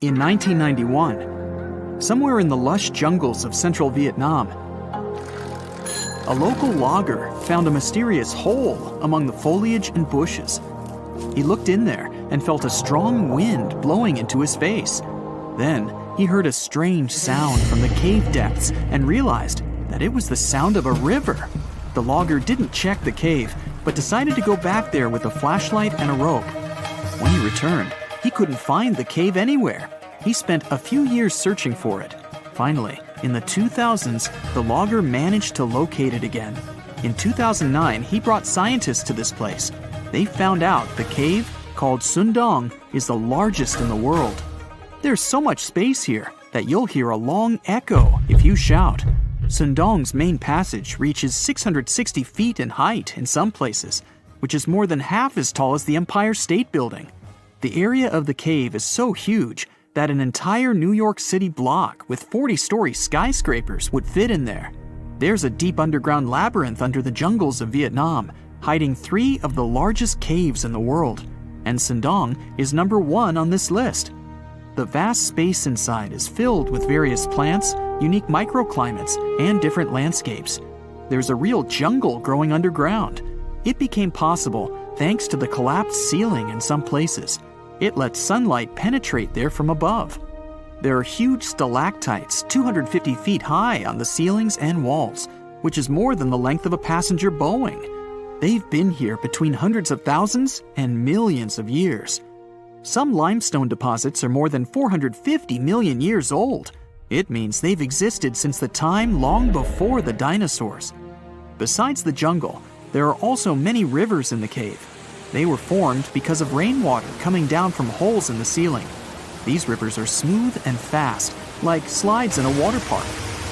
In 1991, somewhere in the lush jungles of central Vietnam, a local logger found a mysterious hole among the foliage and bushes. He looked in there and felt a strong wind blowing into his face. Then he heard a strange sound from the cave depths and realized that it was the sound of a river. The logger didn't check the cave, but decided to go back there with a flashlight and a rope. When he returned, he couldn't find the cave anywhere. He spent a few years searching for it. Finally, in the 2000s, the logger managed to locate it again. In 2009, he brought scientists to this place. They found out the cave, called Sundong, is the largest in the world. There's so much space here that you'll hear a long echo if you shout. Sundong's main passage reaches 660 feet in height in some places, which is more than half as tall as the Empire State Building. The area of the cave is so huge that an entire New York City block with 40-story skyscrapers would fit in there. There's a deep underground labyrinth under the jungles of Vietnam, hiding 3 of the largest caves in the world, and Sundong is number 1 on this list. The vast space inside is filled with various plants, unique microclimates, and different landscapes. There's a real jungle growing underground. It became possible thanks to the collapsed ceiling in some places. It lets sunlight penetrate there from above. There are huge stalactites 250 feet high on the ceilings and walls, which is more than the length of a passenger Boeing. They've been here between hundreds of thousands and millions of years. Some limestone deposits are more than 450 million years old. It means they've existed since the time long before the dinosaurs. Besides the jungle, there are also many rivers in the cave. They were formed because of rainwater coming down from holes in the ceiling. These rivers are smooth and fast, like slides in a water park.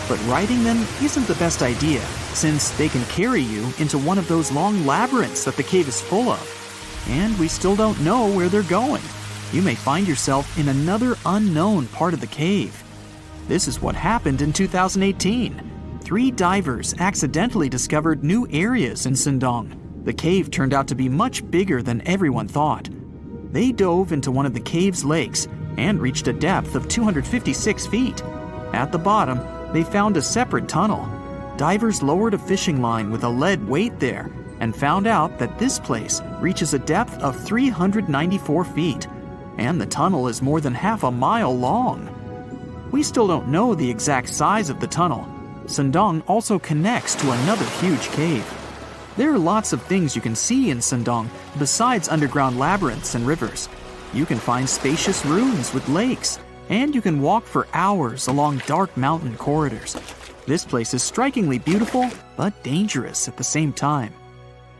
But riding them isn't the best idea, since they can carry you into one of those long labyrinths that the cave is full of. And we still don't know where they're going. You may find yourself in another unknown part of the cave. This is what happened in 2018. 3 divers accidentally discovered new areas in Sundong. The cave turned out to be much bigger than everyone thought. They dove into one of the cave's lakes and reached a depth of 256 feet. At the bottom, they found a separate tunnel. Divers lowered a fishing line with a lead weight there and found out that this place reaches a depth of 394 feet, and the tunnel is more than half a mile long. We still don't know the exact size of the tunnel. Sundong also connects to another huge cave. There are lots of things you can see in Sundong besides underground labyrinths and rivers. You can find spacious rooms with lakes, and you can walk for hours along dark mountain corridors. This place is strikingly beautiful, but dangerous at the same time.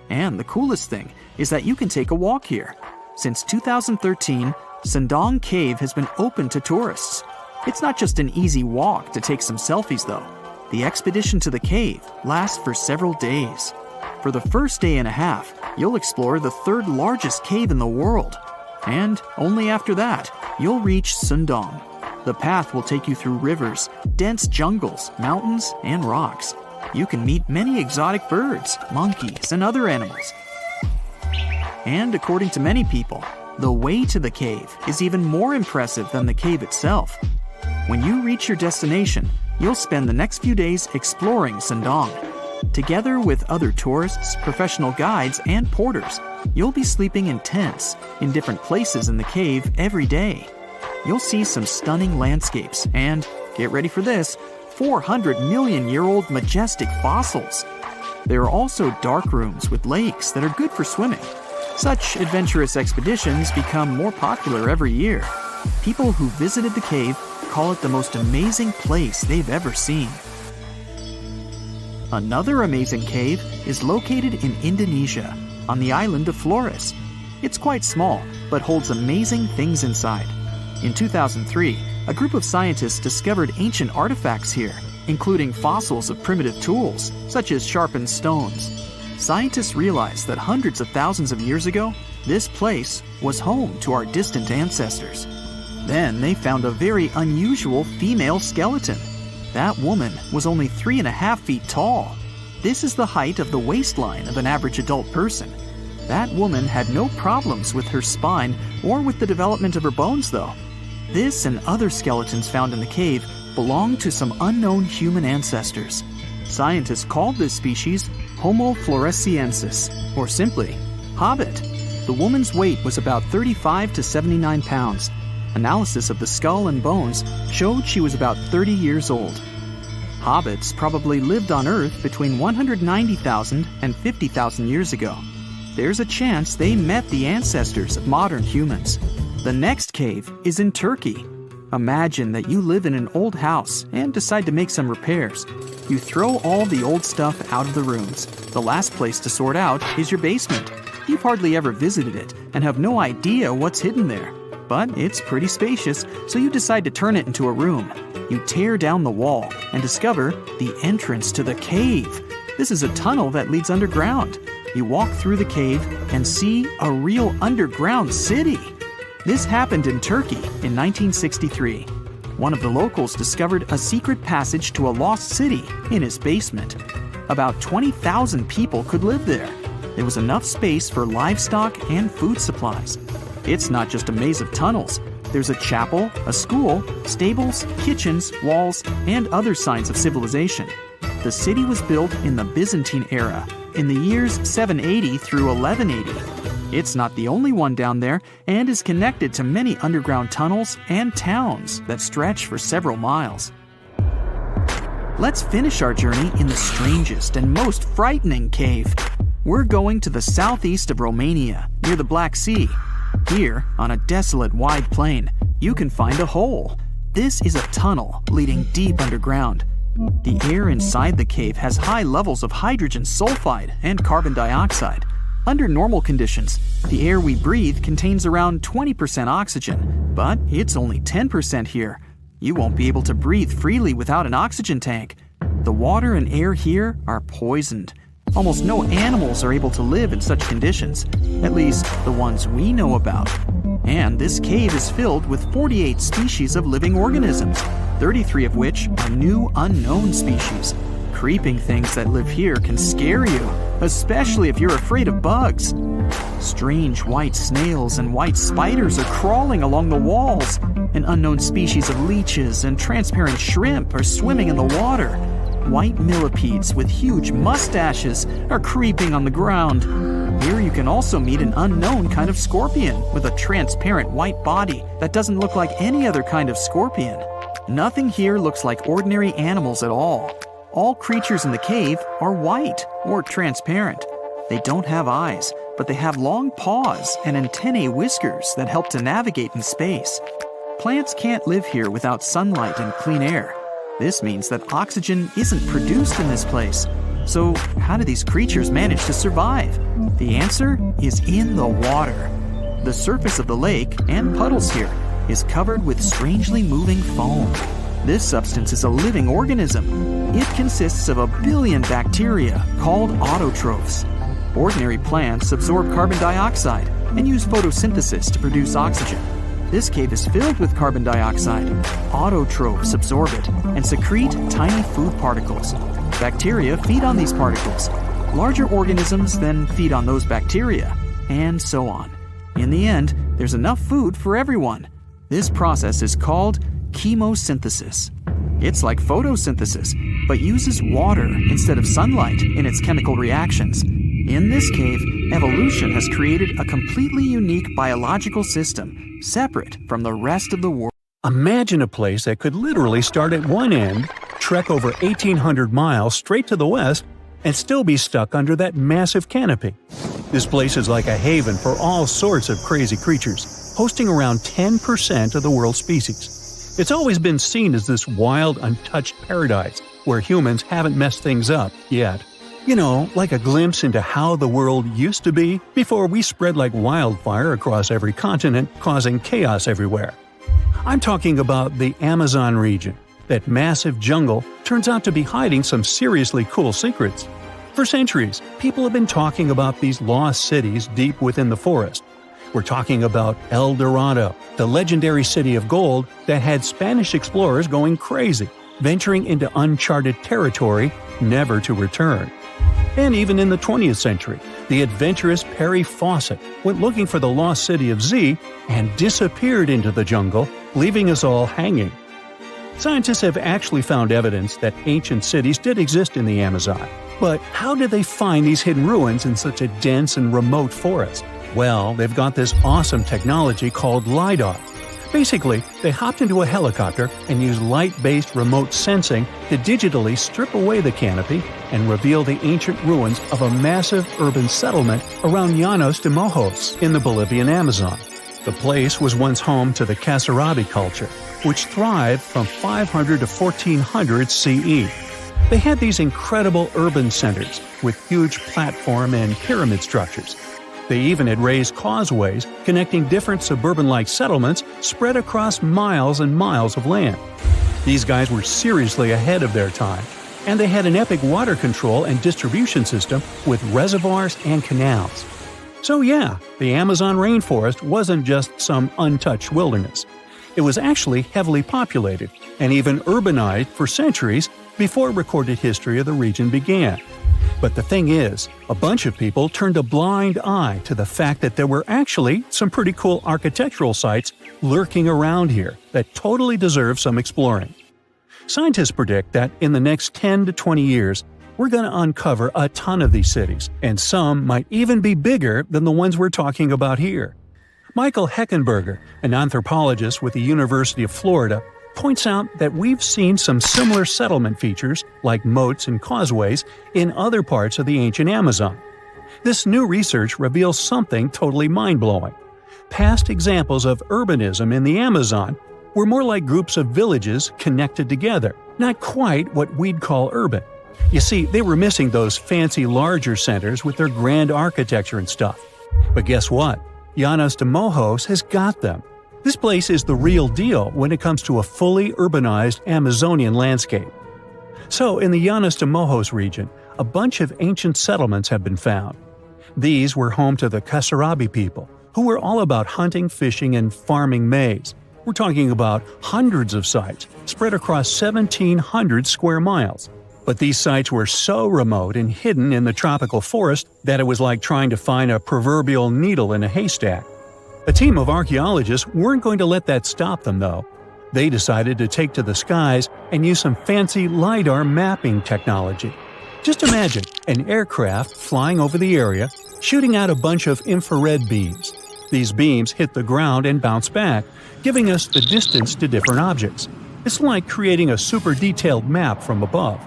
And the coolest thing is that you can take a walk here. Since 2013, Sundong Cave has been open to tourists. It's not just an easy walk to take some selfies though. The expedition to the cave lasts for several days. For the first day and a half, you'll explore the 3rd largest cave in the world. And only after that, you'll reach Sundong. The path will take you through rivers, dense jungles, mountains, and rocks. You can meet many exotic birds, monkeys, and other animals. And according to many people, the way to the cave is even more impressive than the cave itself. When you reach your destination, you'll spend the next few days exploring Sundong. Together with other tourists, professional guides, and porters, you'll be sleeping in tents in different places in the cave every day. You'll see some stunning landscapes and, get ready for this, 400-million-year-old majestic fossils. There are also dark rooms with lakes that are good for swimming. Such adventurous expeditions become more popular every year. People who visited the cave call it the most amazing place they've ever seen. Another amazing cave is located in Indonesia, on the island of Flores. It's quite small, but holds amazing things inside. In 2003, a group of scientists discovered ancient artifacts here, including fossils of primitive tools, such as sharpened stones. Scientists realized that hundreds of thousands of years ago, this place was home to our distant ancestors. Then they found a very unusual female skeleton. That woman was only 3.5 feet tall. This is the height of the waistline of an average adult person. That woman had no problems with her spine or with the development of her bones, though. This and other skeletons found in the cave belong to some unknown human ancestors. Scientists called this species Homo floresiensis, or simply, hobbit. The woman's weight was about 35 to 79 pounds. Analysis of the skull and bones showed she was about 30 years old. Hobbits probably lived on Earth between 190,000 and 50,000 years ago. There's a chance they met the ancestors of modern humans. The next cave is in Turkey. Imagine that you live in an old house and decide to make some repairs. You throw all the old stuff out of the rooms. The last place to sort out is your basement. You've hardly ever visited it and have no idea what's hidden there. But it's pretty spacious, so you decide to turn it into a room. You tear down the wall and discover the entrance to the cave. This is a tunnel that leads underground. You walk through the cave and see a real underground city. This happened in Turkey in 1963. One of the locals discovered a secret passage to a lost city in his basement. About 20,000 people could live there. There was enough space for livestock and food supplies. It's not just a maze of tunnels. There's a chapel, a school, stables, kitchens, walls, and other signs of civilization. The city was built in the Byzantine era, in the years 780 through 1180. It's not the only one down there and is connected to many underground tunnels and towns that stretch for several miles. Let's finish our journey in the strangest and most frightening cave. We're going to the southeast of Romania, near the Black Sea. Here, on a desolate wide plain, you can find a hole. This is a tunnel leading deep underground. The air inside the cave has high levels of hydrogen sulfide and carbon dioxide. Under normal conditions, the air we breathe contains around 20% oxygen, but it's only 10% here. You won't be able to breathe freely without an oxygen tank. The water and air here are poisoned. Almost no animals are able to live in such conditions, at least the ones we know about. And this cave is filled with 48 species of living organisms, 33 of which are new unknown species. Creeping things that live here can scare you, especially if you're afraid of bugs. Strange white snails and white spiders are crawling along the walls. An unknown species of leeches and transparent shrimp are swimming in the water. White millipedes with huge mustaches are creeping on the ground. Here you can also meet an unknown kind of scorpion with a transparent white body that doesn't look like any other kind of scorpion. Nothing here looks like ordinary animals at all. All creatures in the cave are white or transparent. They don't have eyes, but they have long paws and antennae whiskers that help to navigate in space. Plants can't live here without sunlight and clean air. This means that oxygen isn't produced in this place. So how do these creatures manage to survive? The answer is in the water. The surface of the lake and puddles here is covered with strangely moving foam. This substance is a living organism. It consists of a billion bacteria called autotrophs. Ordinary plants absorb carbon dioxide and use photosynthesis to produce oxygen. This cave is filled with carbon dioxide. Autotrophs absorb it and secrete tiny food particles. Bacteria feed on these particles. Larger organisms then feed on those bacteria, and so on. In the end, there's enough food for everyone. This process is called chemosynthesis. It's like photosynthesis, but uses water instead of sunlight in its chemical reactions. In this cave, evolution has created a completely unique biological system, separate from the rest of the world. Imagine a place that could literally start at one end, trek over 1,800 miles straight to the west, and still be stuck under that massive canopy. This place is like a haven for all sorts of crazy creatures, hosting around 10% of the world's species. It's always been seen as this wild, untouched paradise where humans haven't messed things up yet. You know, like a glimpse into how the world used to be before we spread like wildfire across every continent, causing chaos everywhere. I'm talking about the Amazon region. That massive jungle turns out to be hiding some seriously cool secrets. For centuries, people have been talking about these lost cities deep within the forest. We're talking about El Dorado, the legendary city of gold that had Spanish explorers going crazy, venturing into uncharted territory, never to return. And even in the 20th century, the adventurous Perry Fawcett went looking for the lost city of Z and disappeared into the jungle, leaving us all hanging. Scientists have actually found evidence that ancient cities did exist in the Amazon. But how did they find these hidden ruins in such a dense and remote forest? Well, they've got this awesome technology called LiDAR. Basically, they hopped into a helicopter and used light-based remote sensing to digitally strip away the canopy and reveal the ancient ruins of a massive urban settlement around Llanos de Mojos in the Bolivian Amazon. The place was once home to the Kasarabi culture, which thrived from 500 to 1400 CE. They had these incredible urban centers with huge platform and pyramid structures. They even had raised causeways connecting different suburban-like settlements spread across miles and miles of land. These guys were seriously ahead of their time, and they had an epic water control and distribution system with reservoirs and canals. So yeah, the Amazon rainforest wasn't just some untouched wilderness. It was actually heavily populated and even urbanized for centuries before recorded history of the region began. But the thing is, a bunch of people turned a blind eye to the fact that there were actually some pretty cool architectural sites lurking around here that totally deserve some exploring. Scientists predict that in the next 10 to 20 years, we're going to uncover a ton of these cities, and some might even be bigger than the ones we're talking about here. Michael Heckenberger, an anthropologist with the University of Florida, points out that we've seen some similar settlement features, like moats and causeways, in other parts of the ancient Amazon. This new research reveals something totally mind-blowing. Past examples of urbanism in the Amazon were more like groups of villages connected together, not quite what we'd call urban. You see, they were missing those fancy larger centers with their grand architecture and stuff. But guess what? Llanos de Mojos has got them. This place is the real deal when it comes to a fully urbanized Amazonian landscape. So, in the Llanos de Mojos region, a bunch of ancient settlements have been found. These were home to the Kasarabi people, who were all about hunting, fishing, and farming maize. We're talking about hundreds of sites, spread across 1,700 square miles. But these sites were so remote and hidden in the tropical forest that it was like trying to find a proverbial needle in a haystack. A team of archaeologists weren't going to let that stop them, though. They decided to take to the skies and use some fancy LiDAR mapping technology. Just imagine an aircraft flying over the area, shooting out a bunch of infrared beams. These beams hit the ground and bounce back, giving us the distance to different objects. It's like creating a super detailed map from above.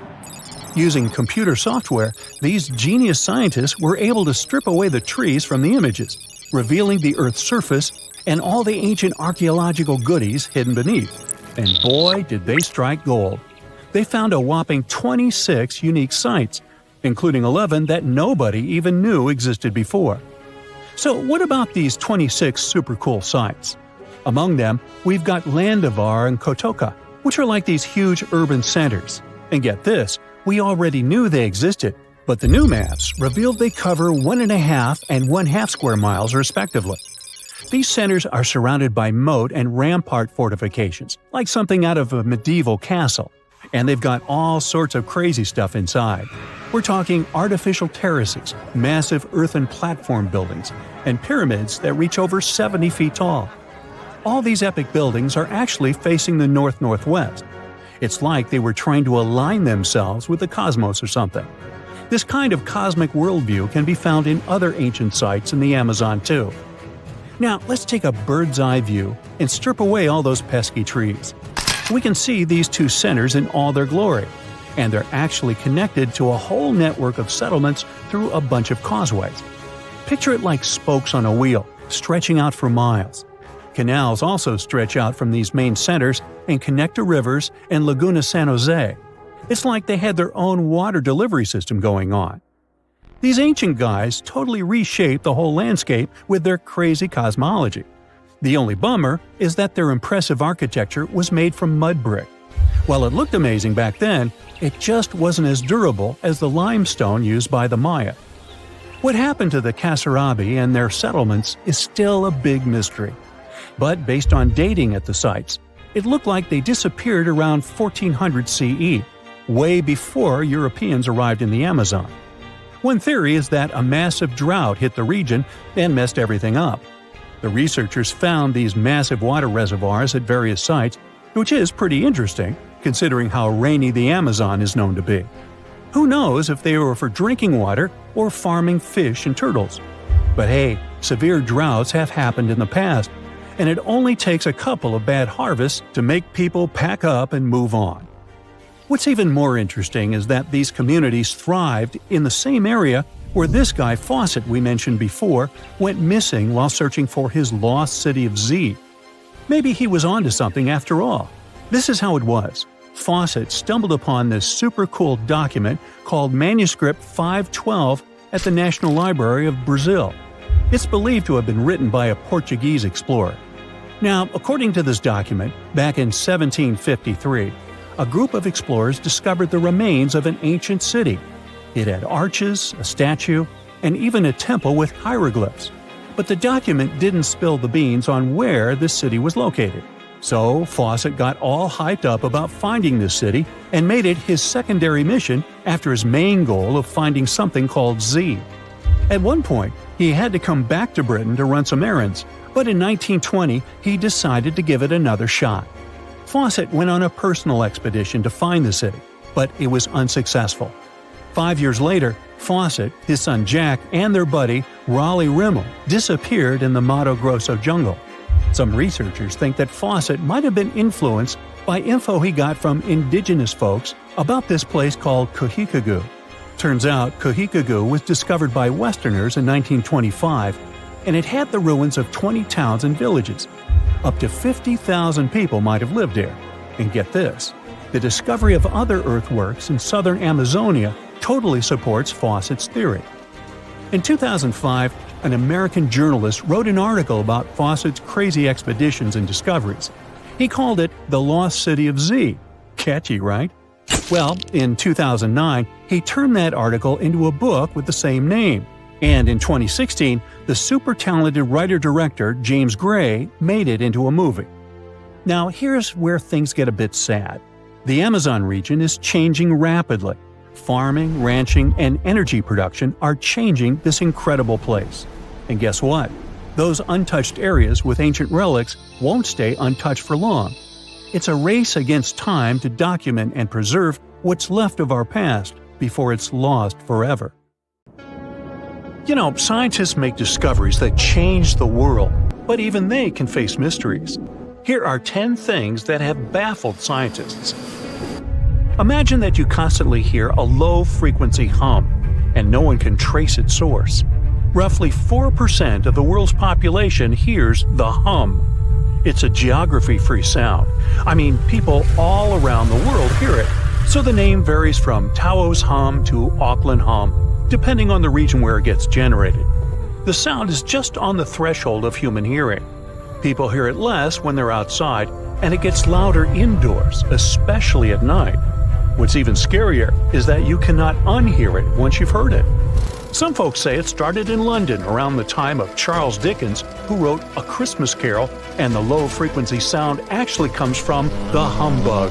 Using computer software, these genius scientists were able to strip away the trees from the images, revealing the Earth's surface and all the ancient archaeological goodies hidden beneath. And boy, did they strike gold. They found a whopping 26 unique sites, including 11 that nobody even knew existed before. So what about these 26 super cool sites? Among them, we've got Landivar and Kotoka, which are like these huge urban centers. And get this, we already knew they existed, but the new maps revealed they cover 1.5 and 1/2 square miles respectively. These centers are surrounded by moat and rampart fortifications, like something out of a medieval castle. And they've got all sorts of crazy stuff inside. We're talking artificial terraces, massive earthen platform buildings, and pyramids that reach over 70 feet tall. All these epic buildings are actually facing the north-northwest. It's like they were trying to align themselves with the cosmos or something. This kind of cosmic worldview can be found in other ancient sites in the Amazon too. Now, let's take a bird's-eye view and strip away all those pesky trees. We can see these two centers in all their glory, and they're actually connected to a whole network of settlements through a bunch of causeways. Picture it like spokes on a wheel, stretching out for miles. Canals also stretch out from these main centers and connect to rivers and Laguna San Jose. It's like they had their own water delivery system going on. These ancient guys totally reshaped the whole landscape with their crazy cosmology. The only bummer is that their impressive architecture was made from mud brick. While it looked amazing back then, it just wasn't as durable as the limestone used by the Maya. What happened to the Kasarabi and their settlements is still a big mystery. But based on dating at the sites, it looked like they disappeared around 1400 CE, way before Europeans arrived in the Amazon. One theory is that a massive drought hit the region and messed everything up. The researchers found these massive water reservoirs at various sites, which is pretty interesting, considering how rainy the Amazon is known to be. Who knows if they were for drinking water or farming fish and turtles? But hey, severe droughts have happened in the past, and it only takes a couple of bad harvests to make people pack up and move on. What's even more interesting is that these communities thrived in the same area where this guy Fawcett we mentioned before went missing while searching for his lost city of Z. Maybe he was onto something after all. This is how it was. Fawcett stumbled upon this super cool document called Manuscript 512 at the National Library of Brazil. It's believed to have been written by a Portuguese explorer. Now, according to this document, back in 1753, a group of explorers discovered the remains of an ancient city. It had arches, a statue, and even a temple with hieroglyphs. But the document didn't spill the beans on where this city was located. So Fawcett got all hyped up about finding this city and made it his secondary mission after his main goal of finding something called Z. At one point, he had to come back to Britain to run some errands, but in 1920 he decided to give it another shot. Fawcett went on a personal expedition to find the city, but it was unsuccessful. 5 years later, Fawcett, his son Jack, and their buddy Raleigh Rimmel disappeared in the Mato Grosso jungle. Some researchers think that Fawcett might have been influenced by info he got from indigenous folks about this place called Cahicagú. Turns out Cahicagú was discovered by Westerners in 1925, and it had the ruins of 20 towns and villages. Up to 50,000 people might have lived there. And get this, the discovery of other earthworks in southern Amazonia totally supports Fawcett's theory. In 2005, an American journalist wrote an article about Fawcett's crazy expeditions and discoveries. He called it The Lost City of Z. Catchy, right? Well, in 2009, he turned that article into a book with the same name. And in 2016, the super talented writer-director James Gray made it into a movie. Now, here's where things get a bit sad. The Amazon region is changing rapidly. Farming, ranching, and energy production are changing this incredible place. And guess what? Those untouched areas with ancient relics won't stay untouched for long. It's a race against time to document and preserve what's left of our past before it's lost forever. You know, scientists make discoveries that change the world, but even they can face mysteries. Here are 10 things that have baffled scientists. Imagine that you constantly hear a low-frequency hum, and no one can trace its source. Roughly 4% of the world's population hears the hum. It's a geography-free sound. I mean, people all around the world hear it, so the name varies from Tao's hum to Auckland hum, depending on the region where it gets generated. The sound is just on the threshold of human hearing. People hear it less when they're outside, and it gets louder indoors, especially at night. What's even scarier is that you cannot unhear it once you've heard it. Some folks say it started in London around the time of Charles Dickens, who wrote A Christmas Carol, and the low-frequency sound actually comes from the humbug.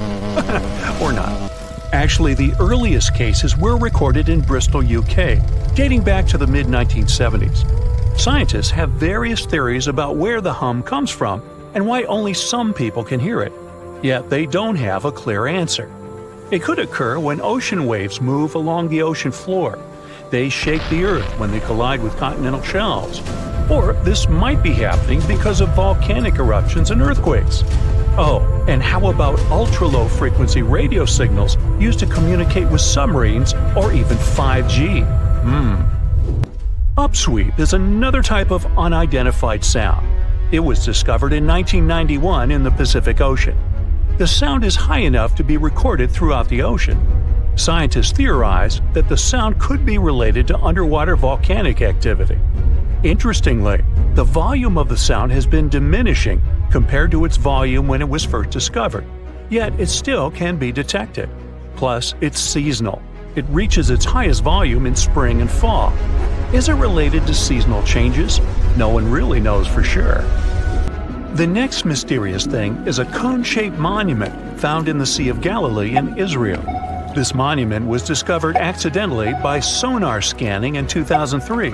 Or not. Actually, the earliest cases were recorded in Bristol, UK, dating back to the mid-1970s. Scientists have various theories about where the hum comes from and why only some people can hear it, yet they don't have a clear answer. It could occur when ocean waves move along the ocean floor. They shake the Earth when they collide with continental shelves. Or this might be happening because of volcanic eruptions and earthquakes. Oh, and how about ultra-low frequency radio signals used to communicate with submarines or even 5G? Upsweep is another type of unidentified sound. It was discovered in 1991 in the Pacific Ocean. The sound is high enough to be recorded throughout the ocean. Scientists theorize that the sound could be related to underwater volcanic activity. Interestingly, the volume of the sound has been diminishing compared to its volume when it was first discovered, yet it still can be detected. Plus, it's seasonal. It reaches its highest volume in spring and fall. Is it related to seasonal changes? No one really knows for sure. The next mysterious thing is a cone-shaped monument found in the Sea of Galilee in Israel. This monument was discovered accidentally by sonar scanning in 2003,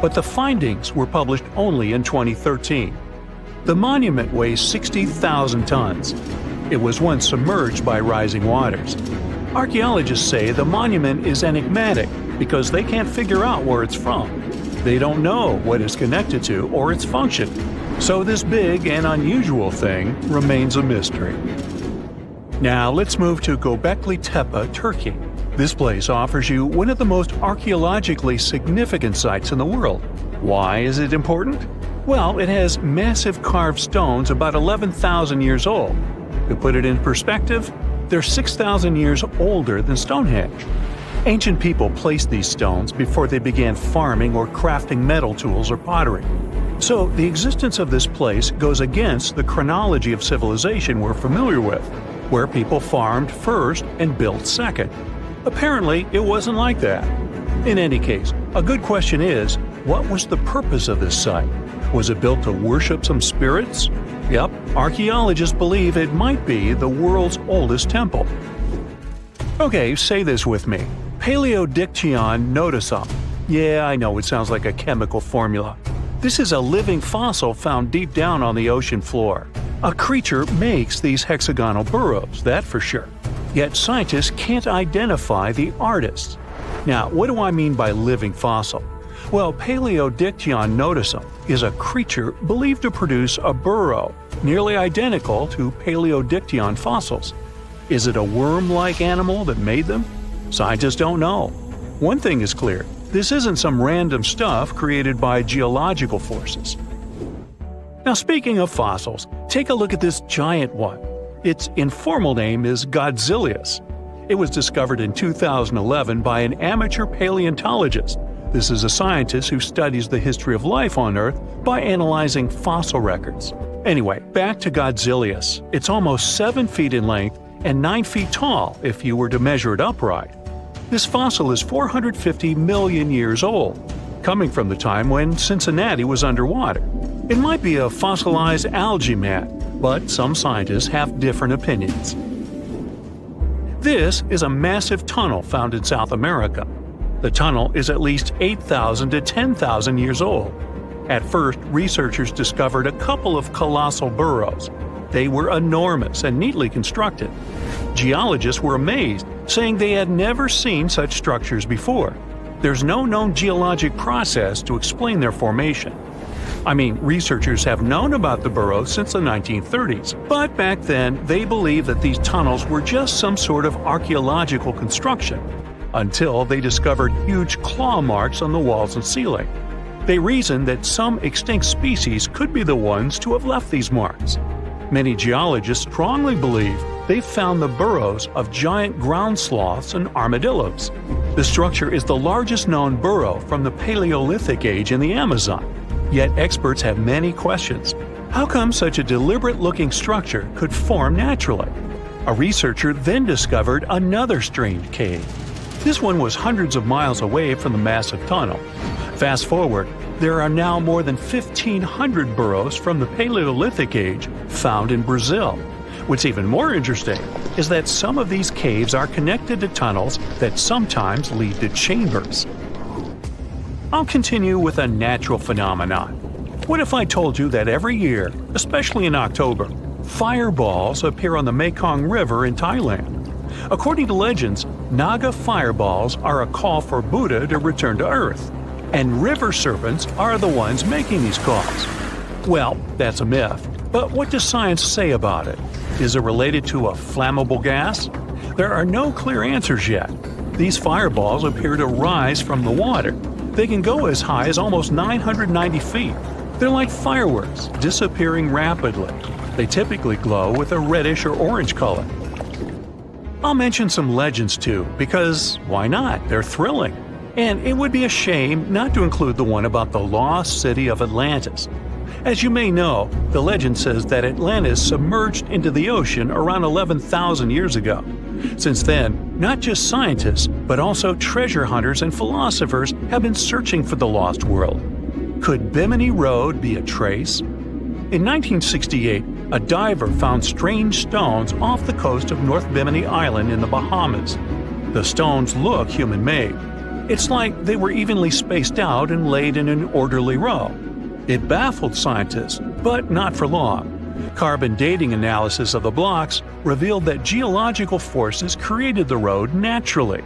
but the findings were published only in 2013. The monument weighs 60,000 tons. It was once submerged by rising waters. Archaeologists say the monument is enigmatic because they can't figure out where it's from. They don't know what it's connected to or its function. So this big and unusual thing remains a mystery. Now let's move to Göbekli Tepe, Turkey. This place offers you one of the most archaeologically significant sites in the world. Why is it important? Well, it has massive carved stones about 11,000 years old. To put it in perspective, they're 6,000 years older than Stonehenge. Ancient people placed these stones before they began farming or crafting metal tools or pottery. So the existence of this place goes against the chronology of civilization we're familiar with, where people farmed first and built second. Apparently, it wasn't like that. In any case, a good question is, what was the purpose of this site? Was it built to worship some spirits? Yep, archaeologists believe it might be the world's oldest temple. Okay, say this with me. Paleodictyon noticeum. Yeah, I know it sounds like a chemical formula. This is a living fossil found deep down on the ocean floor. A creature makes these hexagonal burrows, that for sure. Yet scientists can't identify the artists. Now, what do I mean by living fossil? Well, Paleodictyon noticeum is a creature believed to produce a burrow nearly identical to Paleodictyon fossils. Is it a worm-like animal that made them? Scientists don't know. One thing is clear, this isn't some random stuff created by geological forces. Now, speaking of fossils, take a look at this giant one. Its informal name is Godzilius. It was discovered in 2011 by an amateur paleontologist. This is a scientist who studies the history of life on Earth by analyzing fossil records. Anyway, back to Godzilius. It's almost 7 feet in length and 9 feet tall if you were to measure it upright. This fossil is 450 million years old, coming from the time when Cincinnati was underwater. It might be a fossilized algae mat, but some scientists have different opinions. This is a massive tunnel found in South America. The tunnel is at least 8,000 to 10,000 years old. At first, researchers discovered a couple of colossal burrows. They were enormous and neatly constructed. Geologists were amazed, saying they had never seen such structures before. There's no known geologic process to explain their formation. I mean, researchers have known about the burrows since the 1930s, but back then they believed that these tunnels were just some sort of archaeological construction, until they discovered huge claw marks on the walls and ceiling. They reasoned that some extinct species could be the ones to have left these marks. Many geologists strongly believe they found the burrows of giant ground sloths and armadillos. The structure is the largest known burrow from the Paleolithic age in the Amazon. Yet experts have many questions. How come such a deliberate-looking structure could form naturally? A researcher then discovered another strange cave. This one was hundreds of miles away from the massive tunnel. Fast forward, there are now more than 1,500 burrows from the Paleolithic age found in Brazil. What's even more interesting is that some of these caves are connected to tunnels that sometimes lead to chambers. I'll continue with a natural phenomenon. What if I told you that every year, especially in October, fireballs appear on the Mekong River in Thailand? According to legends, Naga fireballs are a call for Buddha to return to Earth, and river serpents are the ones making these calls. Well, that's a myth, but what does science say about it? Is it related to a flammable gas? There are no clear answers yet. These fireballs appear to rise from the water. They can go as high as almost 990 feet. They're like fireworks, disappearing rapidly. They typically glow with a reddish or orange color. I'll mention some legends too, because why not? They're thrilling. And it would be a shame not to include the one about the lost city of Atlantis. As you may know, the legend says that Atlantis submerged into the ocean around 11,000 years ago. Since then, not just scientists, but also treasure hunters and philosophers have been searching for the lost world. Could Bimini Road be a trace? In 1968, a diver found strange stones off the coast of North Bimini Island in the Bahamas. The stones look human-made. It's like they were evenly spaced out and laid in an orderly row. It baffled scientists, but not for long. Carbon dating analysis of the blocks revealed that geological forces created the road naturally.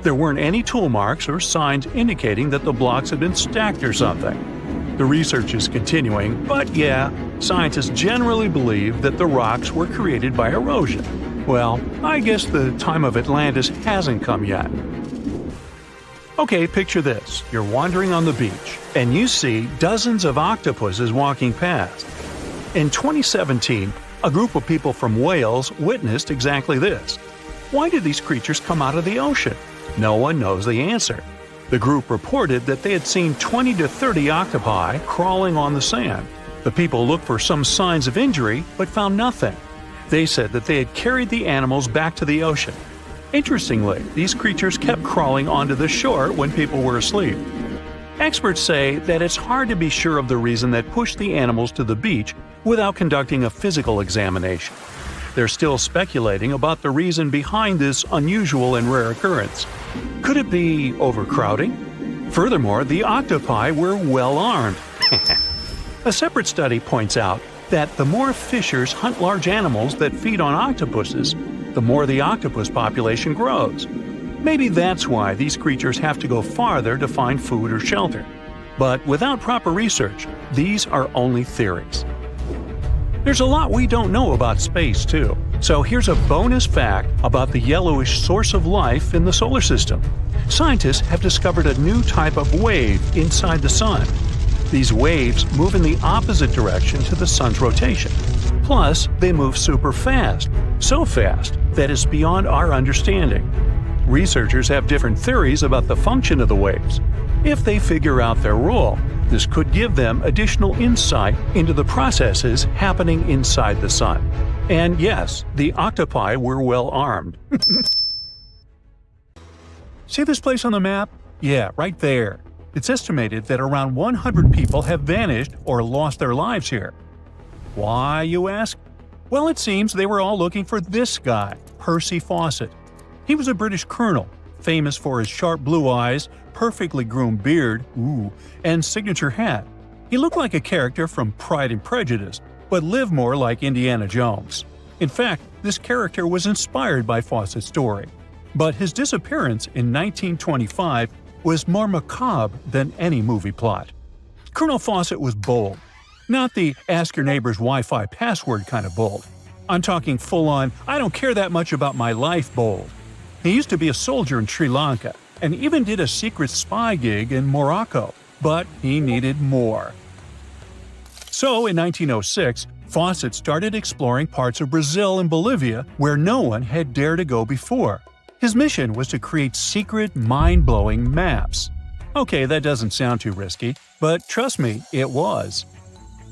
There weren't any tool marks or signs indicating that the blocks had been stacked or something. The research is continuing, but yeah, scientists generally believe that the rocks were created by erosion. Well, I guess the time of Atlantis hasn't come yet. Okay, picture this. You're wandering on the beach, and you see dozens of octopuses walking past. In 2017, a group of people from Wales witnessed exactly this. Why did these creatures come out of the ocean? No one knows the answer. The group reported that they had seen 20 to 30 octopi crawling on the sand. The people looked for some signs of injury, but found nothing. They said that they had carried the animals back to the ocean. Interestingly, these creatures kept crawling onto the shore when people were asleep. Experts say that it's hard to be sure of the reason that pushed the animals to the beach without conducting a physical examination. They're still speculating about the reason behind this unusual and rare occurrence. Could it be overcrowding? Furthermore, the octopi were well armed. A separate study points out that the more fishers hunt large animals that feed on octopuses, the more the octopus population grows. Maybe that's why these creatures have to go farther to find food or shelter. But without proper research, these are only theories. There's a lot we don't know about space, too. So here's a bonus fact about the yellowish source of life in the solar system. Scientists have discovered a new type of wave inside the sun. These waves move in the opposite direction to the sun's rotation. Plus, they move super fast. So fast that it's beyond our understanding. Researchers have different theories about the function of the waves. If they figure out their role, this could give them additional insight into the processes happening inside the sun. And yes, the octopi were well armed. See this place on the map? Yeah, right there. It's estimated that around 100 people have vanished or lost their lives here. Why, you ask? Well, it seems they were all looking for this guy, Percy Fawcett. He was a British colonel, famous for his sharp blue eyes, perfectly groomed beard, and signature hat. He looked like a character from Pride and Prejudice, but lived more like Indiana Jones. In fact, this character was inspired by Fawcett's story. But his disappearance in 1925 was more macabre than any movie plot. Colonel Fawcett was bold. Not the ask your neighbor's Wi-Fi password kind of bold. I'm talking full-on, I don't care that much about my life bold. He used to be a soldier in Sri Lanka and even did a secret spy gig in Morocco, but he needed more. So in 1906, Fawcett started exploring parts of Brazil and Bolivia where no one had dared to go before. His mission was to create secret, mind-blowing maps. Okay, that doesn't sound too risky, but trust me, it was.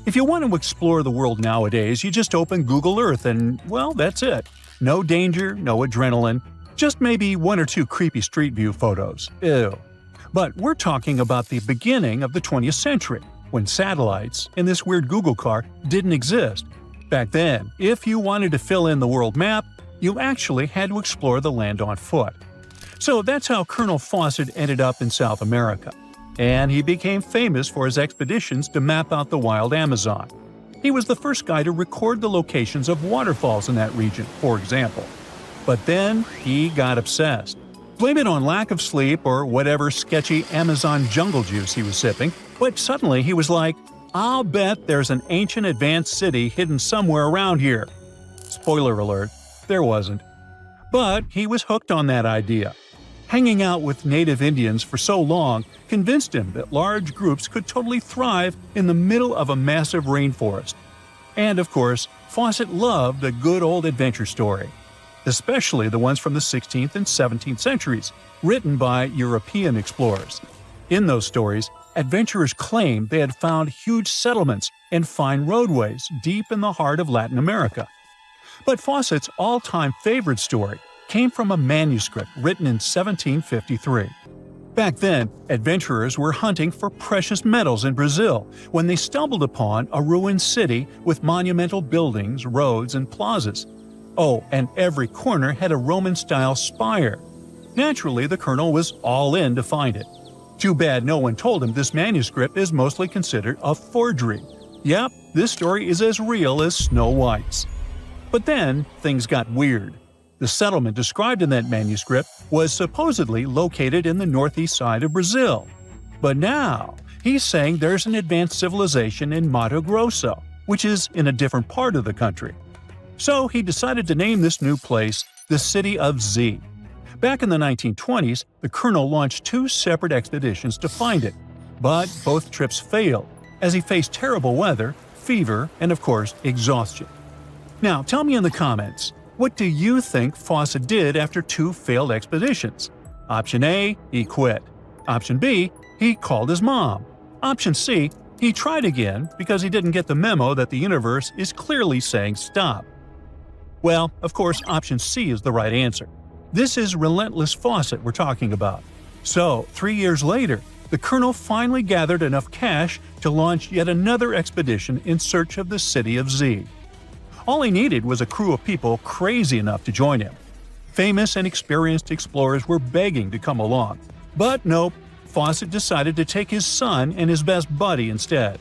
If you want to explore the world nowadays, you just open Google Earth and, well, that's it. No danger, no adrenaline, just maybe one or two creepy street view photos. Ew. But we're talking about the beginning of the 20th century, when satellites, and this weird Google car, didn't exist. Back then, if you wanted to fill in the world map, you actually had to explore the land on foot. So that's how Colonel Fawcett ended up in South America. And he became famous for his expeditions to map out the wild Amazon. He was the first guy to record the locations of waterfalls in that region, for example. But then he got obsessed. Blame it on lack of sleep or whatever sketchy Amazon jungle juice he was sipping, but suddenly he was like, I'll bet there's an ancient advanced city hidden somewhere around here. Spoiler alert, there wasn't. But he was hooked on that idea. Hanging out with native Indians for so long convinced him that large groups could totally thrive in the middle of a massive rainforest. And of course, Fawcett loved a good old adventure story, especially the ones from the 16th and 17th centuries, written by European explorers. In those stories, adventurers claimed they had found huge settlements and fine roadways deep in the heart of Latin America. But Fawcett's all-time favorite story came from a manuscript written in 1753. Back then, adventurers were hunting for precious metals in Brazil when they stumbled upon a ruined city with monumental buildings, roads, and plazas. Oh, and every corner had a Roman-style spire. Naturally, the colonel was all in to find it. Too bad no one told him this manuscript is mostly considered a forgery. Yep, this story is as real as Snow White's. But then, things got weird. The settlement described in that manuscript was supposedly located in the northeast side of Brazil. But now, he's saying there's an advanced civilization in Mato Grosso, which is in a different part of the country. So he decided to name this new place the City of Z. Back in the 1920s, the colonel launched 2 separate expeditions to find it, but both trips failed, as he faced terrible weather, fever, and of course, exhaustion. Now, tell me in the comments, what do you think Fawcett did after 2 failed expeditions? Option A, he quit. Option B, he called his mom. Option C, he tried again because he didn't get the memo that the universe is clearly saying stop. Well, of course, option C is the right answer. This is relentless Fawcett we're talking about. So, 3 years later, the colonel finally gathered enough cash to launch yet another expedition in search of the City of Z. All he needed was a crew of people crazy enough to join him. Famous and experienced explorers were begging to come along. But nope, Fawcett decided to take his son and his best buddy instead.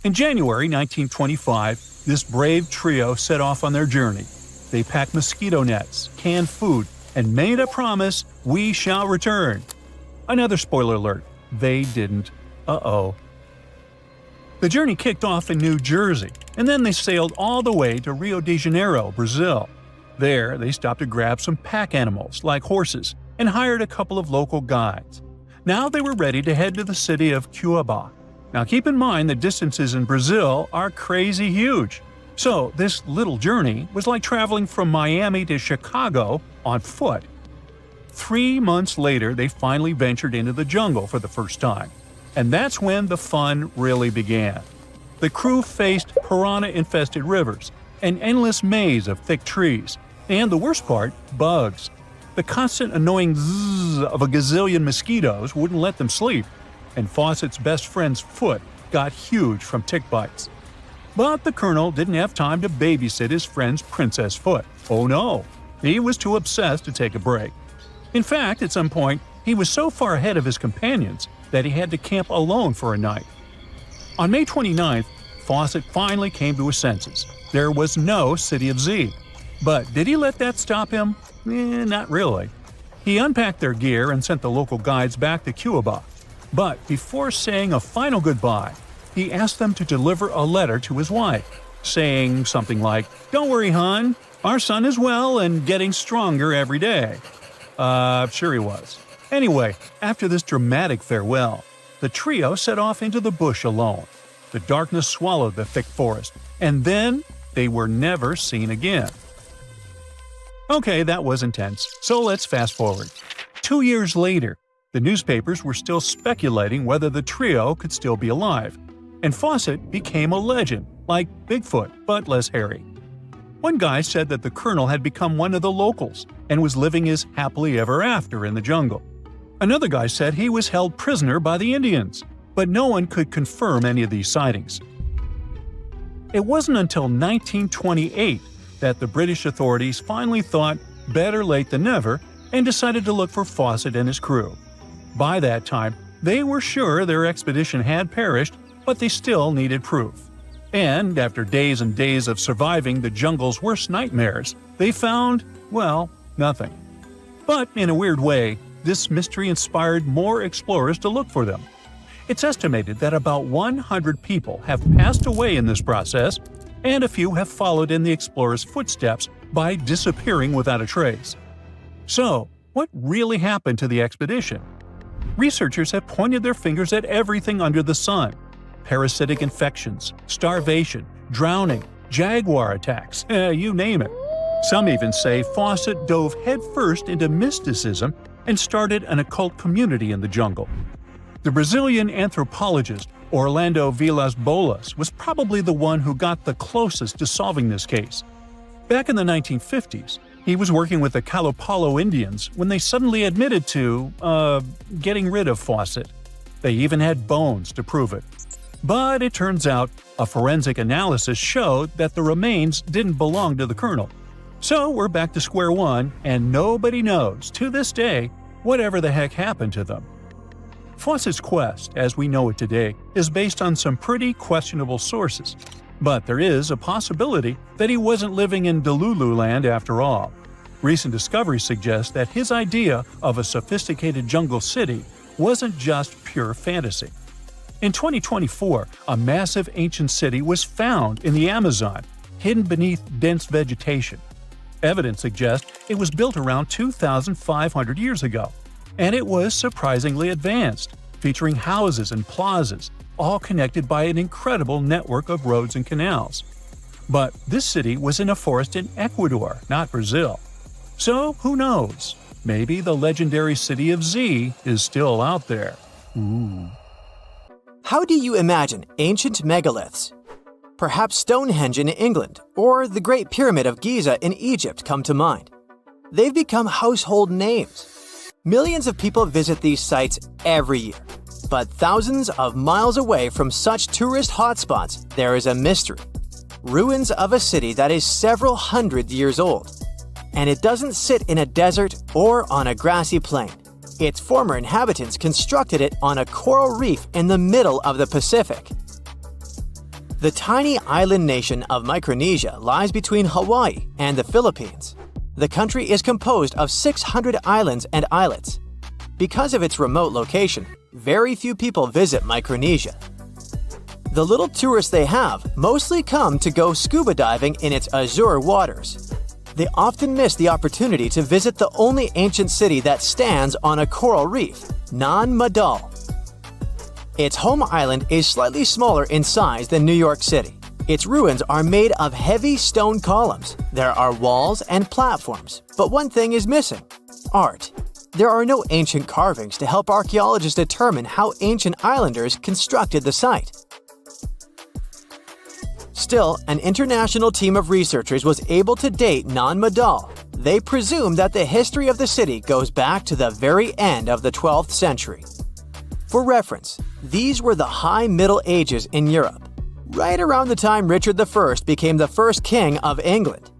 In January 1925, this brave trio set off on their journey. They packed mosquito nets, canned food, and made a promise, "We shall return." Another spoiler alert, they didn't. Uh-oh. The journey kicked off in New Jersey, and then they sailed all the way to Rio de Janeiro, Brazil. There, they stopped to grab some pack animals, like horses, and hired a couple of local guides. Now they were ready to head to the city of Cuiabá. Now keep in mind the distances in Brazil are crazy huge. So this little journey was like traveling from Miami to Chicago on foot. 3 months later, they finally ventured into the jungle for the first time. And that's when the fun really began. The crew faced piranha-infested rivers, an endless maze of thick trees, and the worst part, bugs. The constant annoying zzz of a gazillion mosquitoes wouldn't let them sleep, and Fawcett's best friend's foot got huge from tick bites. But the colonel didn't have time to babysit his friend's princess foot. Oh no, he was too obsessed to take a break. In fact, at some point, he was so far ahead of his companions that he had to camp alone for a night. On May 29th, Fawcett finally came to his senses. There was no City of Z. But did he let that stop him? Not really. He unpacked their gear and sent the local guides back to Cuiabá. But before saying a final goodbye, he asked them to deliver a letter to his wife, saying something like, "Don't worry, hon, our son is well and getting stronger every day." Sure he was. Anyway, after this dramatic farewell, the trio set off into the bush alone. The darkness swallowed the thick forest, and then they were never seen again. Okay, that was intense, so let's fast forward. 2 years later, the newspapers were still speculating whether the trio could still be alive, and Fawcett became a legend, like Bigfoot, but less hairy. One guy said that the colonel had become one of the locals and was living his happily ever after in the jungle. Another guy said he was held prisoner by the Indians, but no one could confirm any of these sightings. It wasn't until 1928 that the British authorities finally thought better late than never and decided to look for Fawcett and his crew. By that time, they were sure their expedition had perished, but they still needed proof. And after days and days of surviving the jungle's worst nightmares, they found, well, nothing. But in a weird way, this mystery inspired more explorers to look for them. It's estimated that about 100 people have passed away in this process, and a few have followed in the explorers' footsteps by disappearing without a trace. So, what really happened to the expedition? Researchers have pointed their fingers at everything under the sun: parasitic infections, starvation, drowning, jaguar attacks, you name it. Some even say Fawcett dove headfirst into mysticism and started an occult community in the jungle. The Brazilian anthropologist Orlando Vilas-Boas was probably the one who got the closest to solving this case. Back in the 1950s, he was working with the Kalapalo Indians when they suddenly admitted to, getting rid of Fawcett. They even had bones to prove it. But it turns out a forensic analysis showed that the remains didn't belong to the colonel. So we're back to square one, and nobody knows, to this day, whatever the heck happened to them. Fawcett's quest, as we know it today, is based on some pretty questionable sources. But there is a possibility that he wasn't living in Delulu land after all. Recent discoveries suggest that his idea of a sophisticated jungle city wasn't just pure fantasy. In 2024, a massive ancient city was found in the Amazon, hidden beneath dense vegetation. Evidence suggests it was built around 2,500 years ago, and it was surprisingly advanced, featuring houses and plazas, all connected by an incredible network of roads and canals. But this city was in a forest in Ecuador, not Brazil. So who knows? Maybe the legendary city of Z is still out there. Ooh. How do you imagine ancient megaliths? Perhaps Stonehenge in England or the Great Pyramid of Giza in Egypt come to mind. They've become household names. Millions of people visit these sites every year. But thousands of miles away from such tourist hotspots, there is a mystery. Ruins of a city that is several hundred years old. And it doesn't sit in a desert or on a grassy plain. Its former inhabitants constructed it on a coral reef in the middle of the Pacific. The tiny island nation of Micronesia lies between Hawaii and the Philippines. The country is composed of 600 islands and islets. Because of its remote location, very few people visit Micronesia. The little tourists they have mostly come to go scuba diving in its azure waters. They often miss the opportunity to visit the only ancient city that stands on a coral reef, Nan Madol. Its home island is slightly smaller in size than New York City. Its ruins are made of heavy stone columns. There are walls and platforms, but one thing is missing: art. There are no ancient carvings to help archaeologists determine how ancient islanders constructed the site. Still, an international team of researchers was able to date Nan Madol. They presume that the history of the city goes back to the very end of the 12th century. For reference, these were the High Middle Ages in Europe, right around the time Richard I became the first king of England.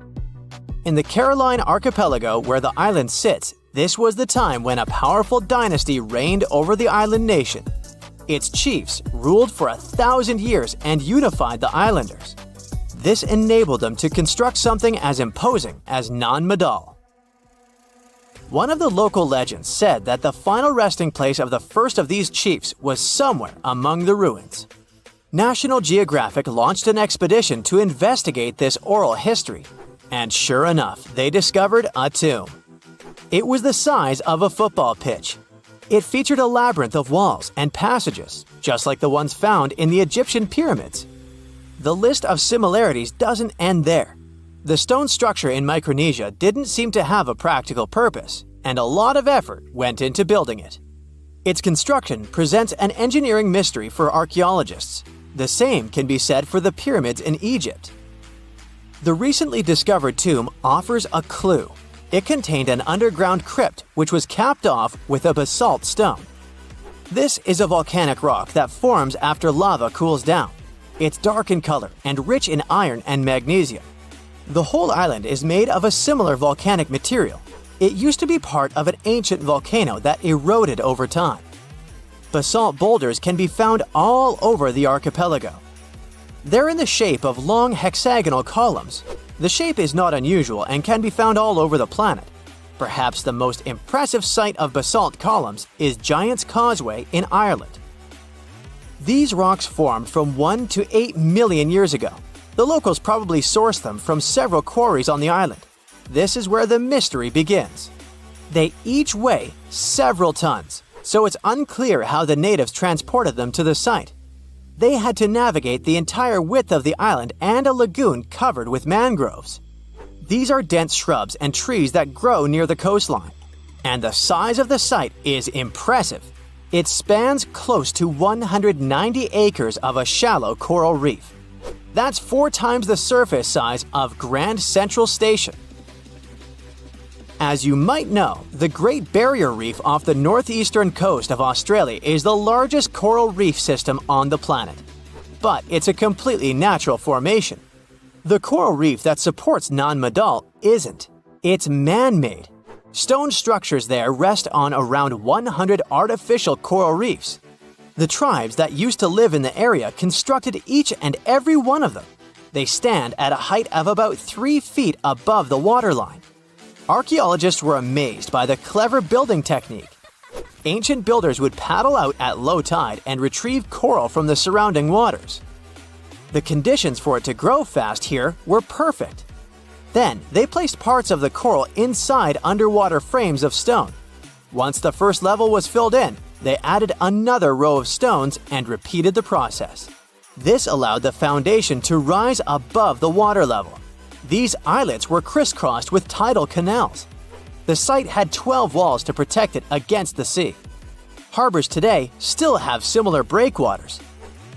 In the Caroline archipelago where the island sits, this was the time when a powerful dynasty reigned over the island nation. Its chiefs ruled for 1,000 years and unified the islanders. This enabled them to construct something as imposing as Nan Madol. One of the local legends said that the final resting place of the first of these chiefs was somewhere among the ruins. National Geographic launched an expedition to investigate this oral history, and sure enough, they discovered a tomb. It was the size of a football pitch. It featured a labyrinth of walls and passages, just like the ones found in the Egyptian pyramids. The list of similarities doesn't end there. The stone structure in Micronesia didn't seem to have a practical purpose, and a lot of effort went into building it. Its construction presents an engineering mystery for archaeologists. The same can be said for the pyramids in Egypt. The recently discovered tomb offers a clue. It contained an underground crypt which was capped off with a basalt stone. This is a volcanic rock that forms after lava cools down. It's dark in color and rich in iron and magnesium. The whole island is made of a similar volcanic material. It used to be part of an ancient volcano that eroded over time. Basalt boulders can be found all over the archipelago. They're in the shape of long hexagonal columns. The shape is not unusual and can be found all over the planet. Perhaps the most impressive sight of basalt columns is Giant's Causeway in Ireland. These rocks formed from 1 to 8 million years ago. The locals probably sourced them from several quarries on the island. This is where the mystery begins. They each weigh several tons, so it's unclear how the natives transported them to the site. They had to navigate the entire width of the island and a lagoon covered with mangroves. These are dense shrubs and trees that grow near the coastline. And the size of the site is impressive. It spans close to 190 acres of a shallow coral reef. That's 4 times the surface size of Grand Central Station. As you might know, the Great Barrier Reef off the northeastern coast of Australia is the largest coral reef system on the planet. But it's a completely natural formation. The coral reef that supports Nan Madol isn't. It's man-made. Stone structures there rest on around 100 artificial coral reefs. The tribes that used to live in the area constructed each and every one of them. They stand at a height of about 3 feet above the waterline. Archaeologists were amazed by the clever building technique. Ancient builders would paddle out at low tide and retrieve coral from the surrounding waters. The conditions for it to grow fast here were perfect. Then, they placed parts of the coral inside underwater frames of stone. Once the first level was filled in, they added another row of stones and repeated the process. This allowed the foundation to rise above the water level. These islets were crisscrossed with tidal canals. The site had 12 walls to protect it against the sea. Harbors today still have similar breakwaters.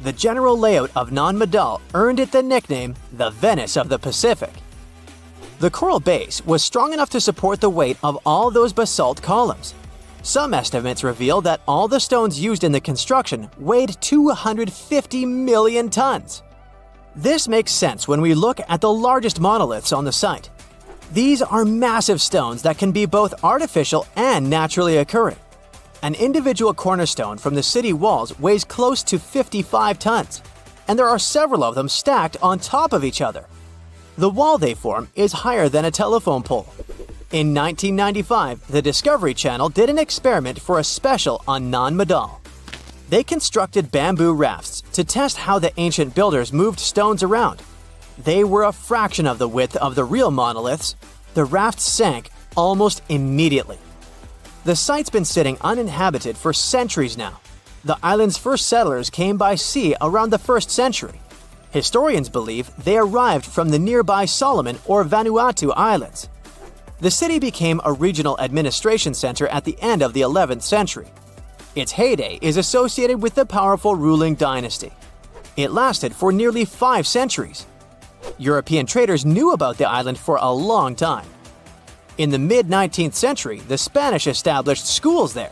The general layout of Nan Madol earned it the nickname the Venice of the Pacific. The coral base was strong enough to support the weight of all those basalt columns. Some estimates reveal that all the stones used in the construction weighed 250 million tons. This makes sense when we look at the largest monoliths on the site. These are massive stones that can be both artificial and naturally occurring. An individual cornerstone from the city walls weighs close to 55 tons, and there are several of them stacked on top of each other. The wall they form is higher than a telephone pole. In 1995, the Discovery Channel did an experiment for a special on Nan Madol. They constructed bamboo rafts to test how the ancient builders moved stones around. They were a fraction of the width of the real monoliths. The rafts sank almost immediately. The site's been sitting uninhabited for centuries now. The island's first settlers came by sea around the 1st century. Historians believe they arrived from the nearby Solomon or Vanuatu Islands. The city became a regional administration center at the end of the 11th century. Its heyday is associated with the powerful ruling dynasty. It lasted for nearly 5 centuries. European traders knew about the island for a long time. In the mid-19th century, the Spanish established schools there.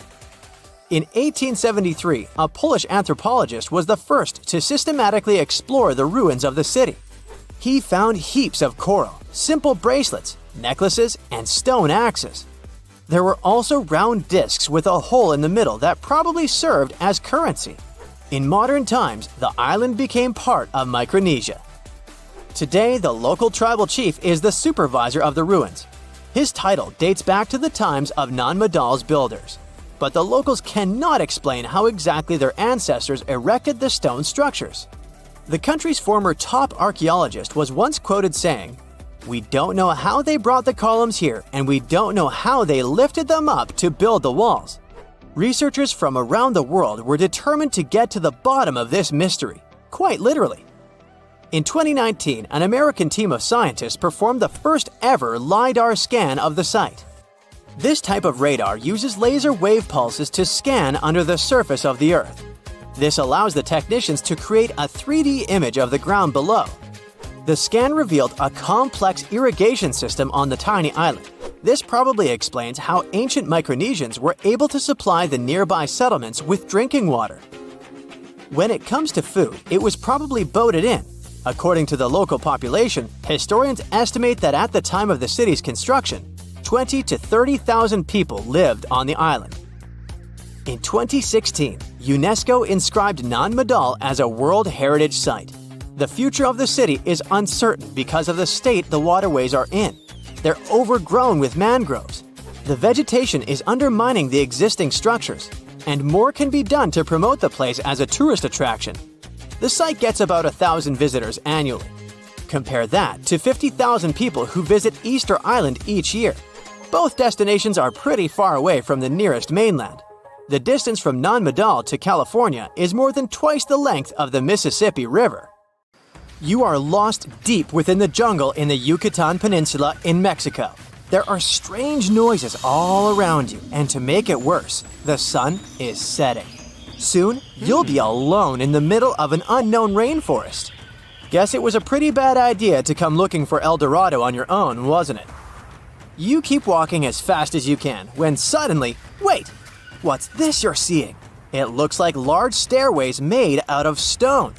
In 1873, a Polish anthropologist was the first to systematically explore the ruins of the city. He found heaps of coral, simple bracelets, necklaces, and stone axes. There were also round discs with a hole in the middle that probably served as currency. In modern times, the island became part of Micronesia. Today, the local tribal chief is the supervisor of the ruins. His title dates back to the times of Nan Madol's builders. But the locals cannot explain how exactly their ancestors erected the stone structures. The country's former top archaeologist was once quoted saying, "We don't know how they brought the columns here, and we don't know how they lifted them up to build the walls." Researchers from around the world were determined to get to the bottom of this mystery, quite literally. In 2019, an American team of scientists performed the first ever LiDAR scan of the site. This type of radar uses laser wave pulses to scan under the surface of the Earth. This allows the technicians to create a 3D image of the ground below. The scan revealed a complex irrigation system on the tiny island. This probably explains how ancient Micronesians were able to supply the nearby settlements with drinking water. When it comes to food, it was probably boated in. According to the local population, historians estimate that at the time of the city's construction, 20 to 30,000 people lived on the island. In 2016, UNESCO inscribed Nan Madol as a World Heritage Site. The future of the city is uncertain because of the state the waterways are in. They're overgrown with mangroves. The vegetation is undermining the existing structures, and more can be done to promote the place as a tourist attraction. The site gets about 1,000 visitors annually. Compare that to 50,000 people who visit Easter Island each year. Both destinations are pretty far away from the nearest mainland. The distance from Nan Madol to California is more than twice the length of the Mississippi River. You are lost deep within the jungle in the Yucatan Peninsula in Mexico. There are strange noises all around you, and to make it worse, the sun is setting. Soon, you'll be alone in the middle of an unknown rainforest. Guess it was a pretty bad idea to come looking for El Dorado on your own, wasn't it? You keep walking as fast as you can when suddenly, wait, what's this you're seeing? It looks like large stairways made out of stone.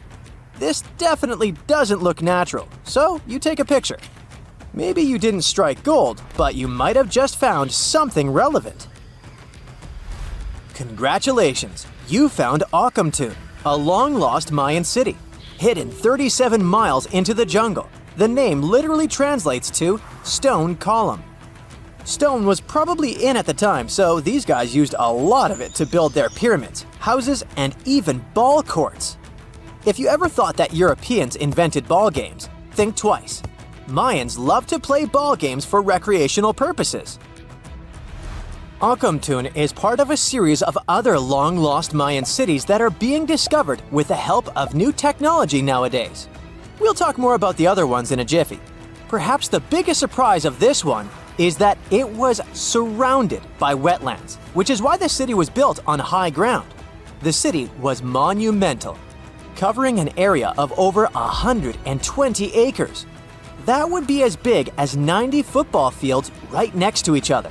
This definitely doesn't look natural, so you take a picture. Maybe you didn't strike gold, but you might have just found something relevant. Congratulations, you found Akamtun, a long-lost Mayan city, hidden 37 miles into the jungle. The name literally translates to stone column. Stone was probably in at the time, so these guys used a lot of it to build their pyramids, houses, and even ball courts. If you ever thought that Europeans invented ball games, think twice. Mayans love to play ball games for recreational purposes. Akamtun is part of a series of other long-lost Mayan cities that are being discovered with the help of new technology nowadays. We'll talk more about the other ones in a jiffy. Perhaps the biggest surprise of this one is that it was surrounded by wetlands, which is why the city was built on high ground. The city was monumental, covering an area of over 120 acres. That would be as big as 90 football fields right next to each other.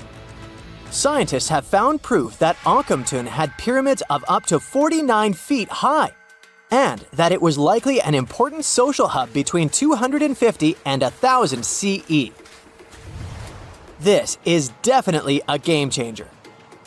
Scientists have found proof that Akamtun had pyramids of up to 49 feet high, and that it was likely an important social hub between 250 and 1000 CE. This is definitely a game changer.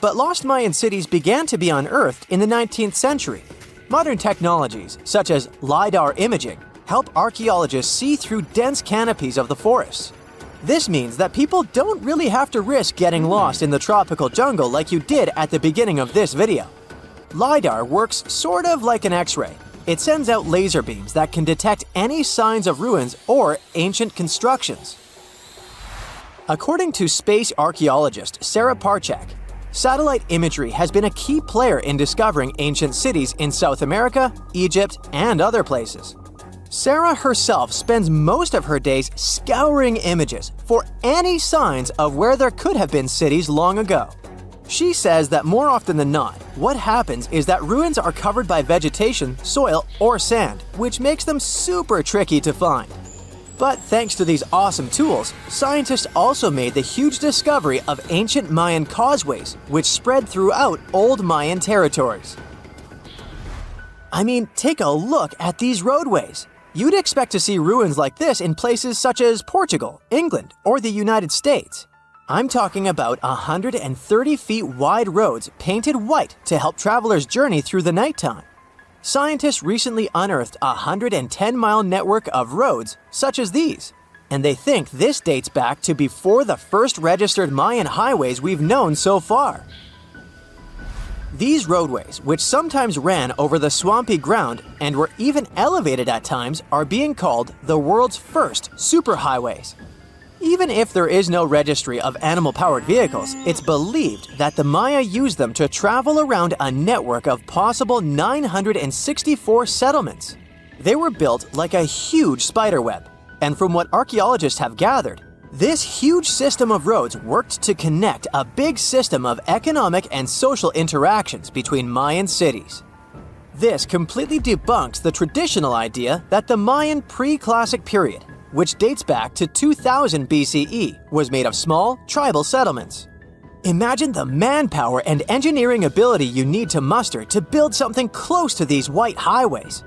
But lost Mayan cities began to be unearthed in the 19th century. Modern technologies, such as LiDAR imaging, help archaeologists see through dense canopies of the forests. This means that people don't really have to risk getting lost in the tropical jungle like you did at the beginning of this video. LiDAR works sort of like an X-ray. It sends out laser beams that can detect any signs of ruins or ancient constructions. According to space archaeologist Sarah Parchak, satellite imagery has been a key player in discovering ancient cities in South America, Egypt, and other places. Sarah herself spends most of her days scouring images for any signs of where there could have been cities long ago. She says that more often than not, what happens is that ruins are covered by vegetation, soil, or sand, which makes them super tricky to find. But thanks to these awesome tools, scientists also made the huge discovery of ancient Mayan causeways, which spread throughout old Mayan territories. I mean, take a look at these roadways. You'd expect to see ruins like this in places such as Portugal, England, or the United States. I'm talking about 130 feet wide roads painted white to help travelers journey through the nighttime. Scientists recently unearthed a 110-mile network of roads such as these, and they think this dates back to before the first registered Mayan highways we've known so far. These roadways, which sometimes ran over the swampy ground and were even elevated at times, are being called the world's first superhighways. Even if there is no registry of animal-powered vehicles, it's believed that the Maya used them to travel around a network of possible 964 settlements. They were built like a huge spiderweb, and from what archaeologists have gathered, this huge system of roads worked to connect a big system of economic and social interactions between Mayan cities. This completely debunks the traditional idea that the Mayan pre-classic period, which dates back to 2000 BCE, was made of small, tribal settlements. Imagine the manpower and engineering ability you need to muster to build something close to these white highways.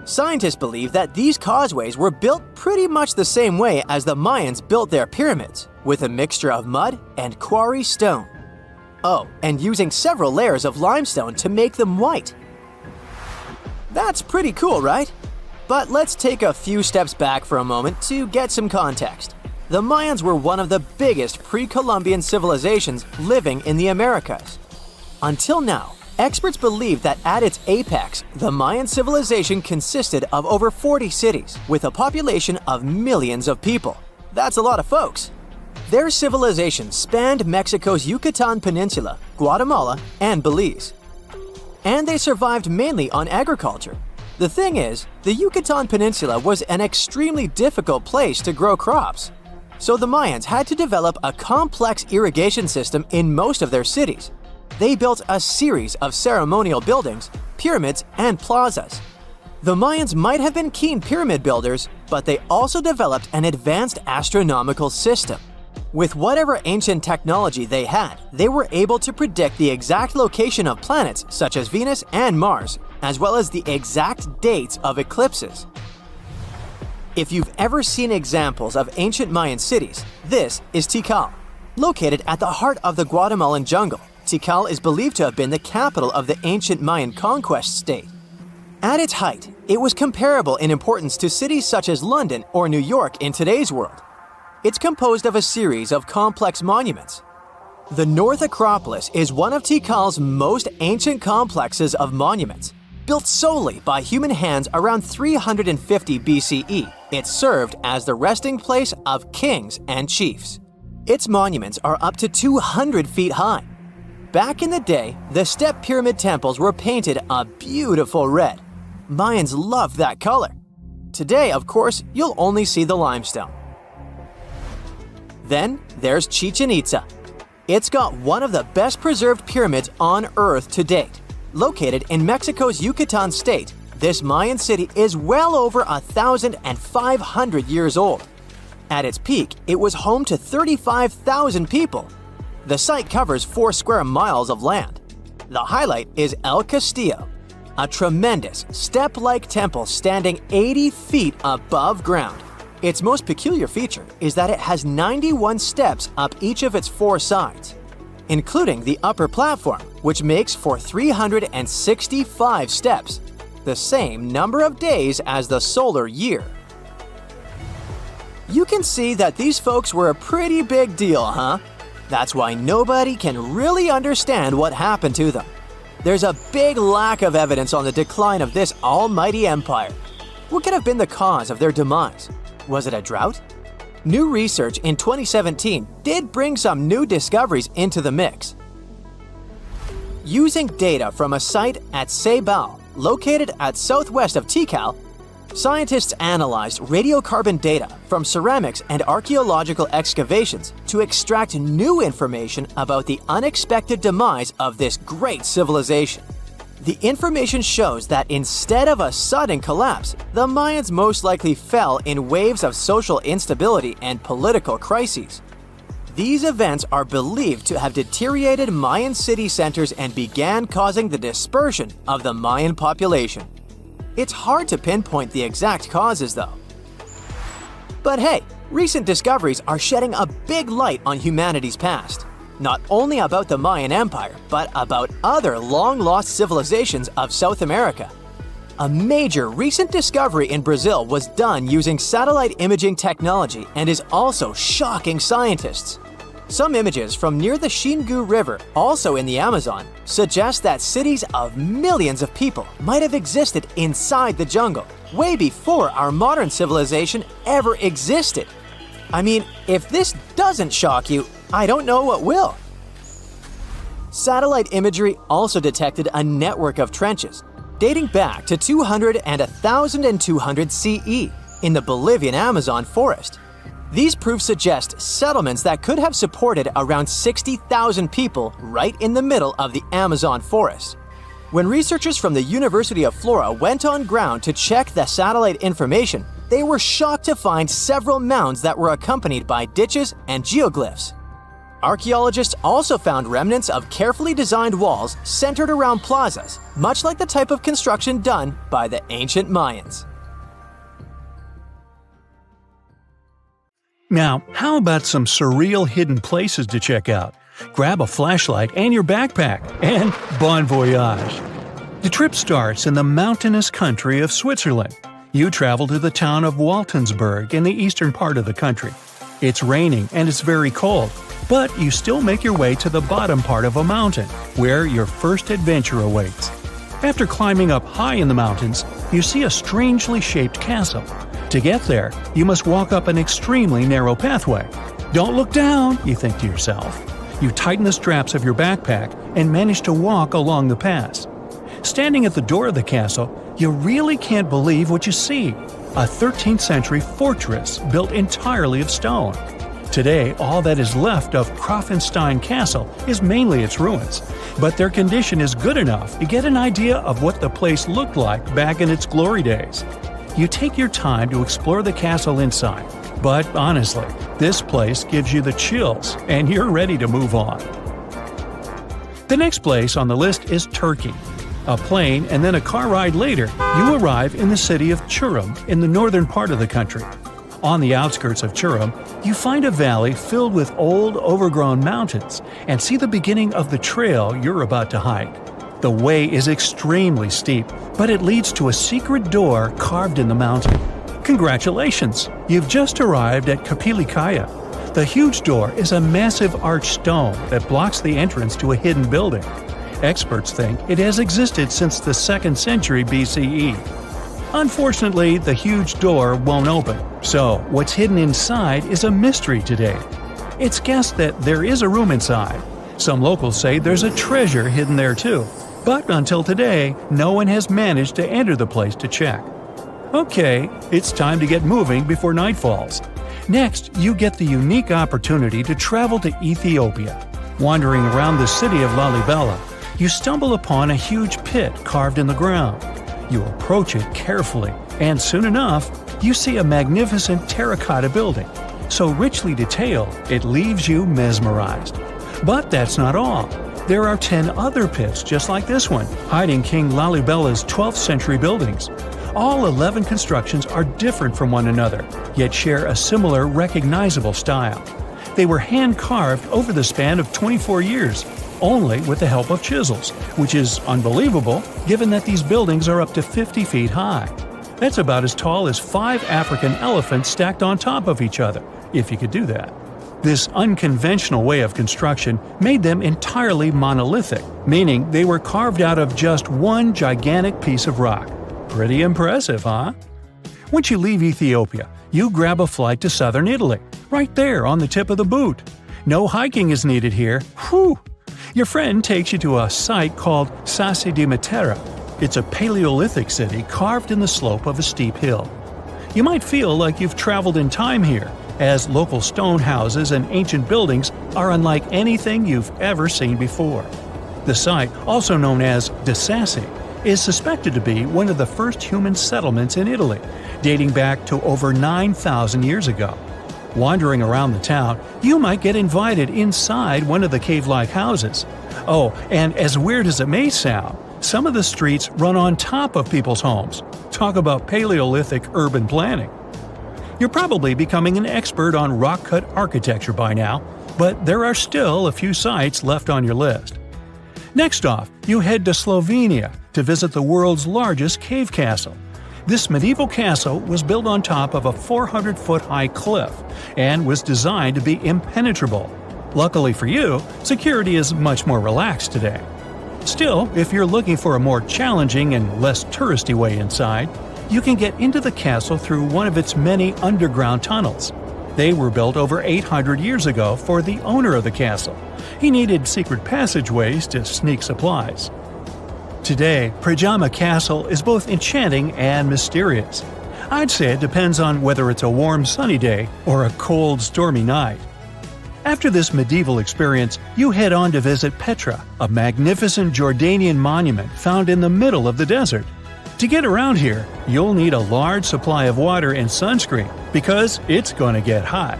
Scientists believe that these causeways were built pretty much the same way as the Mayans built their pyramids, with a mixture of mud and quarry stone. Oh, and using several layers of limestone to make them white. That's pretty cool, right? But let's take a few steps back for a moment to get some context. The Mayans were one of the biggest pre-Columbian civilizations living in the Americas. Until now, experts believe that at its apex, the Mayan civilization consisted of over 40 cities with a population of millions of people. That's a lot of folks. Their civilization spanned Mexico's Yucatan Peninsula, Guatemala, and Belize. And they survived mainly on agriculture. The thing is, the Yucatan Peninsula was an extremely difficult place to grow crops. So the Mayans had to develop a complex irrigation system in most of their cities. They built a series of ceremonial buildings, pyramids, and plazas. The Mayans might have been keen pyramid builders, but they also developed an advanced astronomical system. With whatever ancient technology they had, they were able to predict the exact location of planets such as Venus and Mars, as well as the exact dates of eclipses. If you've ever seen examples of ancient Mayan cities, this is Tikal. Located at the heart of the Guatemalan jungle, Tikal is believed to have been the capital of the ancient Mayan conquest state. At its height, it was comparable in importance to cities such as London or New York in today's world. It's composed of a series of complex monuments. The North Acropolis is one of Tikal's most ancient complexes of monuments. Built solely by human hands around 350 BCE, it served as the resting place of kings and chiefs. Its monuments are up to 200 feet high. Back in the day, the step pyramid temples were painted a beautiful red. Mayans loved that color. Today, of course, you'll only see the limestone. Then there's Chichen Itza. It's got one of the best preserved pyramids on Earth to date. Located in Mexico's Yucatan state, this Mayan city is well over 1,500 years old. At its peak, it was home to 35,000 people. The site covers 4 square miles of land. The highlight is El Castillo, a tremendous step-like temple standing 80 feet above ground. Its most peculiar feature is that it has 91 steps up each of its 4 sides, including the upper platform, which makes for 365 steps, the same number of days as the solar year. You can see that these folks were a pretty big deal, huh? That's why nobody can really understand what happened to them. There's a big lack of evidence on the decline of this almighty empire. What could have been the cause of their demise? Was it a drought? New research in 2017 did bring some new discoveries into the mix. Using data from a site at Ceibal, located at southwest of Tikal, scientists analyzed radiocarbon data from ceramics and archaeological excavations to extract new information about the unexpected demise of this great civilization. The information shows that instead of a sudden collapse, the Mayans most likely fell in waves of social instability and political crises. These events are believed to have deteriorated Mayan city centers and began causing the dispersion of the Mayan population. It's hard to pinpoint the exact causes, though. But hey, recent discoveries are shedding a big light on humanity's past. Not only about the Mayan Empire, but about other long-lost civilizations of South America. A major recent discovery in Brazil was done using satellite imaging technology and is also shocking scientists. Some images from near the Xingu River, also in the Amazon, suggest that cities of millions of people might have existed inside the jungle, way before our modern civilization ever existed. I mean, if this doesn't shock you, I don't know what will. Satellite imagery also detected a network of trenches dating back to 200 and 1,200 CE in the Bolivian Amazon forest. These proofs suggest settlements that could have supported around 60,000 people right in the middle of the Amazon forest. When researchers from the University of Florida went on ground to check the satellite information, they were shocked to find several mounds that were accompanied by ditches and geoglyphs. Archaeologists also found remnants of carefully designed walls centered around plazas, much like the type of construction done by the ancient Mayans. Now, how about some surreal hidden places to check out? Grab a flashlight and your backpack, and bon voyage! The trip starts in the mountainous country of Switzerland. You travel to the town of Waltensburg in the eastern part of the country. It's raining and it's very cold, but you still make your way to the bottom part of a mountain, where your first adventure awaits. After climbing up high in the mountains, you see a strangely shaped castle. To get there, you must walk up an extremely narrow pathway. Don't look down, you think to yourself. You tighten the straps of your backpack and manage to walk along the pass. Standing at the door of the castle, you really can't believe what you see. A 13th century fortress built entirely of stone. Today, all that is left of Krafenstein Castle is mainly its ruins, but their condition is good enough to get an idea of what the place looked like back in its glory days. You take your time to explore the castle inside, but honestly, this place gives you the chills and you're ready to move on. The next place on the list is Turkey. A plane and then a car ride later, you arrive in the city of Churum in the northern part of the country. On the outskirts of Churum, you find a valley filled with old, overgrown mountains and see the beginning of the trail you're about to hike. The way is extremely steep, but it leads to a secret door carved in the mountain. Congratulations! You've just arrived at Kapilikaya. The huge door is a massive arched stone that blocks the entrance to a hidden building. Experts think it has existed since the 2nd century BCE. Unfortunately, the huge door won't open, so what's hidden inside is a mystery today. It's guessed that there is a room inside. Some locals say there's a treasure hidden there too, but until today, no one has managed to enter the place to check. Okay, it's time to get moving before night falls. Next, you get the unique opportunity to travel to Ethiopia. Wandering around the city of Lalibela, you stumble upon a huge pit carved in the ground. You approach it carefully, and soon enough, you see a magnificent terracotta building, so richly detailed it leaves you mesmerized. But that's not all. There are 10 other pits just like this one, hiding King Lalibela's 12th century buildings. All 11 constructions are different from one another, yet share a similar recognizable style. They were hand-carved over the span of 24 years, only with the help of chisels, which is unbelievable given that these buildings are up to 50 feet high. That's about as tall as 5 African elephants stacked on top of each other, if you could do that. This unconventional way of construction made them entirely monolithic, meaning they were carved out of just one gigantic piece of rock. Pretty impressive, huh? Once you leave Ethiopia, you grab a flight to southern Italy, right there on the tip of the boot. No hiking is needed here. Whew! Your friend takes you to a site called Sassi di Matera. It's a Paleolithic city carved in the slope of a steep hill. You might feel like you've traveled in time here, as local stone houses and ancient buildings are unlike anything you've ever seen before. The site, also known as De Sassi, is suspected to be one of the first human settlements in Italy, dating back to over 9,000 years ago. Wandering around the town, you might get invited inside one of the cave-like houses. Oh, and as weird as it may sound, some of the streets run on top of people's homes. Talk about Paleolithic urban planning. You're probably becoming an expert on rock-cut architecture by now, but there are still a few sites left on your list. Next off, you head to Slovenia to visit the world's largest cave castle. This medieval castle was built on top of a 400-foot-high cliff and was designed to be impenetrable. Luckily for you, security is much more relaxed today. Still, if you're looking for a more challenging and less touristy way inside, you can get into the castle through one of its many underground tunnels. They were built over 800 years ago for the owner of the castle. He needed secret passageways to sneak supplies. Today, Prajama Castle is both enchanting and mysterious. I'd say it depends on whether it's a warm sunny day or a cold stormy night. After this medieval experience, you head on to visit Petra, a magnificent Jordanian monument found in the middle of the desert. To get around here, you'll need a large supply of water and sunscreen because it's going to get hot.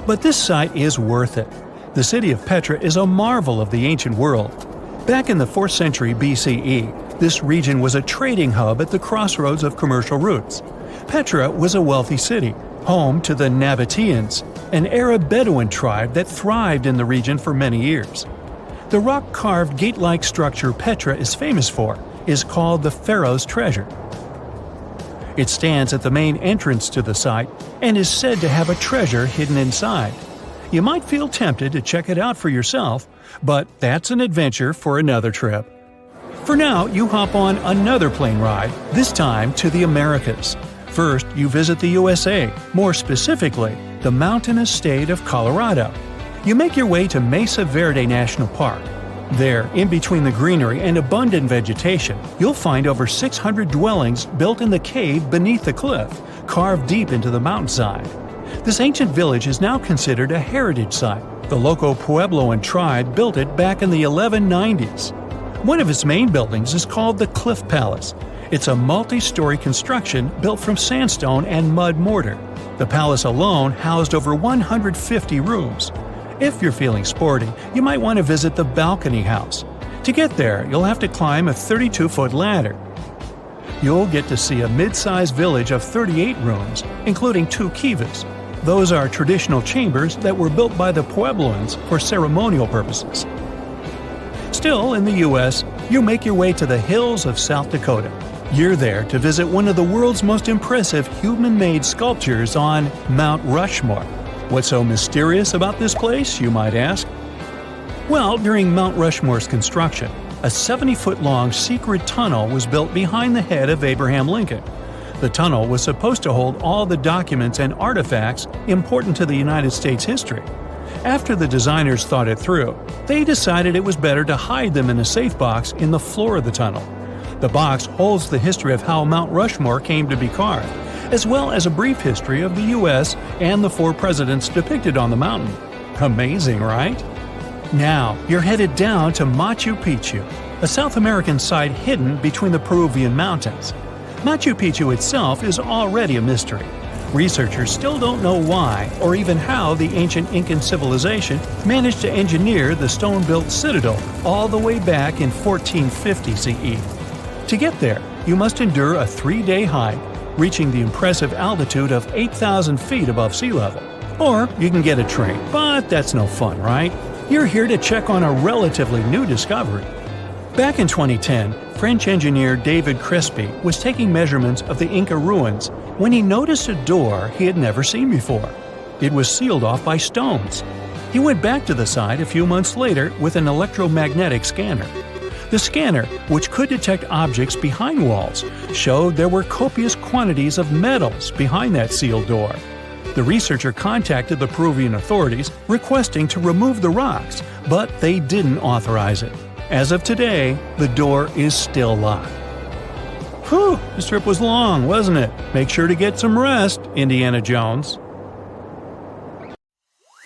But this site is worth it. The city of Petra is a marvel of the ancient world. Back in the 4th century BCE, this region was a trading hub at the crossroads of commercial routes. Petra was a wealthy city, home to the Nabateans, an Arab Bedouin tribe that thrived in the region for many years. The rock-carved gate-like structure Petra is famous for is called the Pharaoh's Treasure. It stands at the main entrance to the site and is said to have a treasure hidden inside. You might feel tempted to check it out for yourself, but that's an adventure for another trip. For now, you hop on another plane ride, this time to the Americas. First, you visit the USA, more specifically, the mountainous state of Colorado. You make your way to Mesa Verde National Park. There, in between the greenery and abundant vegetation, you'll find over 600 dwellings built in the cave beneath the cliff, carved deep into the mountainside. This ancient village is now considered a heritage site. The local Puebloan tribe built it back in the 1190s. One of its main buildings is called the Cliff Palace. It's a multi-story construction built from sandstone and mud mortar. The palace alone housed over 150 rooms. If you're feeling sporty, you might want to visit the Balcony House. To get there, you'll have to climb a 32-foot ladder. You'll get to see a mid-sized village of 38 rooms, including 2 kivas. Those are traditional chambers that were built by the Puebloans for ceremonial purposes. Still, in the U.S., you make your way to the hills of South Dakota. You're there to visit one of the world's most impressive human-made sculptures on Mount Rushmore. What's so mysterious about this place, you might ask? Well, during Mount Rushmore's construction, a 70-foot-long secret tunnel was built behind the head of Abraham Lincoln. The tunnel was supposed to hold all the documents and artifacts important to the United States history. After the designers thought it through, they decided it was better to hide them in a safe box in the floor of the tunnel. The box holds the history of how Mount Rushmore came to be carved, as well as a brief history of the U.S. and the 4 presidents depicted on the mountain. Amazing, right? Now, you're headed down to Machu Picchu, a South American site hidden between the Peruvian mountains. Machu Picchu itself is already a mystery. Researchers still don't know why or even how the ancient Incan civilization managed to engineer the stone-built citadel all the way back in 1450 CE. To get there, you must endure a 3-day hike, reaching the impressive altitude of 8,000 feet above sea level. Or you can get a train, but that's no fun, right? You're here to check on a relatively new discovery. Back in 2010, French engineer David Crespi was taking measurements of the Inca ruins when he noticed a door he had never seen before. It was sealed off by stones. He went back to the site a few months later with an electromagnetic scanner. The scanner, which could detect objects behind walls, showed there were copious quantities of metals behind that sealed door. The researcher contacted the Peruvian authorities requesting to remove the rocks, but they didn't authorize it. As of today, the door is still locked. Whew, this trip was long, wasn't it? Make sure to get some rest, Indiana Jones.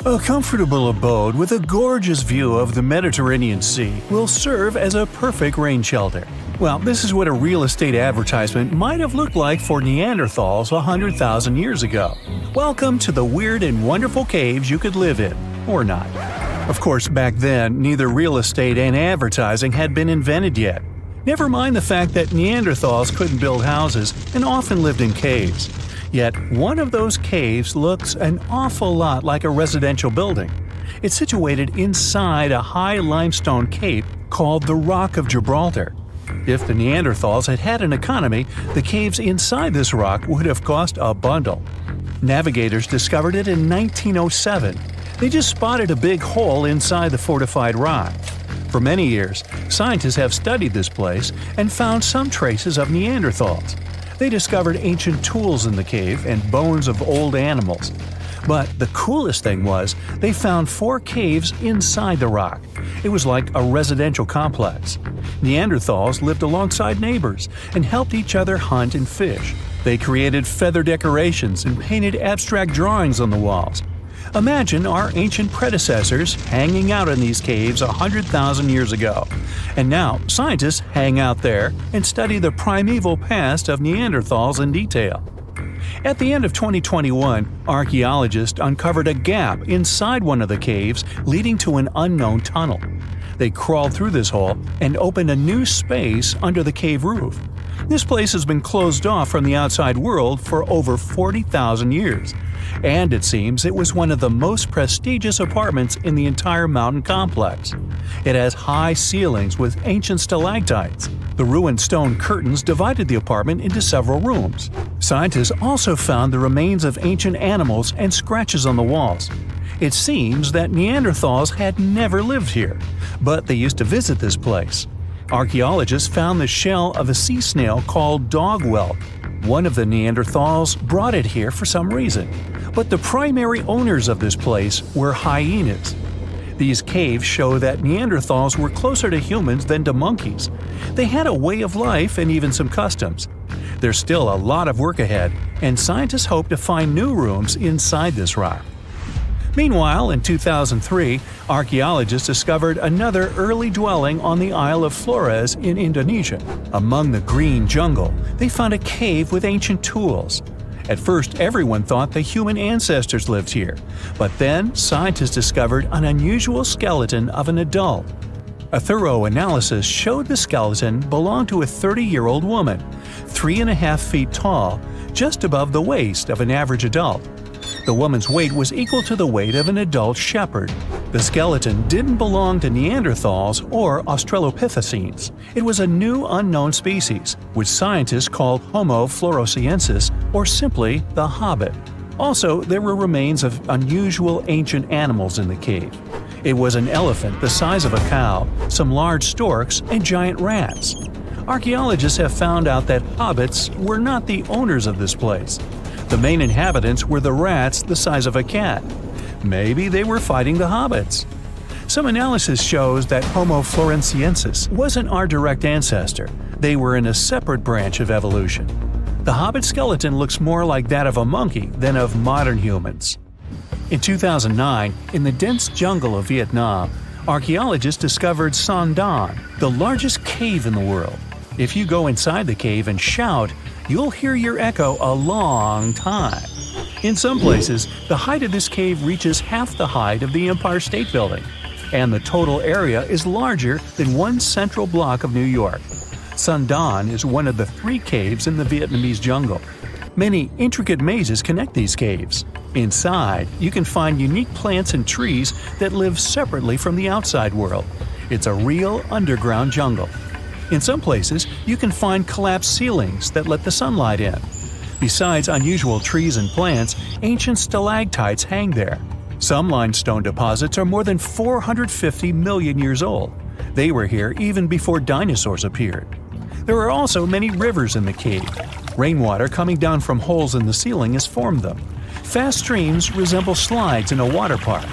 A comfortable abode with a gorgeous view of the Mediterranean Sea will serve as a perfect rain shelter. Well, this is what a real estate advertisement might have looked like for Neanderthals 100,000 years ago. Welcome to the weird and wonderful caves you could live in, or not. Of course, back then, neither real estate and advertising had been invented yet. Never mind the fact that Neanderthals couldn't build houses and often lived in caves. Yet, one of those caves looks an awful lot like a residential building. It's situated inside a high limestone cape called the Rock of Gibraltar. If the Neanderthals had had an economy, the caves inside this rock would have cost a bundle. Navigators discovered it in 1907. They just spotted a big hole inside the fortified rock. For many years, scientists have studied this place and found some traces of Neanderthals. They discovered ancient tools in the cave and bones of old animals. But the coolest thing was, they found 4 caves inside the rock. It was like a residential complex. Neanderthals lived alongside neighbors and helped each other hunt and fish. They created feather decorations and painted abstract drawings on the walls. Imagine our ancient predecessors hanging out in these caves 100,000 years ago. And now, scientists hang out there and study the primeval past of Neanderthals in detail. At the end of 2021, archaeologists uncovered a gap inside one of the caves leading to an unknown tunnel. They crawled through this hole and opened a new space under the cave roof. This place has been closed off from the outside world for over 40,000 years. And it seems it was one of the most prestigious apartments in the entire mountain complex. It has high ceilings with ancient stalactites. The ruined stone curtains divided the apartment into several rooms. Scientists also found the remains of ancient animals and scratches on the walls. It seems that Neanderthals had never lived here, but they used to visit this place. Archaeologists found the shell of a sea snail called dog whelk. One of the Neanderthals brought it here for some reason, but the primary owners of this place were hyenas. These caves show that Neanderthals were closer to humans than to monkeys. They had a way of life and even some customs. There's still a lot of work ahead, and scientists hope to find new rooms inside this rock. Meanwhile, in 2003, archaeologists discovered another early dwelling on the Isle of Flores in Indonesia. Among the green jungle, they found a cave with ancient tools. At first, everyone thought the human ancestors lived here, but then scientists discovered an unusual skeleton of an adult. A thorough analysis showed the skeleton belonged to a 30-year-old woman, 3.5 feet tall, just above the waist of an average adult. The woman's weight was equal to the weight of an adult shepherd. The skeleton didn't belong to Neanderthals or Australopithecines. It was a new unknown species, which scientists called Homo floresiensis, or simply the Hobbit. Also, there were remains of unusual ancient animals in the cave. It was an elephant the size of a cow, some large storks, and giant rats. Archaeologists have found out that hobbits were not the owners of this place. The main inhabitants were the rats the size of a cat. Maybe they were fighting the hobbits. Some analysis shows that Homo floresiensis wasn't our direct ancestor. They were in a separate branch of evolution. The hobbit skeleton looks more like that of a monkey than of modern humans. In 2009, in the dense jungle of Vietnam, archaeologists discovered Son Don, the largest cave in the world. If you go inside the cave and shout, you'll hear your echo a long time. In some places, the height of this cave reaches half the height of the Empire State Building, and the total area is larger than one central block of New York. Son Don is one of the 3 caves in the Vietnamese jungle. Many intricate mazes connect these caves. Inside, you can find unique plants and trees that live separately from the outside world. It's a real underground jungle. In some places, you can find collapsed ceilings that let the sunlight in. Besides unusual trees and plants, ancient stalactites hang there. Some limestone deposits are more than 450 million years old. They were here even before dinosaurs appeared. There are also many rivers in the cave. Rainwater coming down from holes in the ceiling has formed them. Fast streams resemble slides in a water park.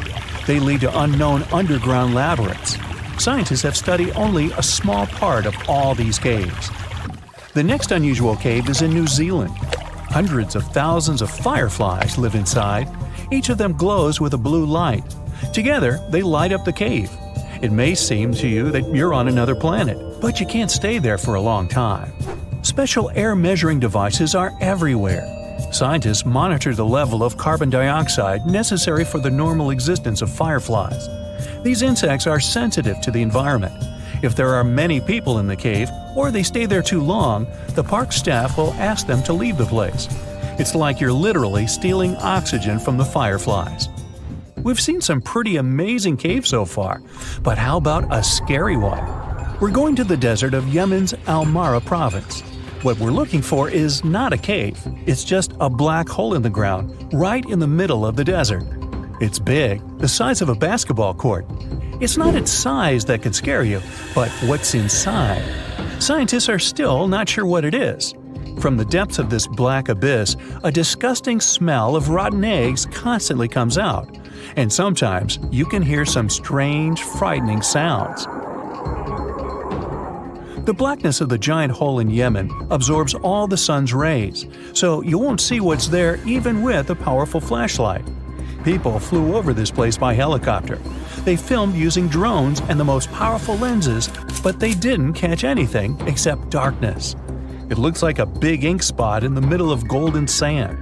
They lead to unknown underground labyrinths. Scientists have studied only a small part of all these caves. The next unusual cave is in New Zealand. Hundreds of thousands of fireflies live inside. Each of them glows with a blue light. Together, they light up the cave. It may seem to you that you're on another planet, but you can't stay there for a long time. Special air measuring devices are everywhere. Scientists monitor the level of carbon dioxide necessary for the normal existence of fireflies. These insects are sensitive to the environment. If there are many people in the cave, or they stay there too long, the park staff will ask them to leave the place. It's like you're literally stealing oxygen from the fireflies. We've seen some pretty amazing caves so far, but how about a scary one? We're going to the desert of Yemen's Al-Mara province. What we're looking for is not a cave, it's just a black hole in the ground, right in the middle of the desert. It's big, the size of a basketball court. It's not its size that could scare you, but what's inside. Scientists are still not sure what it is. From the depths of this black abyss, a disgusting smell of rotten eggs constantly comes out, and sometimes you can hear some strange, frightening sounds. The blackness of the giant hole in Yemen absorbs all the sun's rays, so you won't see what's there even with a powerful flashlight. People flew over this place by helicopter. They filmed using drones and the most powerful lenses, but they didn't catch anything except darkness. It looks like a big ink spot in the middle of golden sand.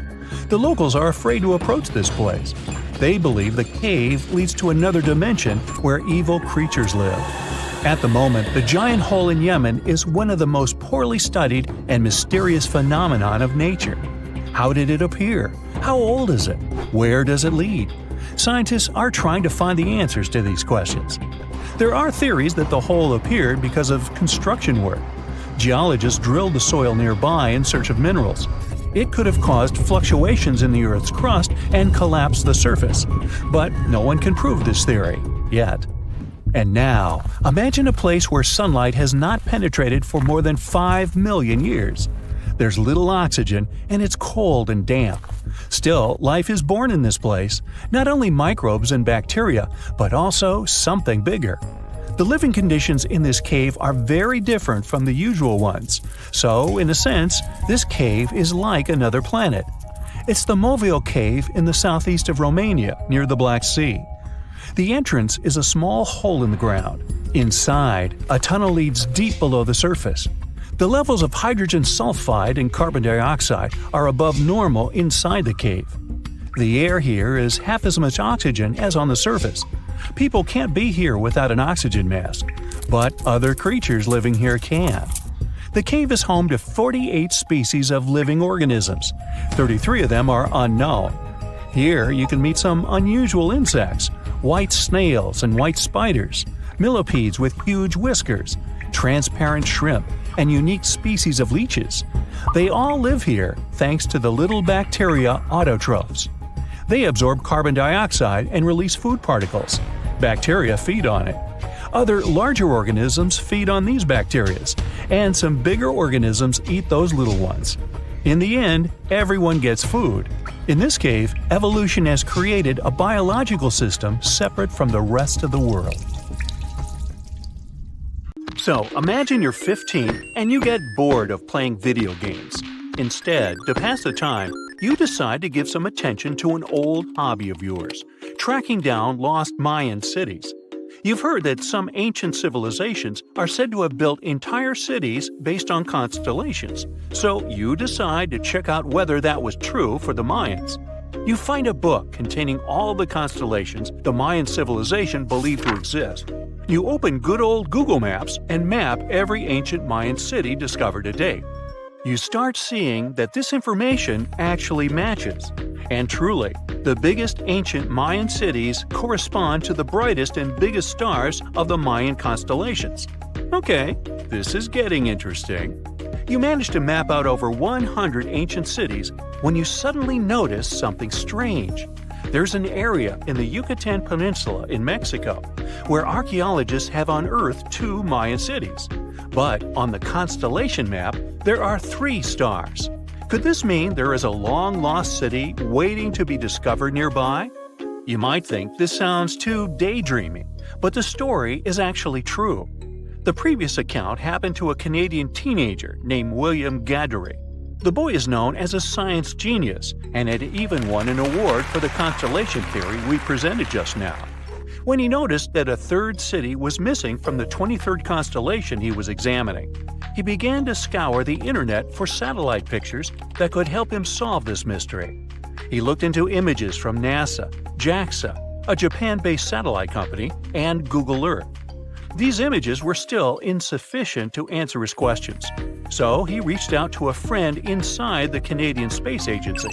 The locals are afraid to approach this place. They believe the cave leads to another dimension where evil creatures live. At the moment, the giant hole in Yemen is one of the most poorly studied and mysterious phenomenon of nature. How did it appear? How old is it? Where does it lead? Scientists are trying to find the answers to these questions. There are theories that the hole appeared because of construction work. Geologists drilled the soil nearby in search of minerals. It could have caused fluctuations in the Earth's crust and collapsed the surface. But no one can prove this theory, yet. And now, imagine a place where sunlight has not penetrated for more than 5 million years. There's little oxygen, and it's cold and damp. Still, life is born in this place, not only microbes and bacteria, but also something bigger. The living conditions in this cave are very different from the usual ones, so, in a sense, this cave is like another planet. It's the Movil Cave in the southeast of Romania, near the Black Sea. The entrance is a small hole in the ground. Inside, a tunnel leads deep below the surface. The levels of hydrogen sulfide and carbon dioxide are above normal inside the cave. The air here is half as much oxygen as on the surface. People can't be here without an oxygen mask. but other creatures living here can. The cave is home to 48 species of living organisms. 33 of them are unknown. Here you can meet some unusual insects, white snails and white spiders, millipedes with huge whiskers, transparent shrimp, and unique species of leeches. They all live here thanks to the little bacteria autotrophs. They absorb carbon dioxide and release food particles. Bacteria feed on it. Other larger organisms feed on these bacteria, and some bigger organisms eat those little ones. In the end, everyone gets food. In this cave, evolution has created a biological system separate from the rest of the world. So, imagine you're 15 and you get bored of playing video games. Instead, to pass the time, you decide to give some attention to an old hobby of yours, tracking down lost Mayan cities. You've heard that some ancient civilizations are said to have built entire cities based on constellations, so you decide to check out whether that was true for the Mayans. You find a book containing all the constellations the Mayan civilization believed to exist. You open good old Google Maps and map every ancient Mayan city discovered to date. You start seeing that this information actually matches. And truly, the biggest ancient Mayan cities correspond to the brightest and biggest stars of the Mayan constellations. Okay, this is getting interesting. You manage to map out over 100 ancient cities when you suddenly notice something strange. There's an area in the Yucatan Peninsula in Mexico where archaeologists have unearthed 2 Mayan cities. But on the constellation map, there are 3 stars. Could this mean there is a long-lost city waiting to be discovered nearby? You might think this sounds too daydreaming, but the story is actually true. The previous account happened to a Canadian teenager named William Gaddery. The boy is known as a science genius and had even won an award for the constellation theory we presented just now. When he noticed that a 3rd city was missing from the 23rd constellation he was examining, he began to scour the internet for satellite pictures that could help him solve this mystery. He looked into images from NASA, JAXA, a Japan-based satellite company, and Google Earth. These images were still insufficient to answer his questions, so he reached out to a friend inside the Canadian Space Agency.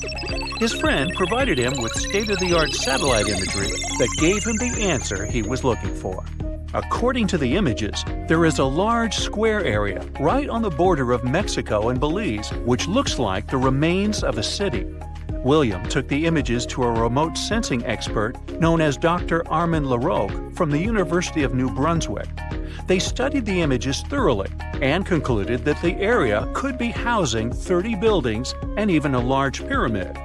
His friend provided him with state-of-the-art satellite imagery that gave him the answer he was looking for. According to the images, there is a large square area right on the border of Mexico and Belize, which looks like the remains of a city. William took the images to a remote sensing expert known as Dr. Armand Larocque from the University of New Brunswick. They studied the images thoroughly and concluded that the area could be housing 30 buildings and even a large pyramid.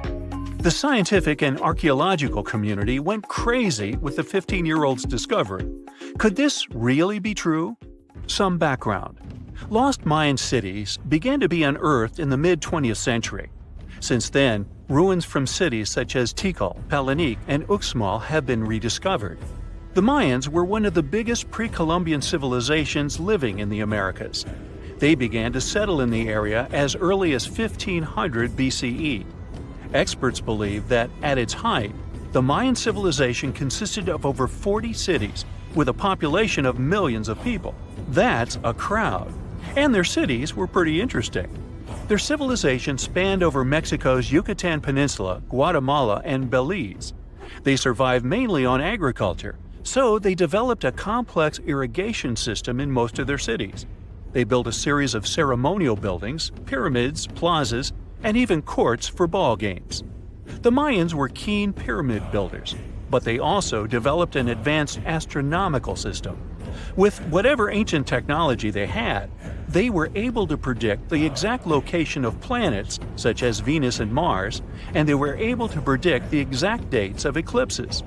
The scientific and archaeological community went crazy with the 15-year-old's discovery. Could this really be true? Some background. Lost Mayan cities began to be unearthed in the mid-20th century. Since then, ruins from cities such as Tikal, Palenque, and Uxmal have been rediscovered. The Mayans were one of the biggest pre-Columbian civilizations living in the Americas. They began to settle in the area as early as 1500 BCE. Experts believe that, at its height, the Mayan civilization consisted of over 40 cities, with a population of millions of people. That's a crowd. And their cities were pretty interesting. Their civilization spanned over Mexico's Yucatan Peninsula, Guatemala, and Belize. They survived mainly on agriculture, so they developed a complex irrigation system in most of their cities. They built a series of ceremonial buildings, pyramids, plazas, and even courts for ball games. The Mayans were keen pyramid builders, but they also developed an advanced astronomical system. With whatever ancient technology they had, they were able to predict the exact location of planets, such as Venus and Mars, and they were able to predict the exact dates of eclipses.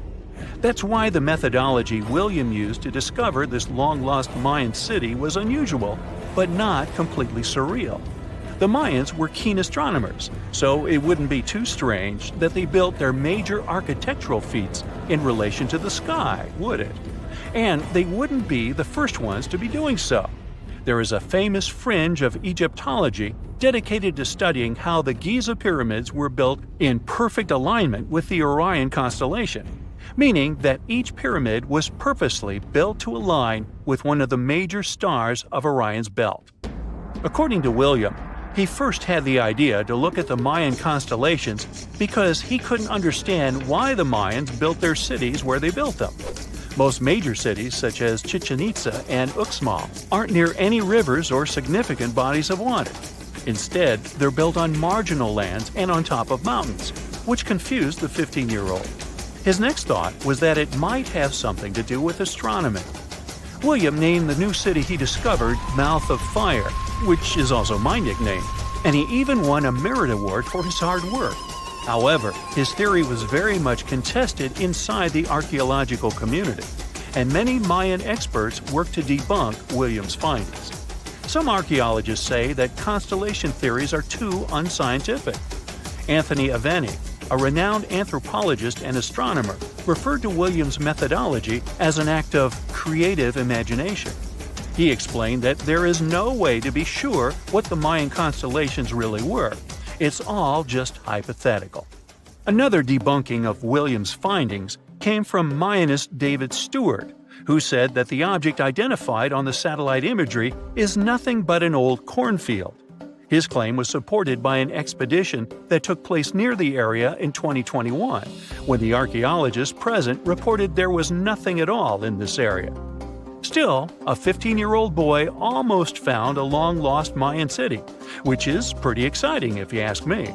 That's why the methodology William used to discover this long-lost Mayan city was unusual, but not completely surreal. The Mayans were keen astronomers, so it wouldn't be too strange that they built their major architectural feats in relation to the sky, would it? And they wouldn't be the first ones to be doing so. There is a famous fringe of Egyptology dedicated to studying how the Giza pyramids were built in perfect alignment with the Orion constellation. meaning that each pyramid was purposely built to align with one of the major stars of Orion's belt. According to William, he first had the idea to look at the Mayan constellations because he couldn't understand why the Mayans built their cities where they built them. Most major cities, such as Chichen Itza and Uxmal, aren't near any rivers or significant bodies of water. Instead, they're built on marginal lands and on top of mountains, which confused the 15-year-old. His next thought was that it might have something to do with astronomy. William named the new city he discovered Mouth of Fire, which is also my nickname, and he even won a merit award for his hard work. However, his theory was very much contested inside the archaeological community, and many Mayan experts worked to debunk William's findings. Some archaeologists say that constellation theories are too unscientific. Anthony Aveni, a renowned anthropologist and astronomer, referred to William's methodology as an act of creative imagination. He explained that there is no way to be sure what the Mayan constellations really were. It's all just hypothetical. Another debunking of William's findings came from Mayanist David Stewart, who said that the object identified on the satellite imagery is nothing but an old cornfield. His claim was supported by an expedition that took place near the area in 2021, when the archaeologists present reported there was nothing at all in this area. Still, a 15-year-old boy almost found a long-lost Mayan city, which is pretty exciting if you ask me.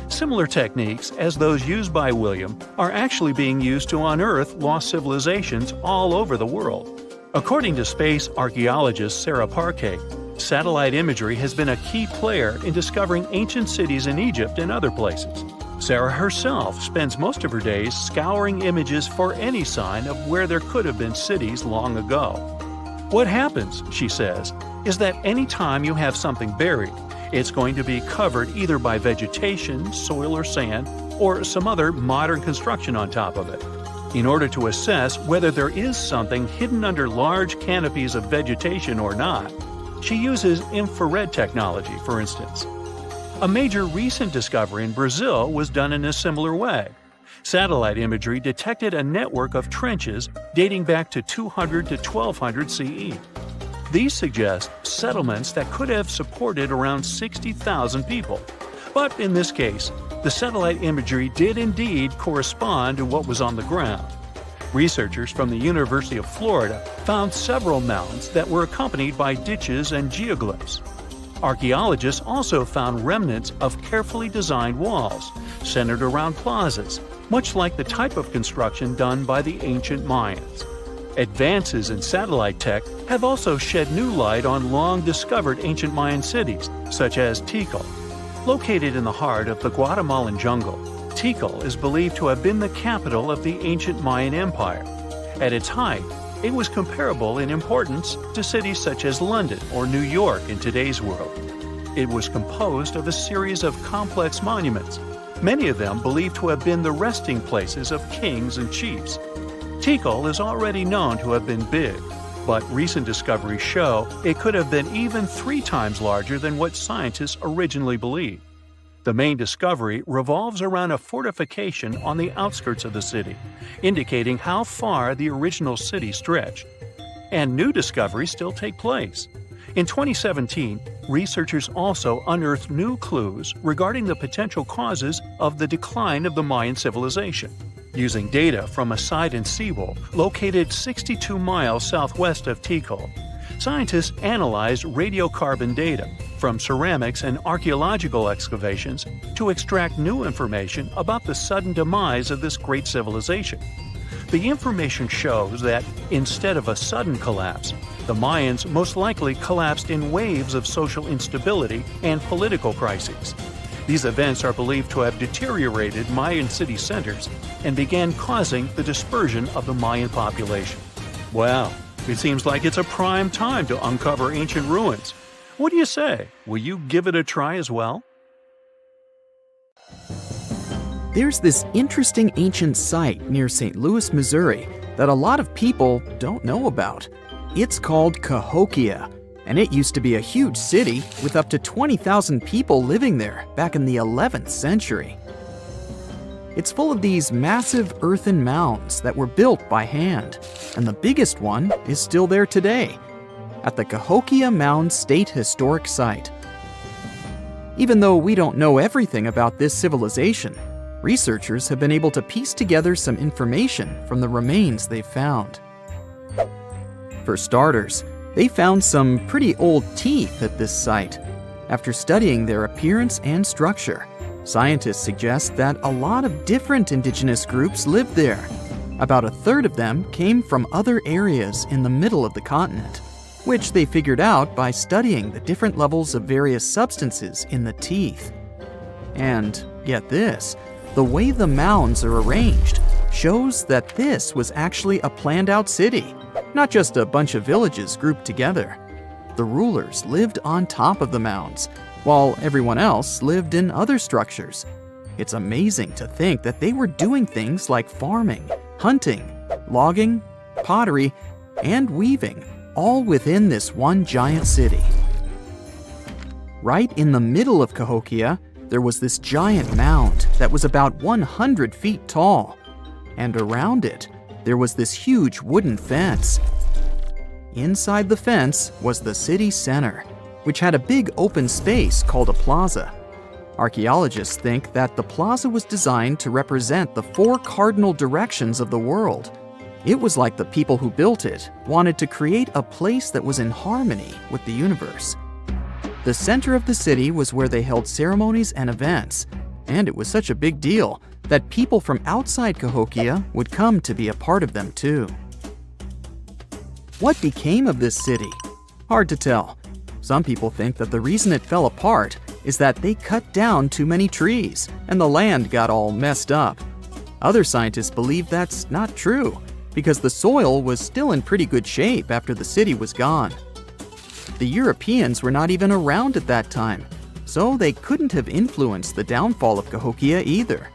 Similar techniques as those used by William are actually being used to unearth lost civilizations all over the world. According to space archaeologist Sarah Parquet, satellite imagery has been a key player in discovering ancient cities in Egypt and other places. Sarah herself spends most of her days scouring images for any sign of where there could have been cities long ago. What happens, she says, is that any time you have something buried, it's going to be covered either by vegetation, soil or sand, or some other modern construction on top of it. In order to assess whether there is something hidden under large canopies of vegetation or not, she uses infrared technology, for instance. A major recent discovery in Brazil was done in a similar way. Satellite imagery detected a network of trenches dating back to 200 to 1200 CE. These suggest settlements that could have supported around 60,000 people. But in this case, the satellite imagery did indeed correspond to what was on the ground. Researchers from the University of Florida found several mounds that were accompanied by ditches and geoglyphs. Archaeologists also found remnants of carefully designed walls, centered around plazas, much like the type of construction done by the ancient Mayans. Advances in satellite tech have also shed new light on long-discovered ancient Mayan cities, such as Tikal. Located in the heart of the Guatemalan jungle, Tikal is believed to have been the capital of the ancient Mayan Empire. At its height, it was comparable in importance to cities such as London or New York in today's world. It was composed of a series of complex monuments, many of them believed to have been the resting places of kings and chiefs. Tikal is already known to have been big, but recent discoveries show it could have been even 3 times larger than what scientists originally believed. The main discovery revolves around a fortification on the outskirts of the city, indicating how far the original city stretched. And new discoveries still take place. In 2017, researchers also unearthed new clues regarding the potential causes of the decline of the Mayan civilization. Using data from a Sidon seawall located 62 miles southwest of Tikal, scientists analyzed radiocarbon data from ceramics and archaeological excavations to extract new information about the sudden demise of this great civilization. The information shows that, instead of a sudden collapse, the Mayans most likely collapsed in waves of social instability and political crises. These events are believed to have deteriorated Mayan city centers and began causing the dispersion of the Mayan population. Wow, it seems like it's a prime time to uncover ancient ruins. What do you say? Will you give it a try as well? There's this interesting ancient site near St. Louis, Missouri, that a lot of people don't know about. It's called Cahokia, and it used to be a huge city with up to 20,000 people living there back in the 11th century. It's full of these massive earthen mounds that were built by hand, and the biggest one is still there today, at the Cahokia Mound State Historic Site. Even though we don't know everything about this civilization, researchers have been able to piece together some information from the remains they've found. For starters, they found some pretty old teeth at this site. After studying their appearance and structure, scientists suggest that a lot of different indigenous groups lived there. About a third of them came from other areas in the middle of the continent, which they figured out by studying the different levels of various substances in the teeth. And get this, the way the mounds are arranged shows that this was actually a planned-out city, not just a bunch of villages grouped together. The rulers lived on top of the mounds, while everyone else lived in other structures. It's amazing to think that they were doing things like farming, hunting, logging, pottery, and weaving, all within this one giant city. Right in the middle of Cahokia, there was this giant mound that was about 100 feet tall, and around it, there was this huge wooden fence. Inside the fence was the city center, which had a big open space called a plaza. Archaeologists think that the plaza was designed to represent the 4 cardinal directions of the world. It was like the people who built it wanted to create a place that was in harmony with the universe. The center of the city was where they held ceremonies and events, and it was such a big deal that people from outside Cahokia would come to be a part of them too. What became of this city? Hard to tell. Some people think that the reason it fell apart is that they cut down too many trees and the land got all messed up. Other scientists believe that's not true because the soil was still in pretty good shape after the city was gone. The Europeans were not even around at that time, so they couldn't have influenced the downfall of Cahokia either.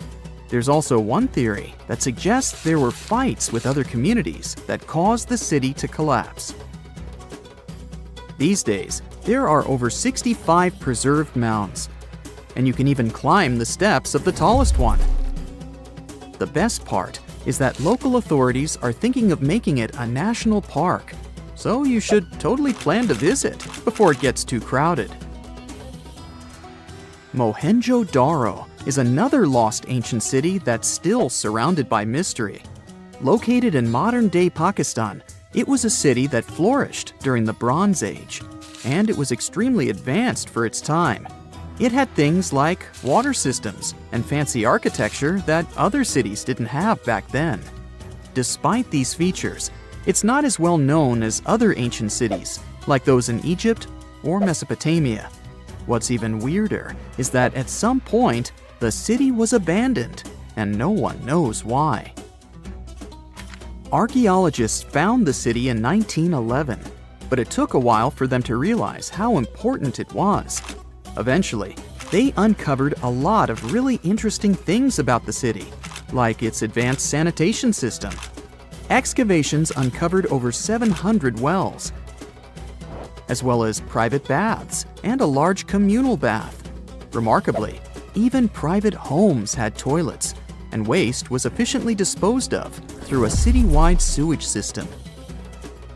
There's also one theory that suggests there were fights with other communities that caused the city to collapse. These days, there are over 65 preserved mounds, and you can even climb the steps of the tallest one. The best part is that local authorities are thinking of making it a national park, so you should totally plan to visit before it gets too crowded. Mohenjo-Daro is another lost ancient city that's still surrounded by mystery. Located in modern-day Pakistan, it was a city that flourished during the Bronze Age, and it was extremely advanced for its time. It had things like water systems and fancy architecture that other cities didn't have back then. Despite these features, it's not as well known as other ancient cities, like those in Egypt or Mesopotamia. What's even weirder is that at some point, the city was abandoned, and no one knows why. Archaeologists found the city in 1911, but it took a while for them to realize how important it was. Eventually, they uncovered a lot of really interesting things about the city, like its advanced sanitation system. Excavations uncovered over 700 wells, as well as private baths and a large communal bath. Remarkably, even private homes had toilets, and waste was efficiently disposed of through a citywide sewage system.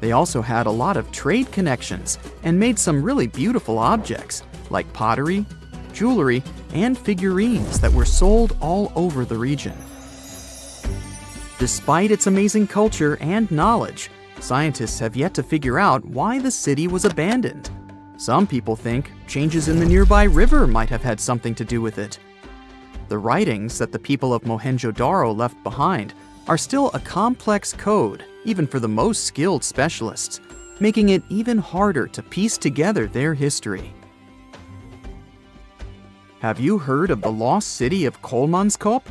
They also had a lot of trade connections and made some really beautiful objects, like pottery, jewelry, and figurines that were sold all over the region. Despite its amazing culture and knowledge, scientists have yet to figure out why the city was abandoned. Some people think changes in the nearby river might have had something to do with it. The writings that the people of Mohenjo-Daro left behind are still a complex code, even for the most skilled specialists, making it even harder to piece together their history. Have you heard of the lost city of Kolmanskop?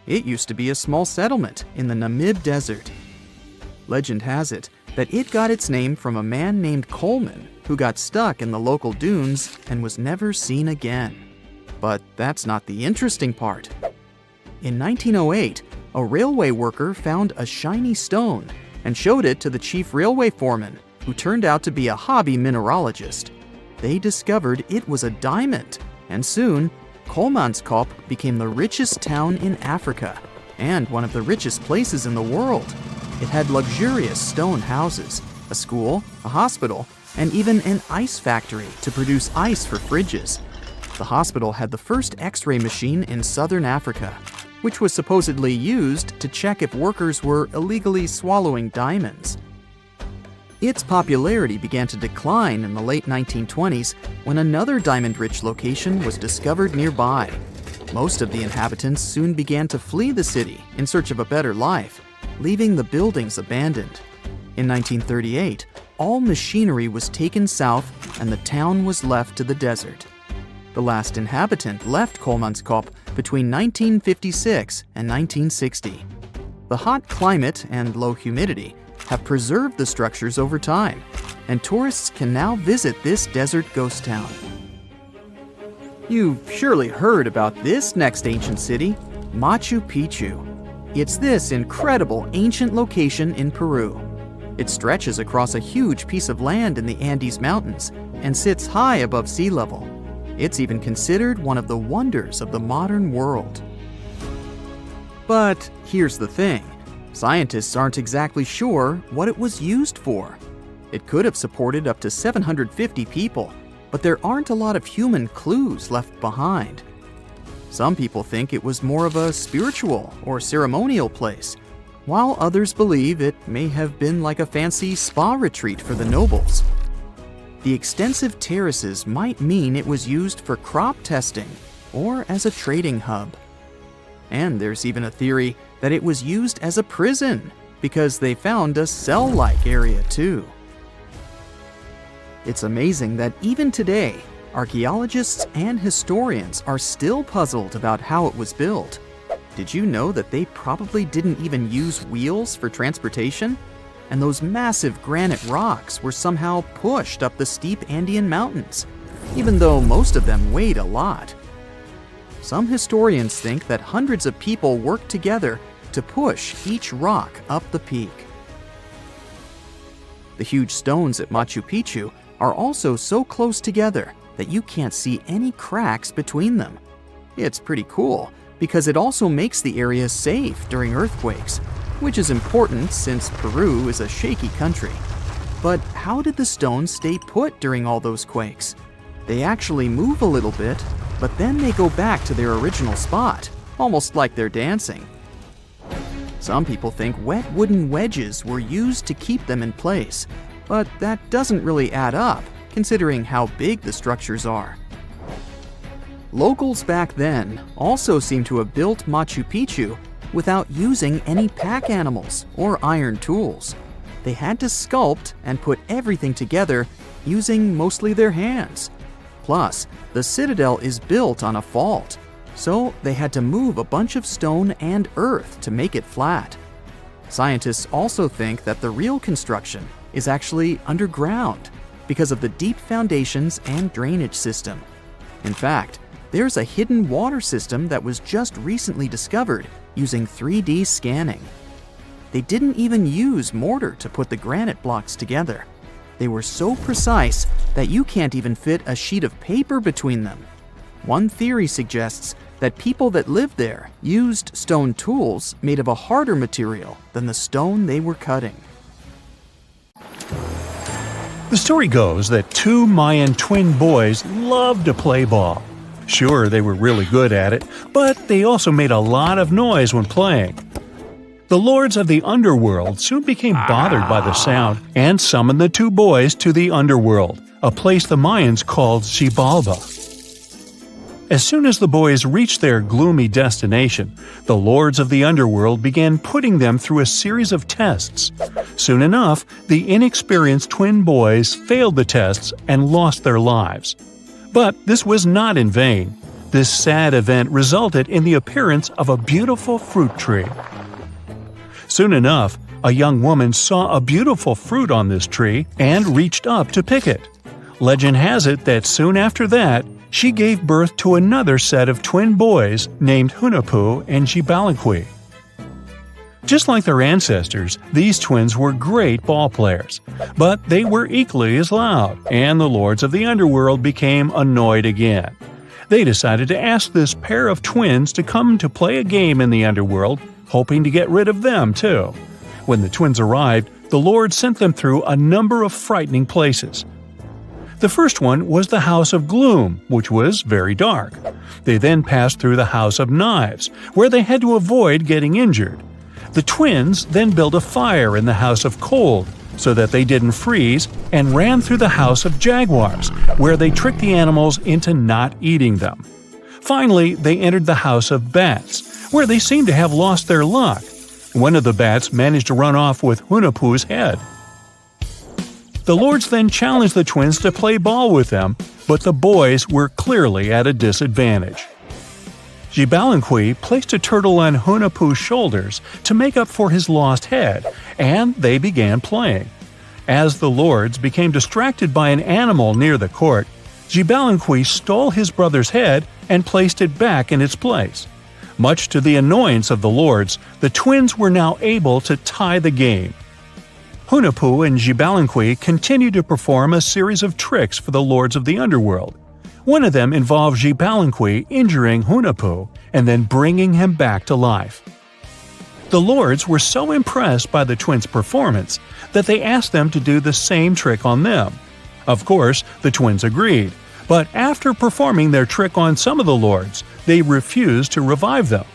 It used to be a small settlement in the Namib Desert. Legend has it that it got its name from a man named Coleman who got stuck in the local dunes and was never seen again. But that's not the interesting part. In 1908, a railway worker found a shiny stone and showed it to the chief railway foreman, who turned out to be a hobby mineralogist. They discovered it was a diamond, and soon Kolmanskop became the richest town in Africa and one of the richest places in the world. It had luxurious stone houses, a school, a hospital, and even an ice factory to produce ice for fridges. The hospital had the first X-ray machine in southern Africa, which was supposedly used to check if workers were illegally swallowing diamonds. Its popularity began to decline in the late 1920s when another diamond-rich location was discovered nearby. Most of the inhabitants soon began to flee the city in search of a better life, leaving the buildings abandoned. In 1938, all machinery was taken south and the town was left to the desert. The last inhabitant left Kolmanskop between 1956 and 1960. The hot climate and low humidity have preserved the structures over time, and tourists can now visit this desert ghost town. You've surely heard about this next ancient city, Machu Picchu. It's this incredible ancient location in Peru. It stretches across a huge piece of land in the Andes Mountains and sits high above sea level. It's even considered one of the wonders of the modern world. But here's the thing. Scientists aren't exactly sure what it was used for. It could have supported up to 750 people, but there aren't a lot of human clues left behind. Some people think it was more of a spiritual or ceremonial place, while others believe it may have been like a fancy spa retreat for the nobles. The extensive terraces might mean it was used for crop testing or as a trading hub. And there's even a theory that it was used as a prison because they found a cell-like area too. It's amazing that even today, archaeologists and historians are still puzzled about how it was built. Did you know that they probably didn't even use wheels for transportation? And those massive granite rocks were somehow pushed up the steep Andean mountains, even though most of them weighed a lot. Some historians think that hundreds of people worked together to push each rock up the peak. The huge stones at Machu Picchu are also so close together that you can't see any cracks between them. It's pretty cool because it also makes the area safe during earthquakes, which is important since Peru is a shaky country. But how did the stones stay put during all those quakes? They actually move a little bit, but then they go back to their original spot, almost like they're dancing. Some people think wet wooden wedges were used to keep them in place, but that doesn't really add up, considering how big the structures are. Locals back then also seem to have built Machu Picchu without using any pack animals or iron tools. They had to sculpt and put everything together using mostly their hands. Plus, the citadel is built on a fault, so they had to move a bunch of stone and earth to make it flat. Scientists also think that the real construction is actually underground because of the deep foundations and drainage system. In fact, there's a hidden water system that was just recently discovered using 3D scanning. They didn't even use mortar to put the granite blocks together. They were so precise that you can't even fit a sheet of paper between them. One theory suggests that people that lived there used stone tools made of a harder material than the stone they were cutting. The story goes that two Mayan twin boys loved to play ball. Sure, they were really good at it, but they also made a lot of noise when playing. The lords of the underworld soon became bothered by the sound and summoned the two boys to the underworld, a place the Mayans called Xibalba. As soon as the boys reached their gloomy destination, the lords of the underworld began putting them through a series of tests. Soon enough, the inexperienced twin boys failed the tests and lost their lives. But this was not in vain. This sad event resulted in the appearance of a beautiful fruit tree. Soon enough, a young woman saw a beautiful fruit on this tree and reached up to pick it. Legend has it that soon after that, she gave birth to another set of twin boys named Hunahpu and Xibalaqui. Just like their ancestors, these twins were great ball players, but they were equally as loud, and the lords of the underworld became annoyed again. They decided to ask this pair of twins to come to play a game in the underworld, hoping to get rid of them too. When the twins arrived, the Lord sent them through a number of frightening places. The first one was the House of Gloom, which was very dark. They then passed through the House of Knives, where they had to avoid getting injured. The twins then built a fire in the House of Cold, so that they didn't freeze, and ran through the House of Jaguars, where they tricked the animals into not eating them. Finally, they entered the House of Bats, where they seemed to have lost their luck. One of the bats managed to run off with Hunahpu's head. The lords then challenged the twins to play ball with them, but the boys were clearly at a disadvantage. Xibalanqui placed a turtle on Hunahpu's shoulders to make up for his lost head, and they began playing. As the lords became distracted by an animal near the court, Xibalanqui stole his brother's head and placed it back in its place. Much to the annoyance of the lords, the twins were now able to tie the game. Hunahpu and Xibalanqui continued to perform a series of tricks for the lords of the underworld. One of them involved Xibalanqui injuring Hunahpu and then bringing him back to life. The lords were so impressed by the twins' performance that they asked them to do the same trick on them. Of course, the twins agreed, but after performing their trick on some of the lords, they refused to revive them.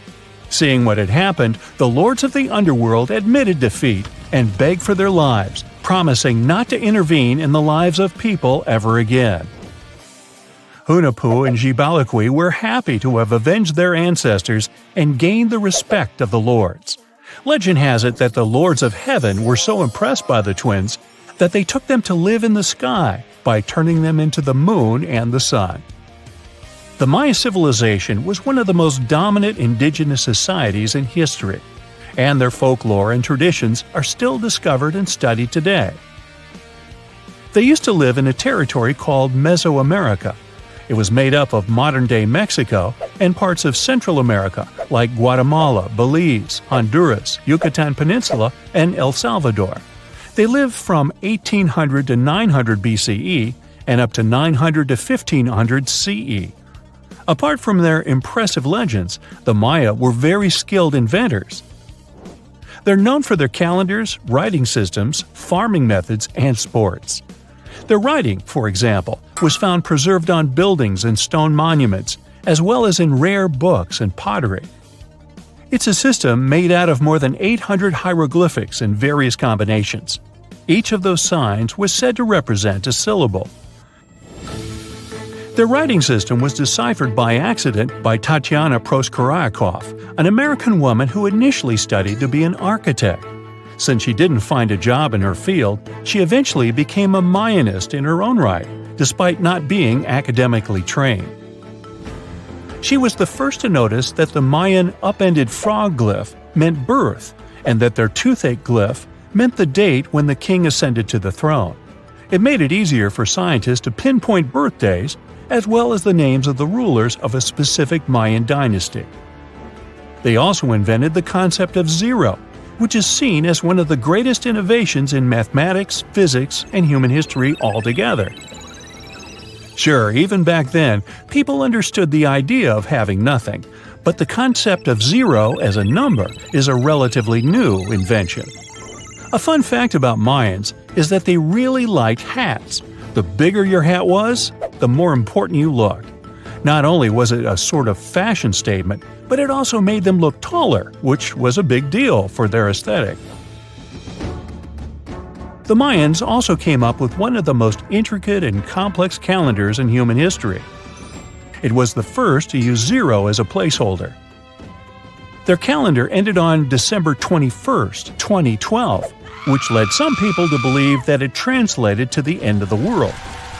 Seeing what had happened, the lords of the underworld admitted defeat and begged for their lives, promising not to intervene in the lives of people ever again. Hunahpu and Xibalanqui were happy to have avenged their ancestors and gained the respect of the lords. Legend has it that the lords of heaven were so impressed by the twins that they took them to live in the sky by turning them into the moon and the sun. The Maya civilization was one of the most dominant indigenous societies in history, and their folklore and traditions are still discovered and studied today. They used to live in a territory called Mesoamerica. It was made up of modern-day Mexico and parts of Central America like Guatemala, Belize, Honduras, Yucatan Peninsula, and El Salvador. They lived from 1800 to 900 BCE and up to 900 to 1500 CE. Apart from their impressive legends, the Maya were very skilled inventors. They're known for their calendars, writing systems, farming methods, and sports. Their writing, for example, was found preserved on buildings and stone monuments, as well as in rare books and pottery. It's a system made out of more than 800 hieroglyphics in various combinations. Each of those signs was said to represent a syllable. Their writing system was deciphered by accident by Tatiana Proskorakov, an American woman who initially studied to be an architect. Since she didn't find a job in her field, she eventually became a Mayanist in her own right, despite not being academically trained. She was the first to notice that the Mayan upended frog glyph meant birth, and that their toothache glyph meant the date when the king ascended to the throne. It made it easier for scientists to pinpoint birthdays, as well as the names of the rulers of a specific Mayan dynasty. They also invented the concept of zero, which is seen as one of the greatest innovations in mathematics, physics, and human history altogether. Sure, even back then, people understood the idea of having nothing, but the concept of zero as a number is a relatively new invention. A fun fact about Mayans is that they really liked hats. The bigger your hat was, the more important you looked. Not only was it a sort of fashion statement, but it also made them look taller, which was a big deal for their aesthetic. The Mayans also came up with one of the most intricate and complex calendars in human history. It was the first to use zero as a placeholder. Their calendar ended on December 21st, 2012, which led some people to believe that it translated to the end of the world.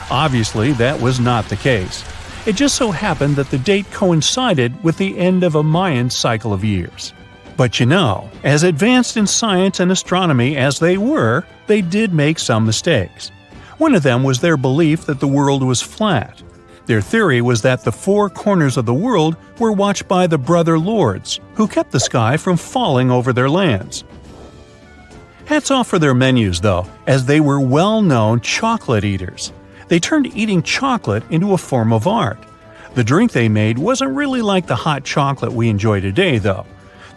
Obviously, that was not the case. It just so happened that the date coincided with the end of a Mayan cycle of years. But you know, as advanced in science and astronomy as they were, they did make some mistakes. One of them was their belief that the world was flat. Their theory was that the four corners of the world were watched by the Brother Lords, who kept the sky from falling over their lands. Hats off for their menus, though, as they were well-known chocolate eaters. They turned eating chocolate into a form of art. The drink they made wasn't really like the hot chocolate we enjoy today, though.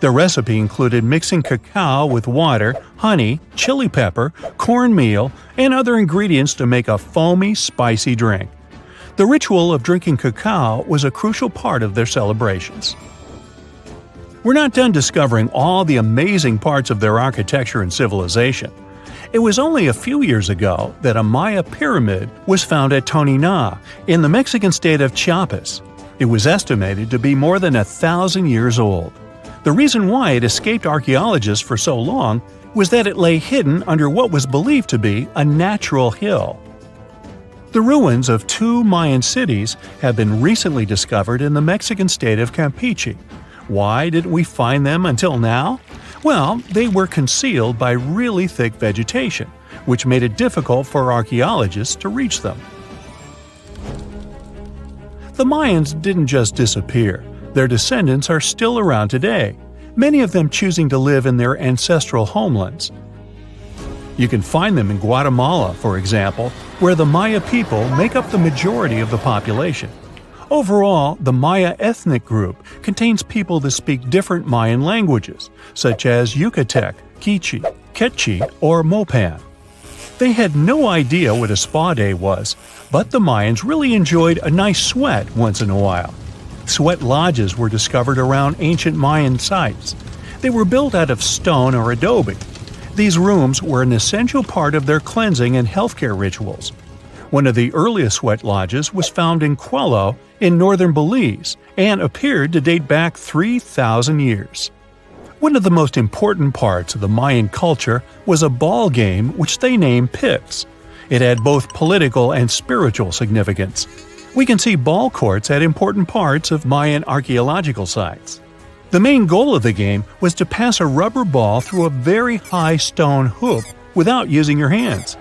The recipe included mixing cacao with water, honey, chili pepper, cornmeal, and other ingredients to make a foamy, spicy drink. The ritual of drinking cacao was a crucial part of their celebrations. We're not done discovering all the amazing parts of their architecture and civilization. It was only a few years ago that a Maya pyramid was found at Tonina, in the Mexican state of Chiapas. It was estimated to be more than 1,000 years old. The reason why it escaped archaeologists for so long was that it lay hidden under what was believed to be a natural hill. The ruins of 2 Mayan cities have been recently discovered in the Mexican state of Campeche. Why didn't we find them until now? Well, they were concealed by really thick vegetation, which made it difficult for archaeologists to reach them. The Mayans didn't just disappear. Their descendants are still around today, many of them choosing to live in their ancestral homelands. You can find them in Guatemala, for example, where the Maya people make up the majority of the population. Overall, the Maya ethnic group contains people that speak different Mayan languages, such as Yucatec, Quiche, Quechua, or Mopan. They had no idea what a spa day was, but the Mayans really enjoyed a nice sweat once in a while. Sweat lodges were discovered around ancient Mayan sites. They were built out of stone or adobe. These rooms were an essential part of their cleansing and healthcare rituals. One of the earliest sweat lodges was found in Quello in northern Belize and appeared to date back 3,000 years. One of the most important parts of the Mayan culture was a ball game which they named Pix. It had both political and spiritual significance. We can see ball courts at important parts of Mayan archaeological sites. The main goal of the game was to pass a rubber ball through a very high stone hoop without using your hands.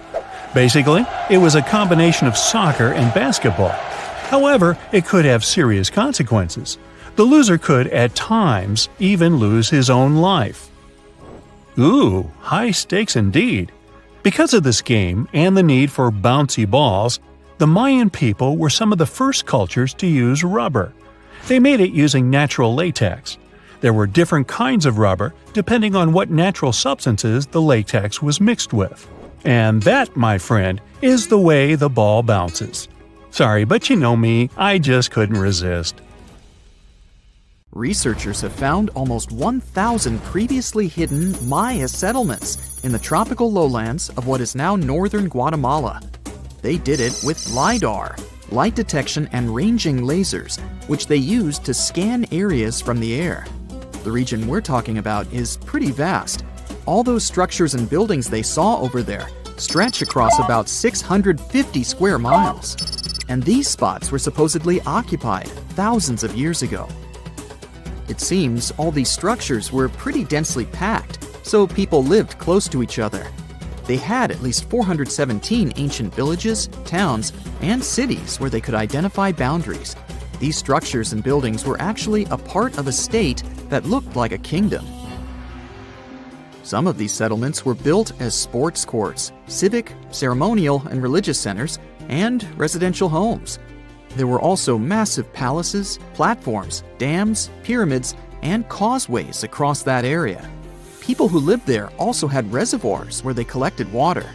Basically, it was a combination of soccer and basketball. However, it could have serious consequences. The loser could, at times, even lose his own life. Ooh, high stakes indeed. Because of this game and the need for bouncy balls, the Mayan people were some of the first cultures to use rubber. They made it using natural latex. There were different kinds of rubber depending on what natural substances the latex was mixed with. And that, my friend, is the way the ball bounces. Sorry, but you know me, I just couldn't resist. Researchers have found almost 1,000 previously hidden Maya settlements in the tropical lowlands of what is now northern Guatemala. They did it with LiDAR, light detection and ranging lasers, which they used to scan areas from the air. The region we're talking about is pretty vast. All those structures and buildings they saw over there stretch across about 650 square miles. And these spots were supposedly occupied thousands of years ago. It seems all these structures were pretty densely packed, so people lived close to each other. They had at least 417 ancient villages, towns, and cities where they could identify boundaries. These structures and buildings were actually a part of a state that looked like a kingdom. Some of these settlements were built as sports courts, civic, ceremonial, and religious centers, and residential homes. There were also massive palaces, platforms, dams, pyramids, and causeways across that area. People who lived there also had reservoirs where they collected water.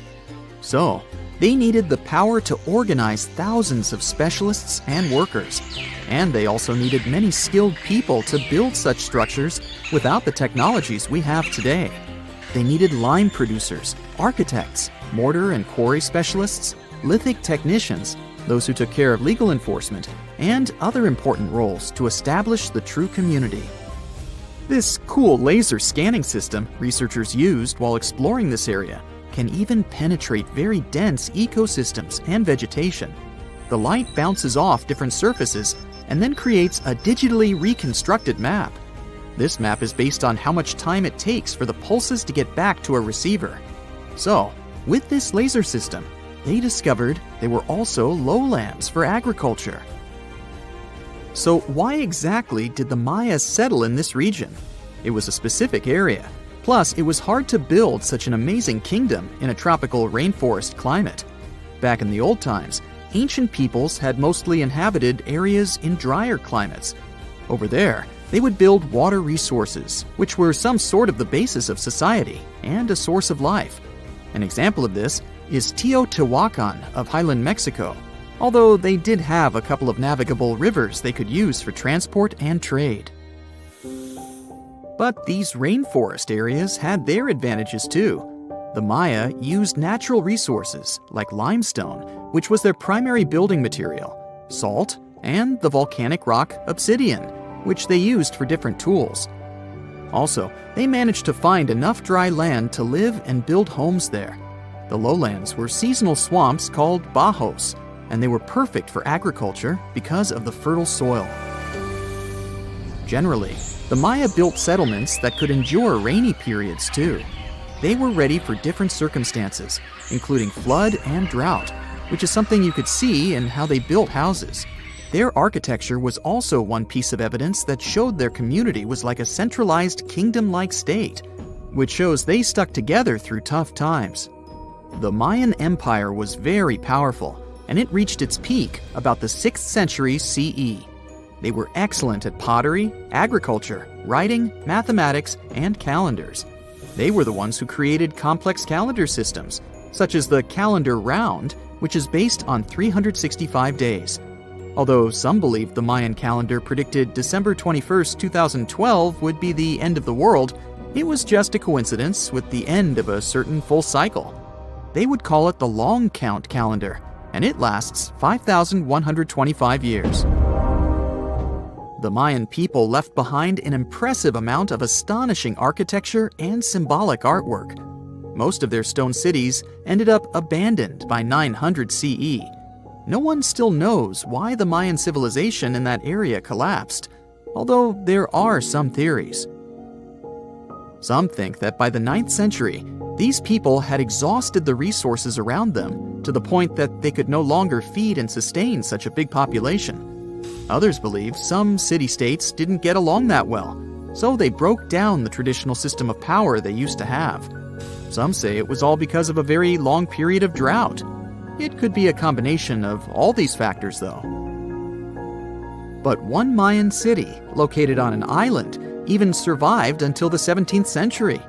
So, they needed the power to organize thousands of specialists and workers. And they also needed many skilled people to build such structures without the technologies we have today. They needed lime producers, architects, mortar and quarry specialists, lithic technicians, those who took care of legal enforcement, and other important roles to establish the true community. This cool laser scanning system researchers used while exploring this area can even penetrate very dense ecosystems and vegetation. The light bounces off different surfaces and then creates a digitally reconstructed map. This map is based on how much time it takes for the pulses to get back to a receiver. So, with this laser system, they discovered they were also lowlands for agriculture. So why exactly did the Mayas settle in this region? It was a specific area. Plus, it was hard to build such an amazing kingdom in a tropical rainforest climate. Back in the old times, ancient peoples had mostly inhabited areas in drier climates. Over there, they would build water resources, which were some sort of the basis of society and a source of life. An example of this is Teotihuacan of Highland Mexico, although they did have a couple of navigable rivers they could use for transport and trade. But these rainforest areas had their advantages too. The Maya used natural resources like limestone, which was their primary building material, salt, and the volcanic rock obsidian, which they used for different tools. Also, they managed to find enough dry land to live and build homes there. The lowlands were seasonal swamps called bajos, and they were perfect for agriculture because of the fertile soil. Generally, the Maya built settlements that could endure rainy periods too. They were ready for different circumstances, including flood and drought, which is something you could see in how they built houses. Their architecture was also one piece of evidence that showed their community was like a centralized kingdom-like state, which shows they stuck together through tough times. The Mayan Empire was very powerful, and it reached its peak about the 6th century CE. They were excellent at pottery, agriculture, writing, mathematics, and calendars. They were the ones who created complex calendar systems, such as the calendar round, which is based on 365 days. Although some believe the Mayan calendar predicted December 21st, 2012 would be the end of the world, it was just a coincidence with the end of a certain full cycle. They would call it the long count calendar, and it lasts 5,125 years. The Mayan people left behind an impressive amount of astonishing architecture and symbolic artwork. Most of their stone cities ended up abandoned by 900 CE. No one still knows why the Mayan civilization in that area collapsed, although there are some theories. Some think that by the 9th century, these people had exhausted the resources around them to the point that they could no longer feed and sustain such a big population. Others believe some city-states didn't get along that well, so they broke down the traditional system of power they used to have. Some say it was all because of a very long period of drought. It could be a combination of all these factors, though. But one Mayan city, located on an island, even survived until the 17th century.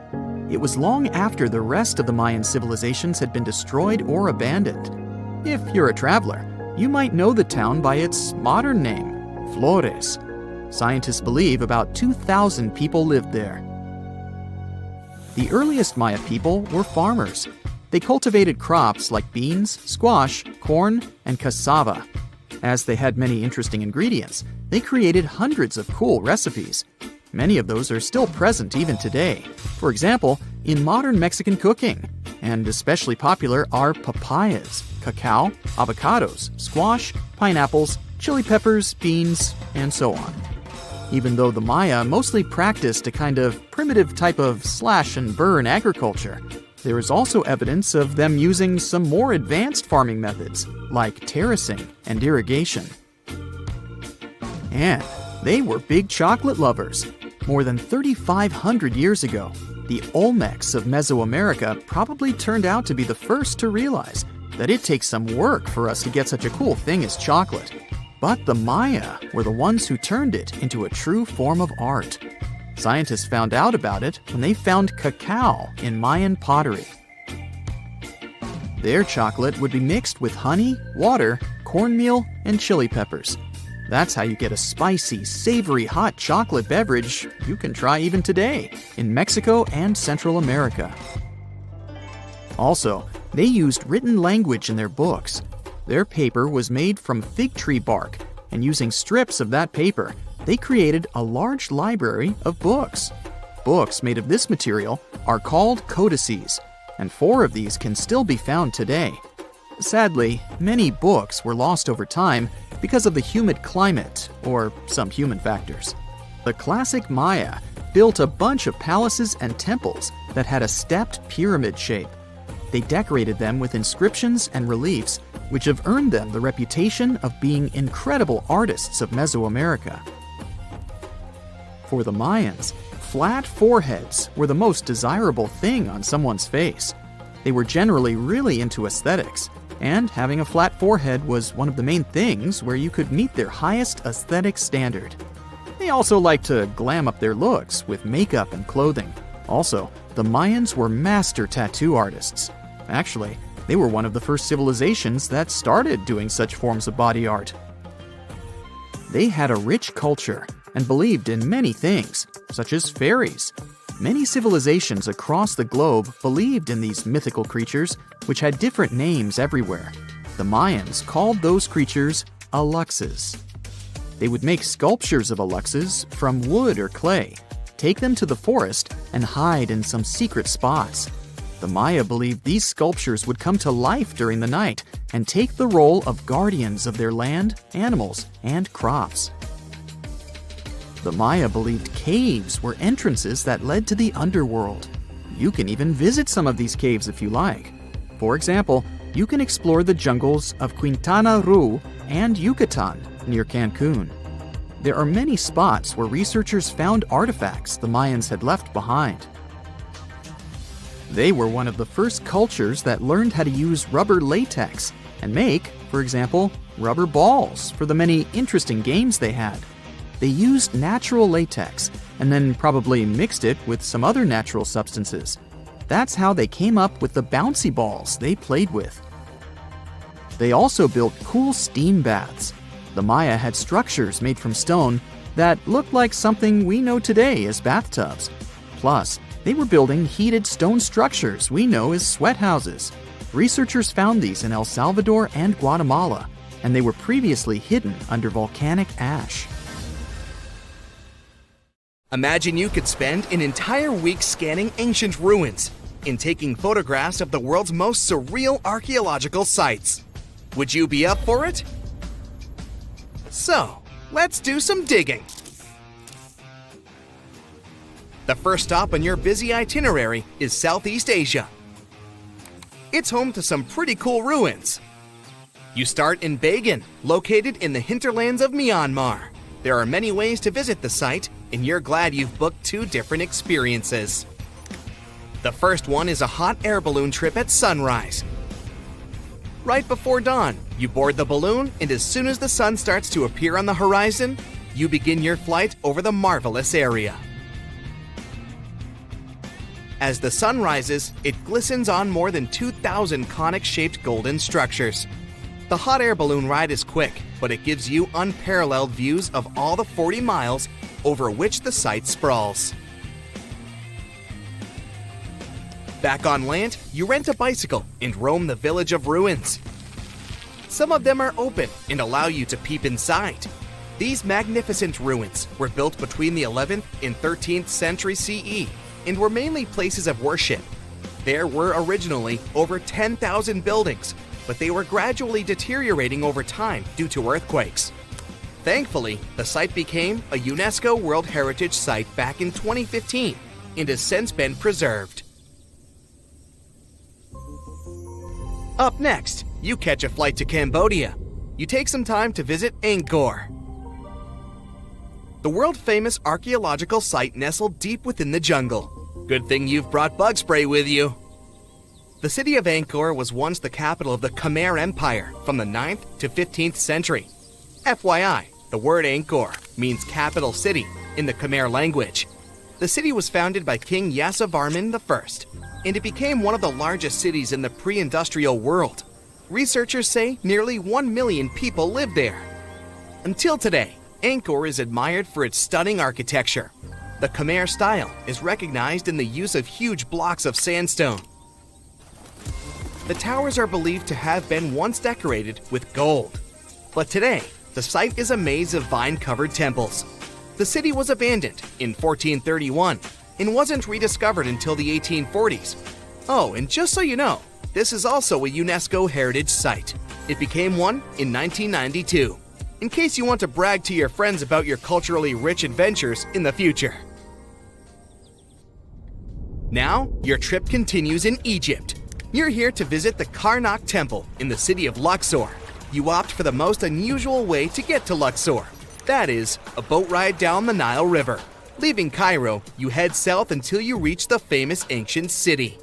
It was long after the rest of the Mayan civilizations had been destroyed or abandoned. If you're a traveler, you might know the town by its modern name, Flores. Scientists believe about 2,000 people lived there. The earliest Maya people were farmers. They cultivated crops like beans, squash, corn, and cassava. As they had many interesting ingredients, they created hundreds of cool recipes. Many of those are still present even today. For example, in modern Mexican cooking. And especially popular are papayas, cacao, avocados, squash, pineapples, chili peppers, beans, and so on. Even though the Maya mostly practiced a kind of primitive type of slash-and-burn agriculture, there is also evidence of them using some more advanced farming methods, like terracing and irrigation. And they were big chocolate lovers. More than 3,500 years ago, the Olmecs of Mesoamerica probably turned out to be the first to realize that it takes some work for us to get such a cool thing as chocolate. But the Maya were the ones who turned it into a true form of art. Scientists found out about it when they found cacao in Mayan pottery. Their chocolate would be mixed with honey, water, cornmeal, and chili peppers. That's how you get a spicy, savory hot chocolate beverage you can try even today in Mexico and Central America. Also, they used written language in their books. Their paper was made from fig tree bark, and using strips of that paper, they created a large library of books. Books made of this material are called codices, and 4 of these can still be found today. Sadly, many books were lost over time because of the humid climate or some human factors. The classic Maya built a bunch of palaces and temples that had a stepped pyramid shape. They decorated them with inscriptions and reliefs, which have earned them the reputation of being incredible artists of Mesoamerica. For the Mayans, flat foreheads were the most desirable thing on someone's face. They were generally really into aesthetics, and having a flat forehead was one of the main things where you could meet their highest aesthetic standard. They also liked to glam up their looks with makeup and clothing. Also, the Mayans were master tattoo artists. Actually, they were one of the first civilizations that started doing such forms of body art. They had a rich culture and believed in many things, such as fairies. Many civilizations across the globe believed in these mythical creatures, which had different names everywhere. The Mayans called those creatures aluxes. They would make sculptures of aluxes from wood or clay, take them to the forest, and hide in some secret spots. The Maya believed these sculptures would come to life during the night and take the role of guardians of their land, animals, and crops. The Maya believed caves were entrances that led to the underworld. You can even visit some of these caves if you like. For example, you can explore the jungles of Quintana Roo and Yucatan near Cancun. There are many spots where researchers found artifacts the Mayans had left behind. They were one of the first cultures that learned how to use rubber latex and make, for example, rubber balls for the many interesting games they had. They used natural latex and then probably mixed it with some other natural substances. That's how they came up with the bouncy balls they played with. They also built cool steam baths. The Maya had structures made from stone that looked like something we know today as bathtubs. Plus, they were building heated stone structures we know as sweat houses. Researchers found these in El Salvador and Guatemala, and they were previously hidden under volcanic ash. Imagine you could spend an entire week scanning ancient ruins and taking photographs of the world's most surreal archaeological sites. Would you be up for it? So, let's do some digging. The first stop on your busy itinerary is Southeast Asia. It's home to some pretty cool ruins. You start in Bagan, located in the hinterlands of Myanmar. There are many ways to visit the site, and you're glad you've booked 2 different experiences. The first one is a hot air balloon trip at sunrise. Right before dawn, you board the balloon, and as soon as the sun starts to appear on the horizon, you begin your flight over the marvelous area. As the sun rises, it glistens on more than 2,000 conic-shaped golden structures. The hot air balloon ride is quick, but it gives you unparalleled views of all the 40 miles over which the site sprawls. Back on land, you rent a bicycle and roam the village of ruins. Some of them are open and allow you to peep inside. These magnificent ruins were built between the 11th and 13th century CE and were mainly places of worship. There were originally over 10,000 buildings, but they were gradually deteriorating over time due to earthquakes. Thankfully, the site became a UNESCO World Heritage Site back in 2015 and has since been preserved. Up next, you catch a flight to Cambodia. You take some time to visit Angkor, the world-famous archaeological site nestled deep within the jungle. Good thing you've brought bug spray with you. The city of Angkor was once the capital of the Khmer Empire from the 9th to 15th century. FYI, the word Angkor means capital city in the Khmer language. The city was founded by King Yasovarman I, and it became one of the largest cities in the pre-industrial world. Researchers say nearly 1 million people live there. Until today, Angkor is admired for its stunning architecture. The Khmer style is recognized in the use of huge blocks of sandstone. The towers are believed to have been once decorated with gold. But today, the site is a maze of vine-covered temples. The city was abandoned in 1431 and wasn't rediscovered until the 1840s. Oh, and just so you know, this is also a UNESCO Heritage Site. It became one in 1992, in case you want to brag to your friends about your culturally rich adventures in the future. Now, your trip continues in Egypt. You're here to visit the Karnak Temple in the city of Luxor. You opt for the most unusual way to get to Luxor. That is, a boat ride down the Nile River. Leaving Cairo, you head south until you reach the famous ancient city.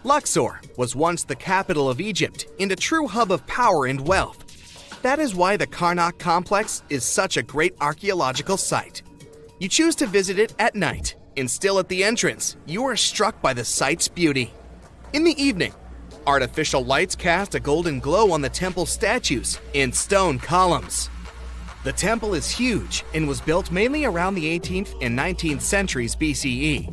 Luxor was once the capital of Egypt and a true hub of power and wealth. That is why the Karnak complex is such a great archaeological site. You choose to visit it at night, and still at the entrance, you are struck by the site's beauty. In the evening, artificial lights cast a golden glow on the temple statues and stone columns. The temple is huge and was built mainly around the 18th and 19th centuries BCE.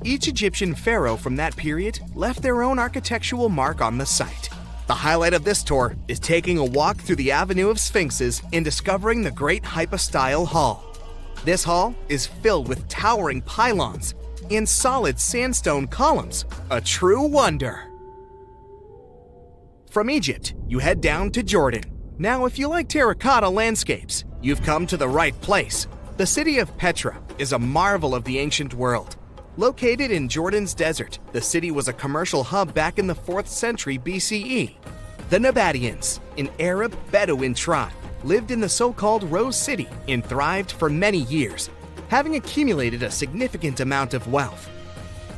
Each Egyptian pharaoh from that period left their own architectural mark on the site. The highlight of this tour is taking a walk through the Avenue of Sphinxes and discovering the Great Hypostyle Hall. This hall is filled with towering pylons and solid sandstone columns, a true wonder. From Egypt, you head down to Jordan. Now, if you like terracotta landscapes, you've come to the right place. The city of Petra is a marvel of the ancient world. Located in Jordan's desert, the city was a commercial hub back in the 4th century BCE. The Nabateans, an Arab Bedouin tribe, lived in the so-called Rose City and thrived for many years, having accumulated a significant amount of wealth.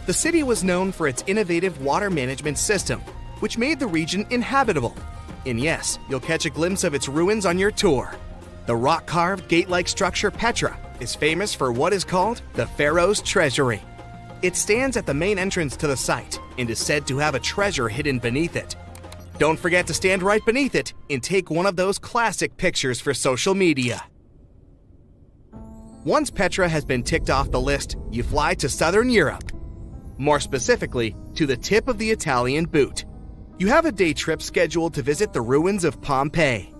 The city was known for its innovative water management system, which made the region inhabitable. And yes, you'll catch a glimpse of its ruins on your tour. The rock-carved gate-like structure Petra is famous for what is called the Pharaoh's Treasury. It stands at the main entrance to the site and is said to have a treasure hidden beneath it. Don't forget to stand right beneath it and take one of those classic pictures for social media. Once Petra has been ticked off the list, you fly to southern Europe. More specifically, to the tip of the Italian boot. You have a day trip scheduled to visit the ruins of Pompeii.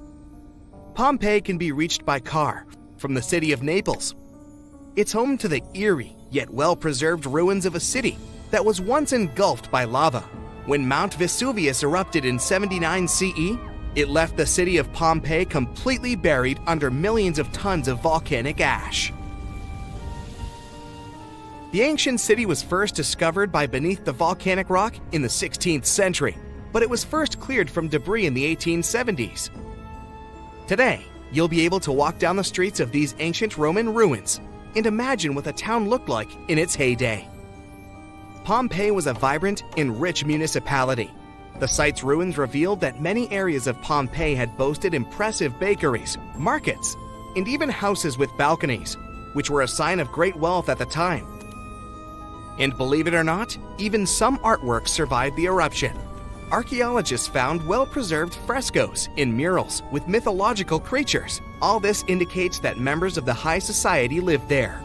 Pompeii can be reached by car from the city of Naples. It's home to the eerie yet well-preserved ruins of a city that was once engulfed by lava. When Mount Vesuvius erupted in 79 CE, it left the city of Pompeii completely buried under millions of tons of volcanic ash. The ancient city was first discovered by beneath the volcanic rock in the 16th century, but it was first cleared from debris in the 1870s. Today, you'll be able to walk down the streets of these ancient Roman ruins and imagine what the town looked like in its heyday. Pompeii was a vibrant and rich municipality. The site's ruins revealed that many areas of Pompeii had boasted impressive bakeries, markets, and even houses with balconies, which were a sign of great wealth at the time. And believe it or not, even some artworks survived the eruption. Archaeologists found well-preserved frescoes and murals with mythological creatures. All this indicates that members of the high society lived there.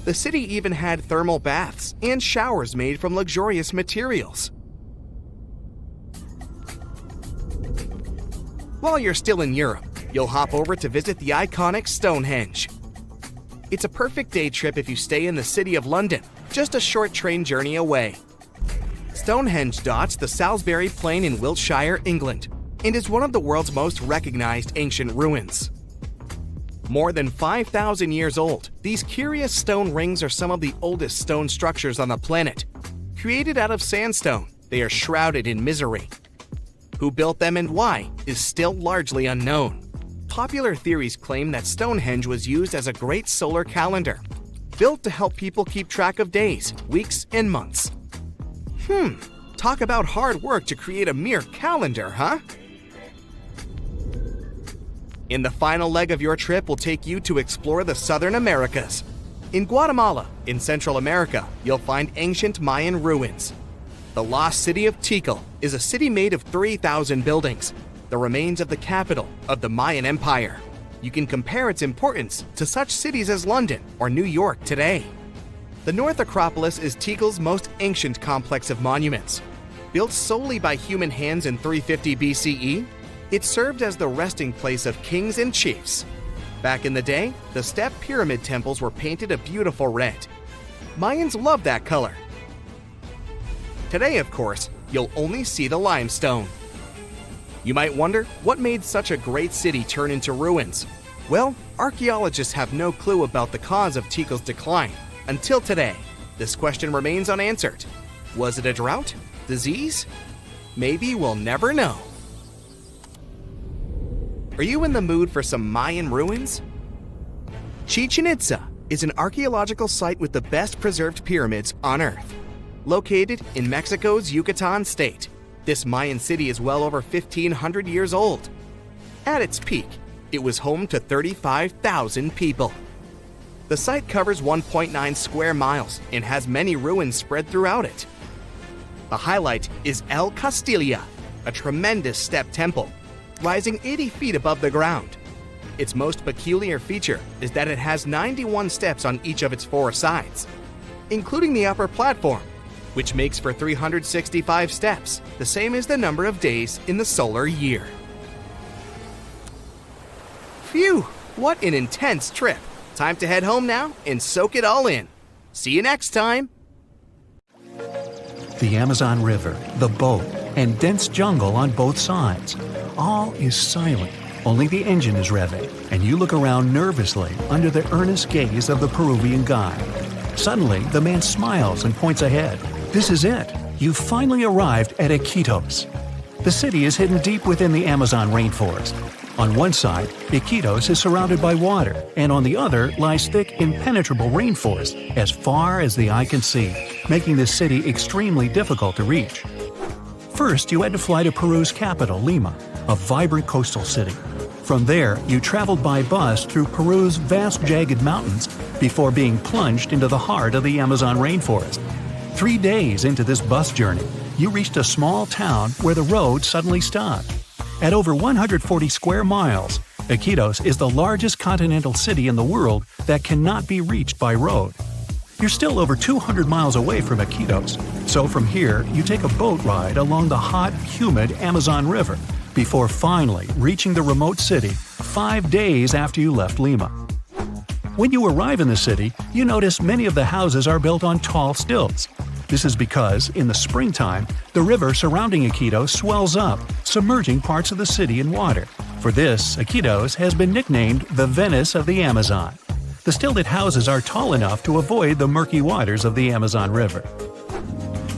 The city even had thermal baths and showers made from luxurious materials. While you're still in Europe, you'll hop over to visit the iconic Stonehenge. It's a perfect day trip if you stay in the city of London, just a short train journey away. Stonehenge dots the Salisbury Plain in Wiltshire, England, and is one of the world's most recognized ancient ruins. More than 5,000 years old, these curious stone rings are some of the oldest stone structures on the planet. Created out of sandstone, they are shrouded in misery. Who built them and why is still largely unknown. Popular theories claim that Stonehenge was used as a great solar calendar, built to help people keep track of days, weeks, and months. Talk about hard work to create a mere calendar, huh? In the final leg of your trip will take you to explore the Southern Americas. In Guatemala, in Central America, you'll find ancient Mayan ruins. The lost city of Tikal is a city made of 3,000 buildings, the remains of the capital of the Mayan Empire. You can compare its importance to such cities as London or New York today. The North Acropolis is Tikal's most ancient complex of monuments. Built solely by human hands in 350 BCE, it served as the resting place of kings and chiefs. Back in the day, the step pyramid temples were painted a beautiful red. Mayans loved that color. Today, of course, you'll only see the limestone. You might wonder what made such a great city turn into ruins. Well, archaeologists have no clue about the cause of Tikal's decline. Until today, this question remains unanswered. Was it a drought? Disease? Maybe we'll never know. Are you in the mood for some Mayan ruins? Chichen Itza is an archaeological site with the best preserved pyramids on Earth. Located in Mexico's Yucatan state, this Mayan city is well over 1,500 years old. At its peak, it was home to 35,000 people. The site covers 1.9 square miles and has many ruins spread throughout it. The highlight is El Castilla, a tremendous step temple, rising 80 feet above the ground. Its most peculiar feature is that it has 91 steps on each of its 4 sides, including the upper platform, which makes for 365 steps, the same as the number of days in the solar year. Phew, what an intense trip. Time to head home now and soak it all in. See you next time. The Amazon River, the boat, and dense jungle on both sides. All is silent. Only the engine is revving, and you look around nervously under the earnest gaze of the Peruvian guide. Suddenly, the man smiles and points ahead. This is it. You've finally arrived at Iquitos. The city is hidden deep within the Amazon rainforest. On one side, Iquitos is surrounded by water, and on the other lies thick, impenetrable rainforest as far as the eye can see, making this city extremely difficult to reach. First, you had to fly to Peru's capital, Lima, a vibrant coastal city. From there, you traveled by bus through Peru's vast jagged mountains before being plunged into the heart of the Amazon rainforest. 3 days into this bus journey, you reached a small town where the road suddenly stopped. At over 140 square miles, Iquitos is the largest continental city in the world that cannot be reached by road. You're still over 200 miles away from Iquitos, so from here you take a boat ride along the hot, humid Amazon River before finally reaching the remote city 5 days after you left Lima. When you arrive in the city, you notice many of the houses are built on tall stilts. This is because, in the springtime, the river surrounding Iquitos swells up, submerging parts of the city in water. For this, Iquitos has been nicknamed the Venice of the Amazon. The stilted houses are tall enough to avoid the murky waters of the Amazon River.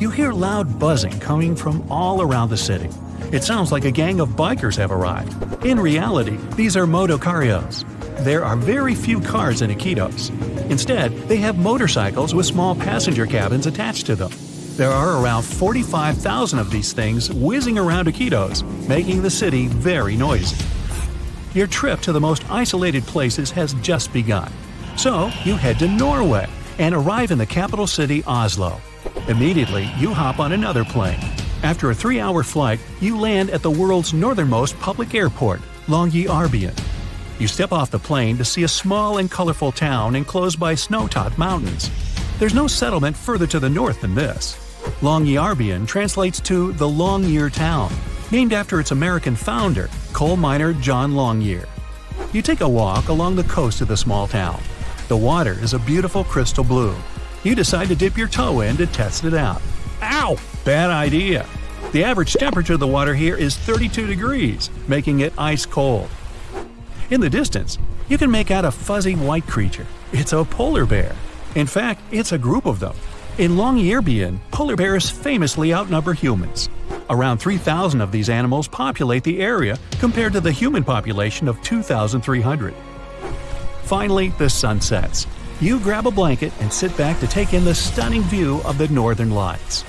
You hear loud buzzing coming from all around the city. It sounds like a gang of bikers have arrived. In reality, these are motocarrios. There are very few cars in Iquitos. Instead, they have motorcycles with small passenger cabins attached to them. There are around 45,000 of these things whizzing around Iquitos, making the city very noisy. Your trip to the most isolated places has just begun. So, you head to Norway and arrive in the capital city Oslo. Immediately, you hop on another plane. After a 3-hour flight, you land at the world's northernmost public airport, Longyearbyen. You step off the plane to see a small and colorful town enclosed by snow-topped mountains. There's no settlement further to the north than this. Longyearbyen translates to the Long Year Town, named after its American founder, coal miner John Longyear. You take a walk along the coast of the small town. The water is a beautiful crystal blue. You decide to dip your toe in to test it out. Ow! Bad idea. The average temperature of the water here is 32 degrees, making it ice cold. In the distance, you can make out a fuzzy white creature. It's a polar bear. In fact, it's a group of them. In Longyearbyen, polar bears famously outnumber humans. Around 3,000 of these animals populate the area compared to the human population of 2,300. Finally, the sun sets. You grab a blanket and sit back to take in the stunning view of the northern lights.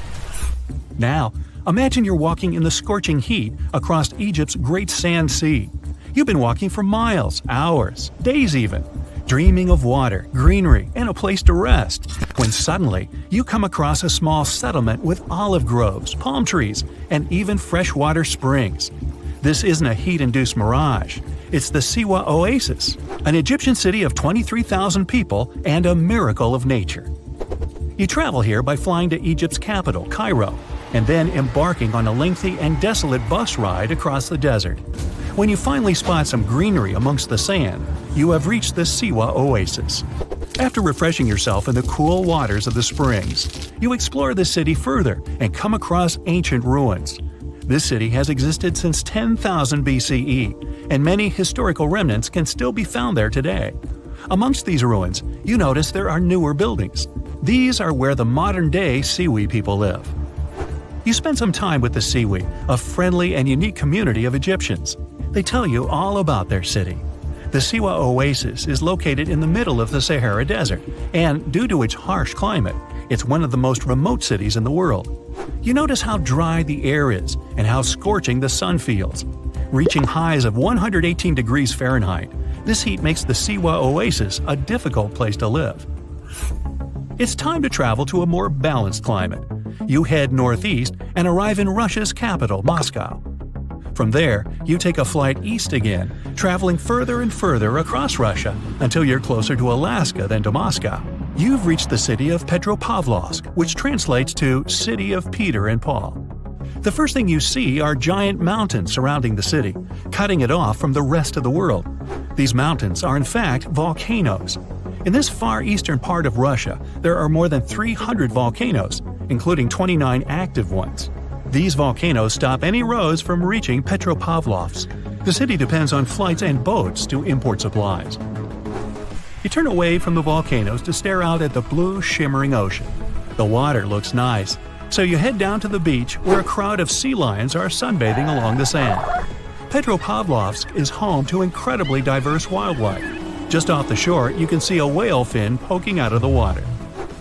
Now, imagine you're walking in the scorching heat across Egypt's Great Sand Sea. You've been walking for miles, hours, days even, dreaming of water, greenery, and a place to rest, when suddenly you come across a small settlement with olive groves, palm trees, and even freshwater springs. This isn't a heat-induced mirage. It's the Siwa Oasis, an Egyptian city of 23,000 people and a miracle of nature. You travel here by flying to Egypt's capital, Cairo, and then embarking on a lengthy and desolate bus ride across the desert. When you finally spot some greenery amongst the sand, you have reached the Siwa Oasis. After refreshing yourself in the cool waters of the springs, you explore the city further and come across ancient ruins. This city has existed since 10,000 BCE, and many historical remnants can still be found there today. Amongst these ruins, you notice there are newer buildings. These are where the modern-day Siwi people live. You spend some time with the Siwi, a friendly and unique community of Egyptians. They tell you all about their city. The Siwa Oasis is located in the middle of the Sahara Desert, and due to its harsh climate, It's one of the most remote cities in the world. You notice how dry the air is and how scorching the sun feels. Reaching highs of 118 degrees Fahrenheit, this heat makes the Siwa Oasis a difficult place to live. It's time to travel to a more balanced climate. You head northeast and arrive in Russia's capital, Moscow. From there, you take a flight east again, traveling further and further across Russia until you're closer to Alaska than to Moscow. You've reached the city of Petropavlovsk, which translates to City of Peter and Paul. The first thing you see are giant mountains surrounding the city, cutting it off from the rest of the world. These mountains are in fact volcanoes. In this far eastern part of Russia, there are more than 300 volcanoes, including 29 active ones. These volcanoes stop any roads from reaching Petropavlovsk. The city depends on flights and boats to import supplies. You turn away from the volcanoes to stare out at the blue, shimmering ocean. The water looks nice, so you head down to the beach where a crowd of sea lions are sunbathing along the sand. Petropavlovsk is home to incredibly diverse wildlife. Just off the shore, you can see a whale fin poking out of the water.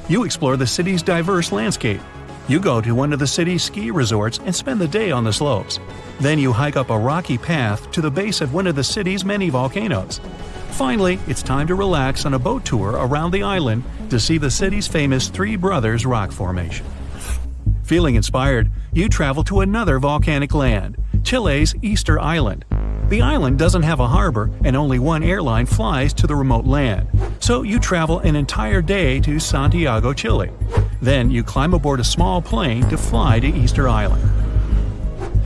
You explore the city's diverse landscape. You go to one of the city's ski resorts and spend the day on the slopes. Then you hike up a rocky path to the base of one of the city's many volcanoes. Finally, it's time to relax on a boat tour around the island to see the city's famous Three Brothers rock formation. Feeling inspired, you travel to another volcanic land, Chile's Easter Island. The island doesn't have a harbor and only one airline flies to the remote land, so you travel an entire day to Santiago, Chile. Then you climb aboard a small plane to fly to Easter Island.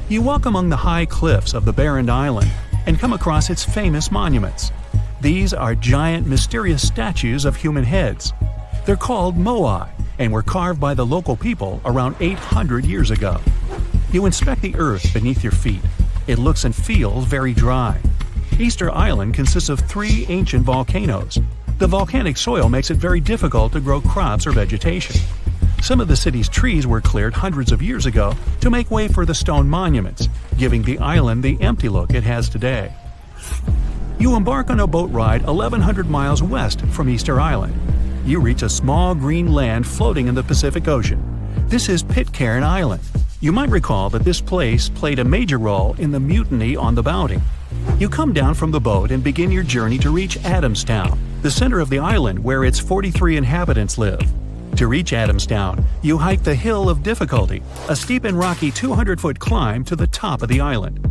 You walk among the high cliffs of the barren island and come across its famous monuments. These are giant, mysterious statues of human heads. They're called moai and were carved by the local people around 800 years ago. You inspect the earth beneath your feet. It looks and feels very dry. Easter Island consists of 3 ancient volcanoes. The volcanic soil makes it very difficult to grow crops or vegetation. Some of the city's trees were cleared hundreds of years ago to make way for the stone monuments, giving the island the empty look it has today. You embark on a boat ride 1,100 miles west from Easter Island. You reach a small green land floating in the Pacific Ocean. This is Pitcairn Island. You might recall that this place played a major role in the mutiny on the Bounty. You come down from the boat and begin your journey to reach Adamstown, the center of the island where its 43 inhabitants live. To reach Adamstown, you hike the Hill of Difficulty, a steep and rocky 200-foot climb to the top of the island.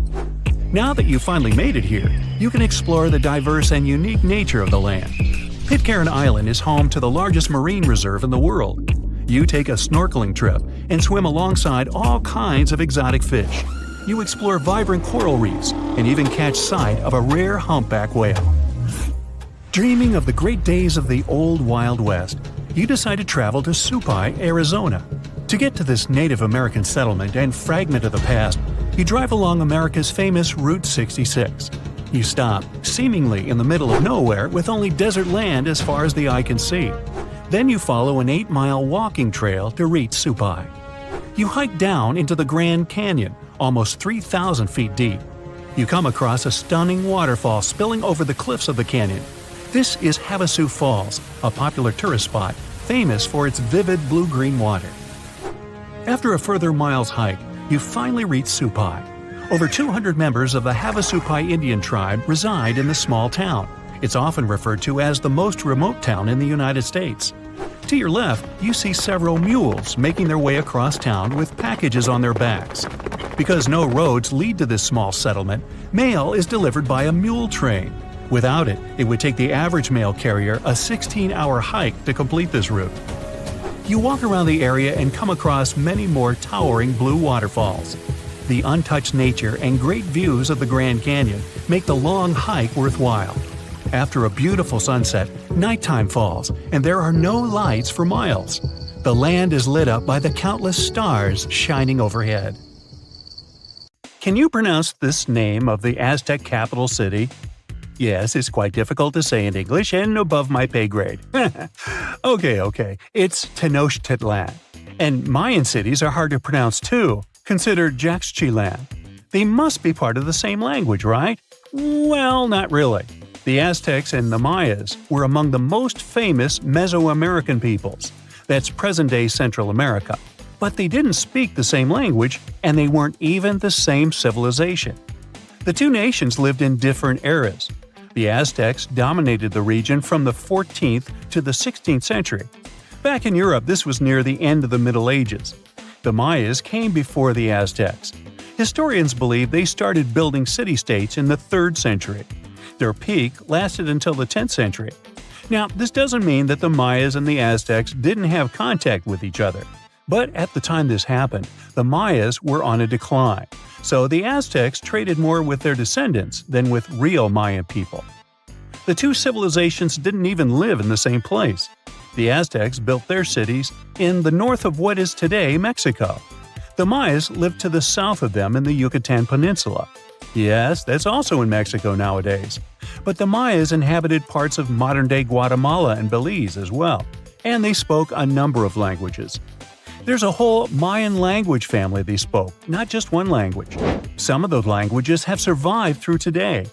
Now that you've finally made it here, you can explore the diverse and unique nature of the land. Pitcairn Island is home to the largest marine reserve in the world. You take a snorkeling trip and swim alongside all kinds of exotic fish. You explore vibrant coral reefs and even catch sight of a rare humpback whale. Dreaming of the great days of the old Wild West, you decide to travel to Supai, Arizona. To get to this Native American settlement and fragment of the past, you drive along America's famous Route 66. You stop, seemingly in the middle of nowhere with only desert land as far as the eye can see. Then you follow an 8-mile walking trail to reach Supai. You hike down into the Grand Canyon, almost 3,000 feet deep. You come across a stunning waterfall spilling over the cliffs of the canyon. This is Havasu Falls, a popular tourist spot, famous for its vivid blue-green water. After a further mile's hike, you finally reach Supai. Over 200 members of the Havasupai Indian tribe reside in the small town. It's often referred to as the most remote town in the United States. To your left, you see several mules making their way across town with packages on their backs. Because no roads lead to this small settlement, mail is delivered by a mule train. Without it, it would take the average mail carrier a 16-hour hike to complete this route. You walk around the area and come across many more towering blue waterfalls. The untouched nature and great views of the Grand Canyon make the long hike worthwhile. After a beautiful sunset, nighttime falls, and there are no lights for miles. The land is lit up by the countless stars shining overhead. Can you pronounce this name of the Aztec capital city? Yes, it's quite difficult to say in English and above my pay grade. Okay, it's Tenochtitlan. And Mayan cities are hard to pronounce too. Consider Jaxchilan. They must be part of the same language, right? Well, not really. The Aztecs and the Mayas were among the most famous Mesoamerican peoples. That's present-day Central America. But they didn't speak the same language, and they weren't even the same civilization. The two nations lived in different eras. The Aztecs dominated the region from the 14th to the 16th century. Back in Europe, this was near the end of the Middle Ages. The Mayas came before the Aztecs. Historians believe they started building city-states in the 3rd century. Their peak lasted until the 10th century. Now, this doesn't mean that the Mayas and the Aztecs didn't have contact with each other. But at the time this happened, the Mayas were on a decline, so the Aztecs traded more with their descendants than with real Mayan people. The two civilizations didn't even live in the same place. The Aztecs built their cities in the north of what is today Mexico. The Mayas lived to the south of them in the Yucatan Peninsula. Yes, that's also in Mexico nowadays. But the Mayas inhabited parts of modern-day Guatemala and Belize as well, and they spoke a number of languages. There's a whole Mayan language family they spoke, not just one language. Some of those languages have survived through today.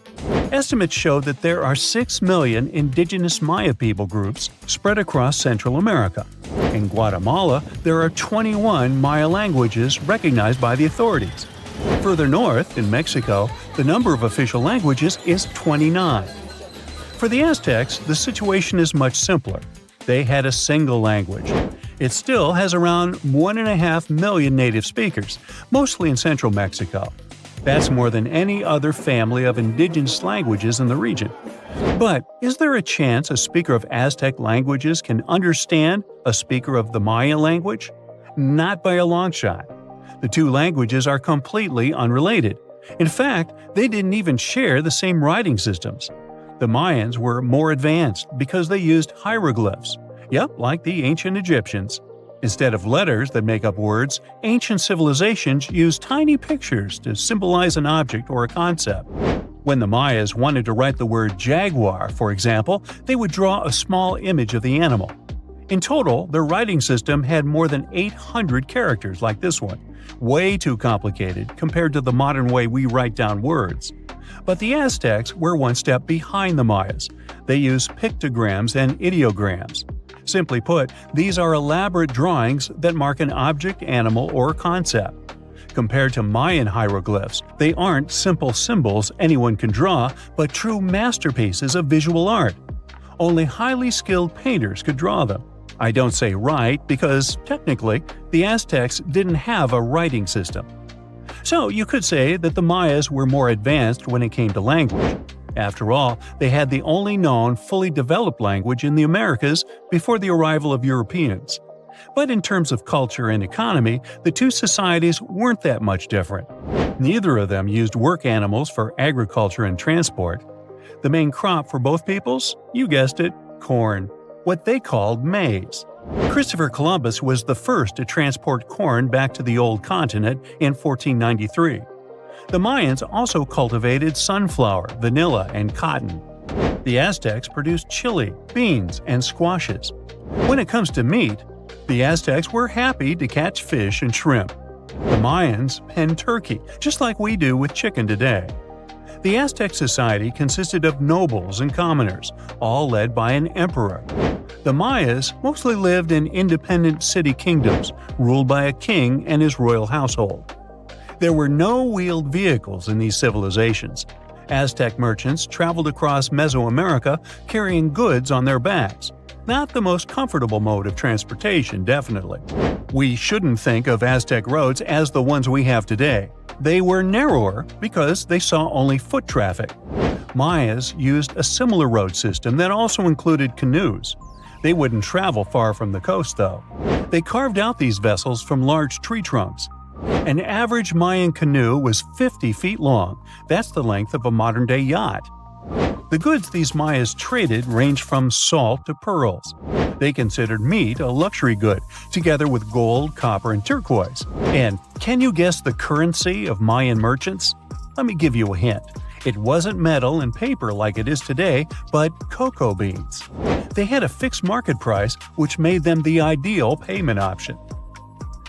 Estimates show that there are 6 million indigenous Maya people groups spread across Central America. In Guatemala, there are 21 Maya languages recognized by the authorities. Further north, in Mexico, the number of official languages is 29. For the Aztecs, the situation is much simpler. They had a single language. It still has around 1.5 million native speakers, mostly in central Mexico. That's more than any other family of indigenous languages in the region. But is there a chance a speaker of Aztec languages can understand a speaker of the Maya language? Not by a long shot. The two languages are completely unrelated. In fact, they didn't even share the same writing systems. The Mayans were more advanced because they used hieroglyphs. Yep, like the ancient Egyptians. Instead of letters that make up words, ancient civilizations used tiny pictures to symbolize an object or a concept. When the Mayas wanted to write the word jaguar, for example, they would draw a small image of the animal. In total, their writing system had more than 800 characters like this one. Way too complicated compared to the modern way we write down words. But the Aztecs were one step behind the Mayas. They used pictograms and ideograms. Simply put, these are elaborate drawings that mark an object, animal, or concept. Compared to Mayan hieroglyphs, they aren't simple symbols anyone can draw, but true masterpieces of visual art. Only highly skilled painters could draw them. I don't say write because, technically, the Aztecs didn't have a writing system. So you could say that the Mayas were more advanced when it came to language. After all, they had the only known fully developed language in the Americas before the arrival of Europeans. But in terms of culture and economy, the two societies weren't that much different. Neither of them used work animals for agriculture and transport. The main crop for both peoples? You guessed it, corn. What they called maize. Christopher Columbus was the first to transport corn back to the old continent in 1493. The Mayans also cultivated sunflower, vanilla, and cotton. The Aztecs produced chili, beans, and squashes. When it comes to meat, the Aztecs were happy to catch fish and shrimp. The Mayans penned turkey, just like we do with chicken today. The Aztec society consisted of nobles and commoners, all led by an emperor. The Mayas mostly lived in independent city kingdoms, ruled by a king and his royal household. There were no wheeled vehicles in these civilizations. Aztec merchants traveled across Mesoamerica carrying goods on their backs. Not the most comfortable mode of transportation, definitely. We shouldn't think of Aztec roads as the ones we have today. They were narrower because they saw only foot traffic. Mayas used a similar road system that also included canoes. They wouldn't travel far from the coast, though. They carved out these vessels from large tree trunks. An average Mayan canoe was 50 feet long. That's the length of a modern-day yacht. The goods these Mayas traded ranged from salt to pearls. They considered meat a luxury good, together with gold, copper, and turquoise. And can you guess the currency of Mayan merchants? Let me give you a hint. It wasn't metal and paper like it is today, but cocoa beans. They had a fixed market price, which made them the ideal payment option.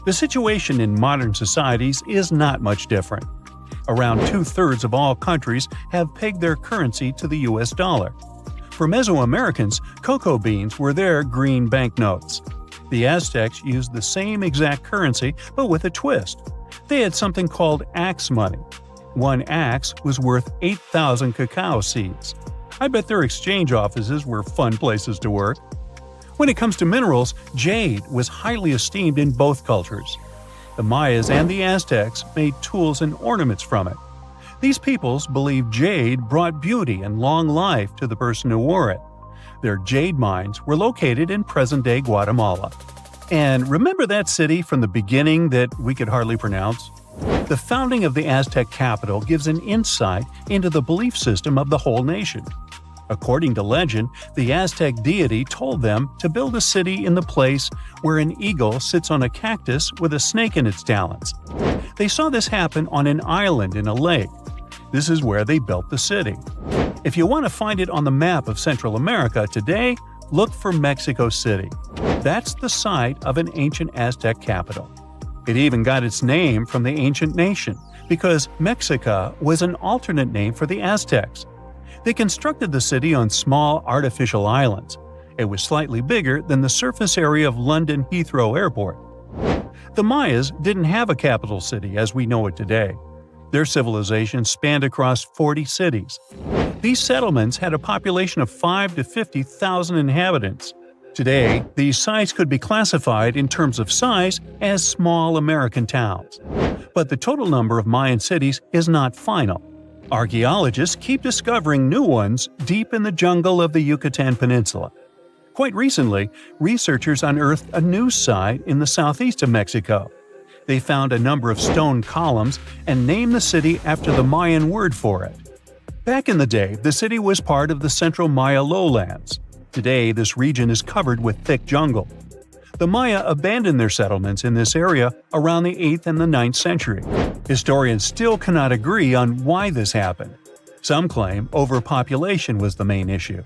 The situation in modern societies is not much different. Around 2/3 of all countries have pegged their currency to the US dollar. For Mesoamericans, cocoa beans were their green banknotes. The Aztecs used the same exact currency, but with a twist. They had something called axe money. One axe was worth 8,000 cacao seeds. I bet their exchange offices were fun places to work. When it comes to minerals, jade was highly esteemed in both cultures. The Mayas and the Aztecs made tools and ornaments from it. These peoples believed jade brought beauty and long life to the person who wore it. Their jade mines were located in present-day Guatemala. And remember that city from the beginning that we could hardly pronounce? The founding of the Aztec capital gives an insight into the belief system of the whole nation. According to legend, the Aztec deity told them to build a city in the place where an eagle sits on a cactus with a snake in its talons. They saw this happen on an island in a lake. This is where they built the city. If you want to find it on the map of Central America today, look for Mexico City. That's the site of an ancient Aztec capital. It even got its name from the ancient nation, because Mexica was an alternate name for the Aztecs. They constructed the city on small artificial islands. It was slightly bigger than the surface area of London Heathrow Airport. The Mayas didn't have a capital city as we know it today. Their civilization spanned across 40 cities. These settlements had a population of 5 to 50,000 inhabitants. Today, these sites could be classified in terms of size as small American towns. But the total number of Mayan cities is not final. Archaeologists keep discovering new ones deep in the jungle of the Yucatan Peninsula. Quite recently, researchers unearthed a new site in the southeast of Mexico. They found a number of stone columns and named the city after the Mayan word for it. Back in the day, the city was part of the central Maya lowlands. Today, this region is covered with thick jungle. The Maya abandoned their settlements in this area around the 8th and the 9th century. Historians still cannot agree on why this happened. Some claim overpopulation was the main issue.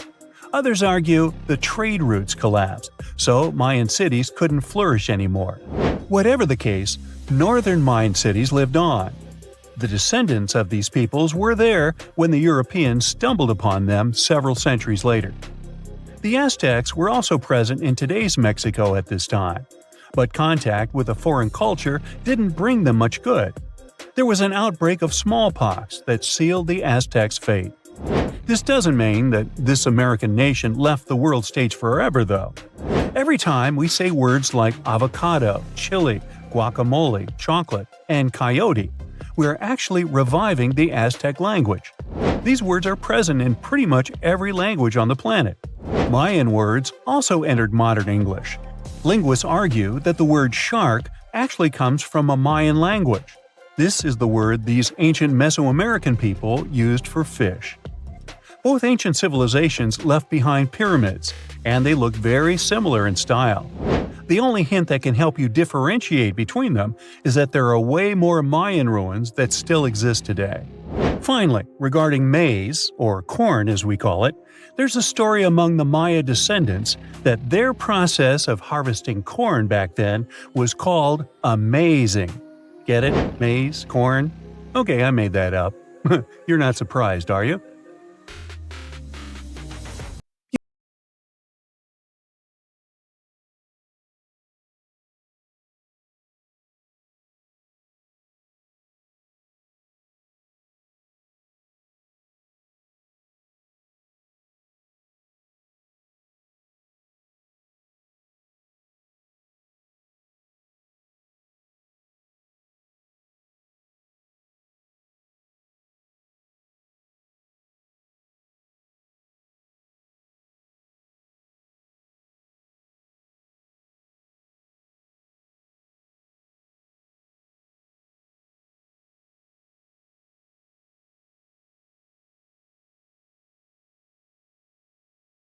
Others argue the trade routes collapsed, so Mayan cities couldn't flourish anymore. Whatever the case, northern Mayan cities lived on. The descendants of these peoples were there when the Europeans stumbled upon them several centuries later. The Aztecs were also present in today's Mexico at this time, but contact with a foreign culture didn't bring them much good. There was an outbreak of smallpox that sealed the Aztecs' fate. This doesn't mean that this American nation left the world stage forever, though. Every time we say words like avocado, chili, guacamole, chocolate, and coyote, we are actually reviving the Aztec language. These words are present in pretty much every language on the planet. Mayan words also entered modern English. Linguists argue that the word shark actually comes from a Mayan language. This is the word these ancient Mesoamerican people used for fish. Both ancient civilizations left behind pyramids, and they look very similar in style. The only hint that can help you differentiate between them is that there are way more Mayan ruins that still exist today. Finally, regarding maize, or corn as we call it, there's a story among the Maya descendants that their process of harvesting corn back then was called amazing. Get it? Maize? Corn? Okay, I made that up. You're not surprised, are you?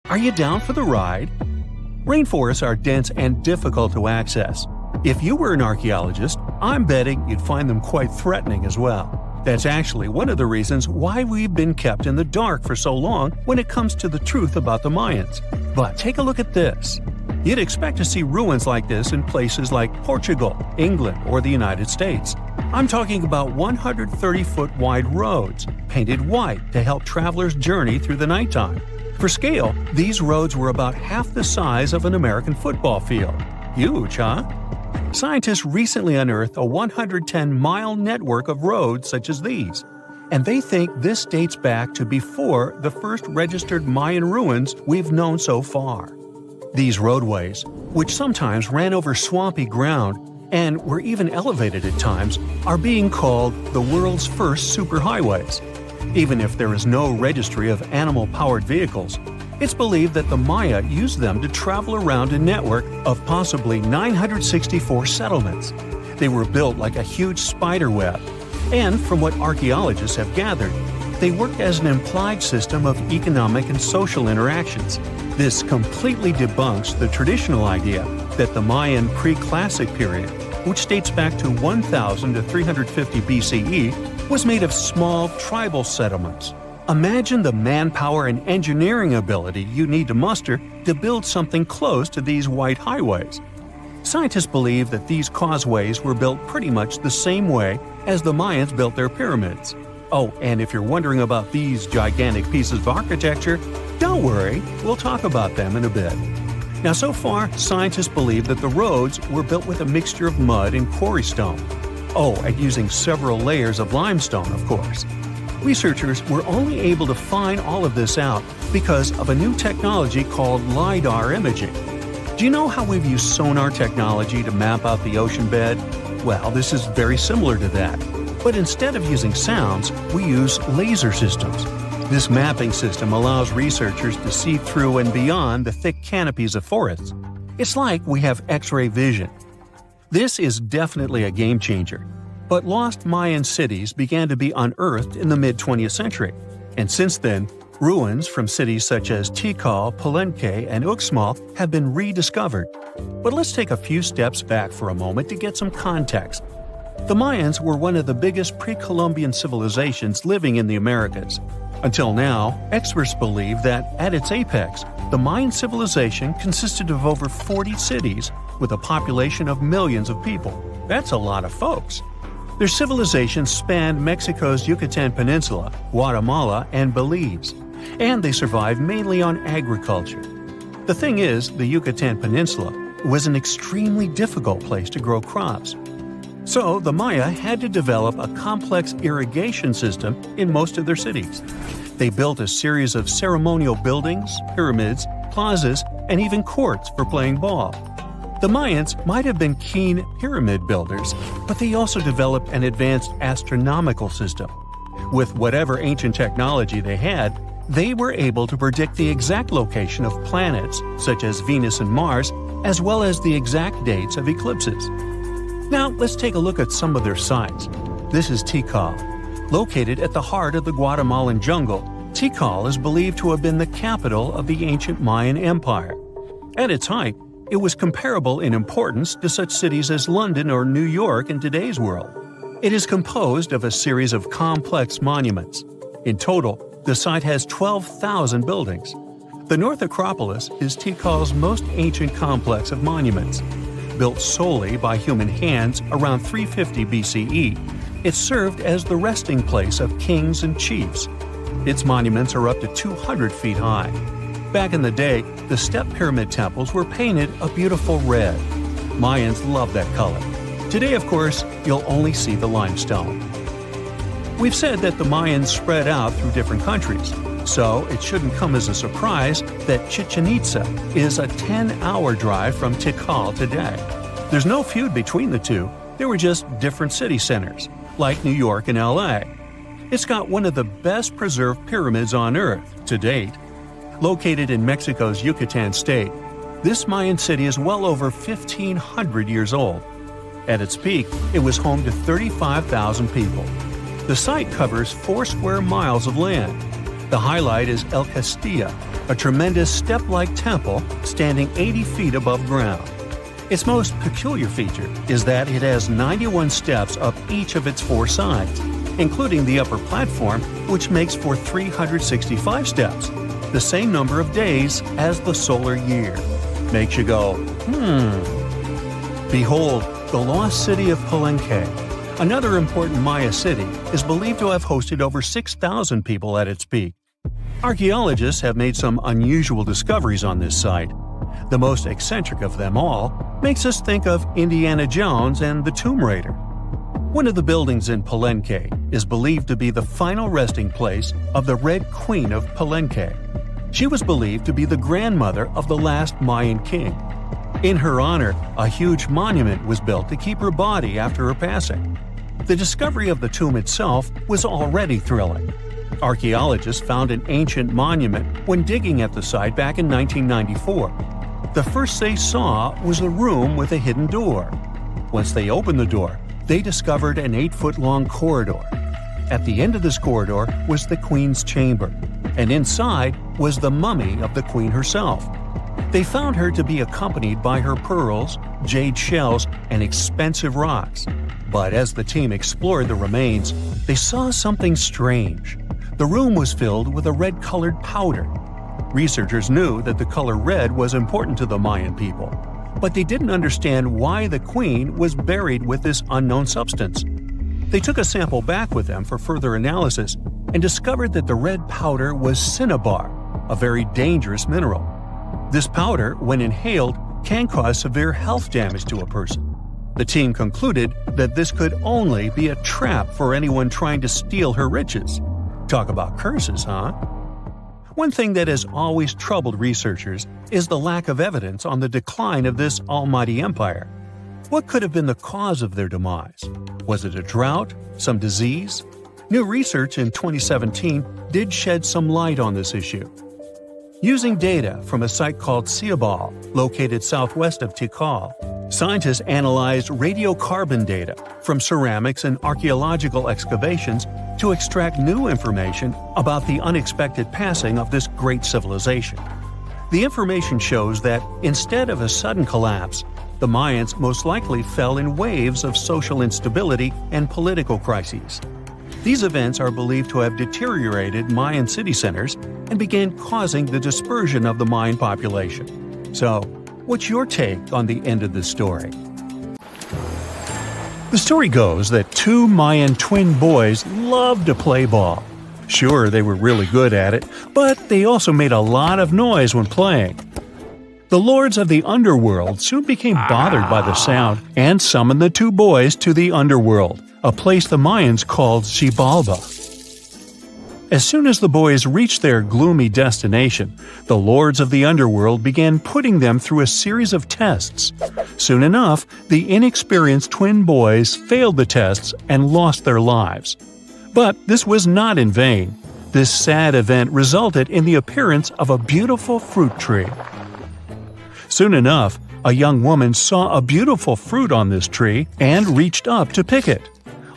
Are you down for the ride? Rainforests are dense and difficult to access. If you were an archaeologist, I'm betting you'd find them quite threatening as well. That's actually one of the reasons why we've been kept in the dark for so long when it comes to the truth about the Mayans. But take a look at this. You'd expect to see ruins like this in places like Portugal, England, or the United States. I'm talking about 130-foot wide roads, painted white to help travelers journey through the nighttime. For scale, these roads were about half the size of an American football field. Huge, huh? Scientists recently unearthed a 110-mile network of roads such as these, and they think this dates back to before the first registered Mayan ruins we've known so far. These roadways, which sometimes ran over swampy ground and were even elevated at times, are being called the world's first superhighways. Even if there is no registry of animal-powered vehicles, it's believed that the Maya used them to travel around a network of possibly 964 settlements. They were built like a huge spider web, and from what archaeologists have gathered, they work as an implied system of economic and social interactions. This completely debunks the traditional idea that the Mayan pre-classic period, which dates back to 1000 to 350 BCE, was made of small tribal settlements. Imagine the manpower and engineering ability you need to muster to build something close to these white highways. Scientists believe that these causeways were built pretty much the same way as the Mayans built their pyramids. Oh, and if you're wondering about these gigantic pieces of architecture, don't worry, we'll talk about them in a bit. Now, so far, scientists believe that the roads were built with a mixture of mud and quarry stone. Oh, and using several layers of limestone, of course. Researchers were only able to find all of this out because of a new technology called LiDAR imaging. Do you know how we've used sonar technology to map out the ocean bed? Well, this is very similar to that. But instead of using sounds, we use laser systems. This mapping system allows researchers to see through and beyond the thick canopies of forests. It's like we have X-ray vision. This is definitely a game changer. But lost Mayan cities began to be unearthed in the mid-20th century, and since then, ruins from cities such as Tikal, Palenque, and Uxmal have been rediscovered. But let's take a few steps back for a moment to get some context. The Mayans were one of the biggest pre-Columbian civilizations living in the Americas. Until now, experts believe that, at its apex, the Mayan civilization consisted of over 40 cities with a population of millions of people. That's a lot of folks. Their civilization spanned Mexico's Yucatan Peninsula, Guatemala, and Belize, and they survived mainly on agriculture. The thing is, the Yucatan Peninsula was an extremely difficult place to grow crops. So the Maya had to develop a complex irrigation system in most of their cities. They built a series of ceremonial buildings, pyramids, plazas, and even courts for playing ball. The Mayans might have been keen pyramid builders, but they also developed an advanced astronomical system. With whatever ancient technology they had, they were able to predict the exact location of planets, such as Venus and Mars, as well as the exact dates of eclipses. Now, let's take a look at some of their sites. This is Tikal. Located at the heart of the Guatemalan jungle, Tikal is believed to have been the capital of the ancient Mayan Empire. At its height, it was comparable in importance to such cities as London or New York in today's world. It is composed of a series of complex monuments. In total, the site has 12,000 buildings. The North Acropolis is Tikal's most ancient complex of monuments. Built solely by human hands around 350 BCE, it served as the resting place of kings and chiefs. Its monuments are up to 200 feet high. Back in the day, the step pyramid temples were painted a beautiful red. Mayans loved that color. Today, of course, you'll only see the limestone. We've said that the Mayans spread out through different countries, so it shouldn't come as a surprise that Chichen Itza is a 10-hour drive from Tikal today. There's no feud between the two, they were just different city centers, like New York and LA. It's got one of the best preserved pyramids on Earth to date. Located in Mexico's Yucatan state, this Mayan city is well over 1,500 years old. At its peak, it was home to 35,000 people. The site covers 4 square miles of land. The highlight is El Castilla, a tremendous step-like temple standing 80 feet above ground. Its most peculiar feature is that it has 91 steps up each of its 4 sides, including the upper platform, which makes for 365 steps, the same number of days as the solar year. Makes you go, Behold, the lost city of Palenque. Another important Maya city is believed to have hosted over 6,000 people at its peak. Archaeologists have made some unusual discoveries on this site. The most eccentric of them all makes us think of Indiana Jones and the Tomb Raider. One of the buildings in Palenque is believed to be the final resting place of the Red Queen of Palenque. She was believed to be the grandmother of the last Mayan king. In her honor, a huge monument was built to keep her body after her passing. The discovery of the tomb itself was already thrilling. Archaeologists found an ancient monument when digging at the site back in 1994. The first they saw was a room with a hidden door. Once they opened the door, they discovered an 8-foot-long corridor. At the end of this corridor was the queen's chamber, and inside was the mummy of the queen herself. They found her to be accompanied by her pearls, jade shells, and expensive rocks. But as the team explored the remains, they saw something strange. The room was filled with a red-colored powder. Researchers knew that the color red was important to the Mayan people, but they didn't understand why the queen was buried with this unknown substance. They took a sample back with them for further analysis and discovered that the red powder was cinnabar, a very dangerous mineral. This powder, when inhaled, can cause severe health damage to a person. The team concluded that this could only be a trap for anyone trying to steal her riches. Talk about curses, huh? One thing that has always troubled researchers is the lack of evidence on the decline of this almighty empire. What could have been the cause of their demise? Was it a drought? Some disease? New research in 2017 did shed some light on this issue. Using data from a site called Ciabal, located southwest of Tikal, scientists analyzed radiocarbon data from ceramics and archaeological excavations to extract new information about the unexpected passing of this great civilization. The information shows that instead of a sudden collapse, the Mayans most likely fell in waves of social instability and political crises. These events are believed to have deteriorated Mayan city centers and began causing the dispersion of the Mayan population. So, what's your take on the end of this story? The story goes that two Mayan twin boys loved to play ball. Sure, they were really good at it, but they also made a lot of noise when playing. The lords of the underworld soon became bothered by the sound and summoned the two boys to the underworld, a place the Mayans called Xibalba. As soon as the boys reached their gloomy destination, the lords of the underworld began putting them through a series of tests. Soon enough, the inexperienced twin boys failed the tests and lost their lives. But this was not in vain. This sad event resulted in the appearance of a beautiful fruit tree. Soon enough, a young woman saw a beautiful fruit on this tree and reached up to pick it.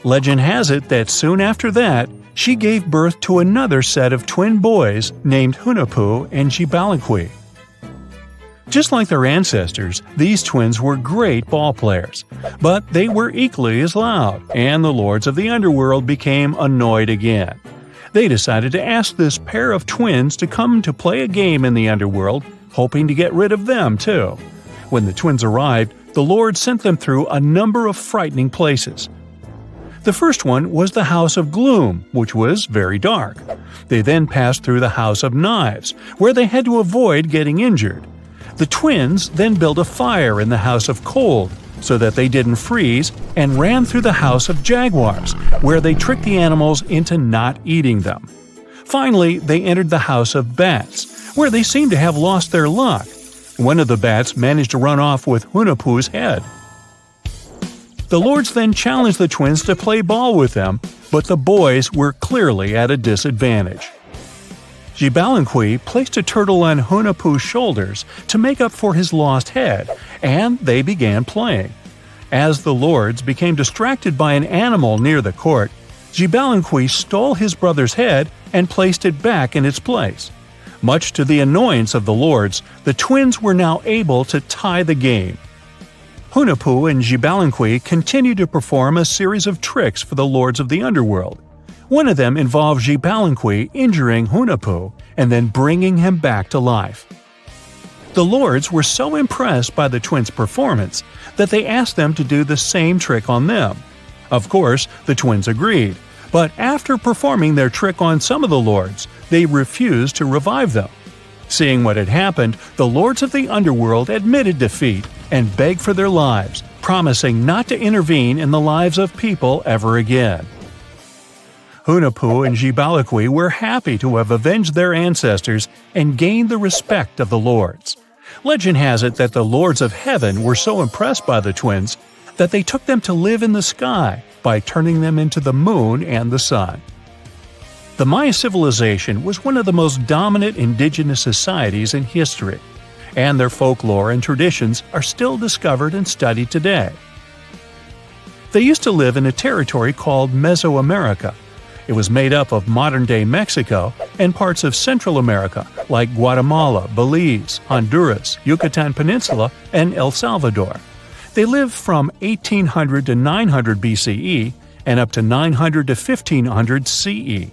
Legend has it that soon after that, she gave birth to another set of twin boys named Hunahpu and Xibalqui. Just like their ancestors, these twins were great ball players, but they were equally as loud, and the lords of the underworld became annoyed again. They decided to ask this pair of twins to come to play a game in the underworld, hoping to get rid of them too. When the twins arrived, the lords sent them through a number of frightening places. The first one was the House of Gloom, which was very dark. They then passed through the House of Knives, where they had to avoid getting injured. The twins then built a fire in the House of Cold, so that they didn't freeze, and ran through the House of Jaguars, where they tricked the animals into not eating them. Finally, they entered the House of Bats, where they seemed to have lost their luck. One of the bats managed to run off with Hunahpu's head. The lords then challenged the twins to play ball with them, but the boys were clearly at a disadvantage. Xibalqui placed a turtle on Hunahpu's shoulders to make up for his lost head, and they began playing. As the lords became distracted by an animal near the court, Xibalqui stole his brother's head and placed it back in its place. Much to the annoyance of the lords, the twins were now able to tie the game. Hunahpu and Xibalqui continued to perform a series of tricks for the lords of the underworld. One of them involved Xibalqui injuring Hunahpu and then bringing him back to life. The lords were so impressed by the twins' performance that they asked them to do the same trick on them. Of course, the twins agreed, but after performing their trick on some of the lords, they refused to revive them. Seeing what had happened, the lords of the underworld admitted defeat and begged for their lives, promising not to intervene in the lives of people ever again. Hunahpu and Xibalaqui were happy to have avenged their ancestors and gained the respect of the lords. Legend has it that the lords of heaven were so impressed by the twins that they took them to live in the sky by turning them into the moon and the sun. The Maya civilization was one of the most dominant indigenous societies in history, and their folklore and traditions are still discovered and studied today. They used to live in a territory called Mesoamerica. It was made up of modern-day Mexico and parts of Central America like Guatemala, Belize, Honduras, Yucatan Peninsula, and El Salvador. They lived from 1800 to 900 BCE and up to 900 to 1500 CE.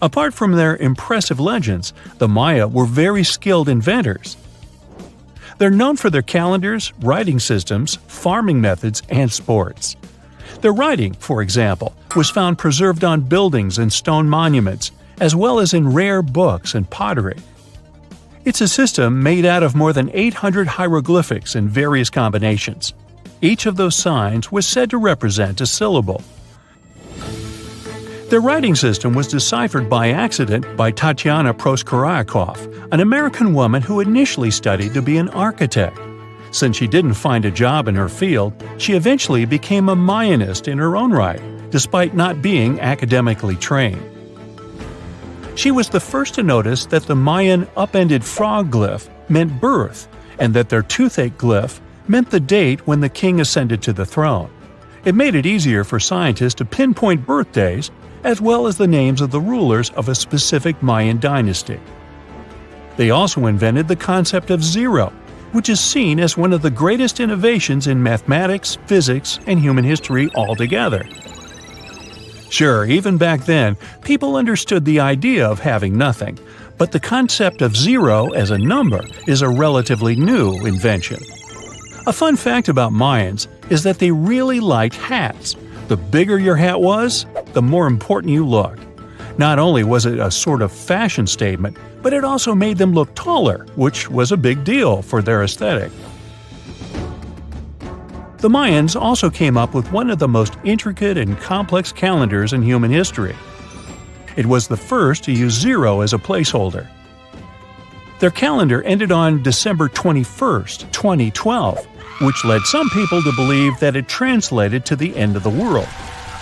Apart from their impressive legends, the Maya were very skilled inventors. They're known for their calendars, writing systems, farming methods, and sports. Their writing, for example, was found preserved on buildings and stone monuments, as well as in rare books and pottery. It's a system made out of more than 800 hieroglyphics in various combinations. Each of those signs was said to represent a syllable. Their writing system was deciphered by accident by Tatiana Proskorakov, an American woman who initially studied to be an architect. Since she didn't find a job in her field, she eventually became a Mayanist in her own right, despite not being academically trained. She was the first to notice that the Mayan upended frog glyph meant birth, and that their toothache glyph meant the date when the king ascended to the throne. It made it easier for scientists to pinpoint birthdays, as well as the names of the rulers of a specific Mayan dynasty. They also invented the concept of zero, which is seen as one of the greatest innovations in mathematics, physics, and human history altogether. Sure, even back then, people understood the idea of having nothing, but the concept of zero as a number is a relatively new invention. A fun fact about Mayans is that they really liked hats. The bigger your hat was, the more important you looked. Not only was it a sort of fashion statement, but it also made them look taller, which was a big deal for their aesthetic. The Mayans also came up with one of the most intricate and complex calendars in human history. It was the first to use zero as a placeholder. Their calendar ended on December 21st, 2012, which led some people to believe that it translated to the end of the world.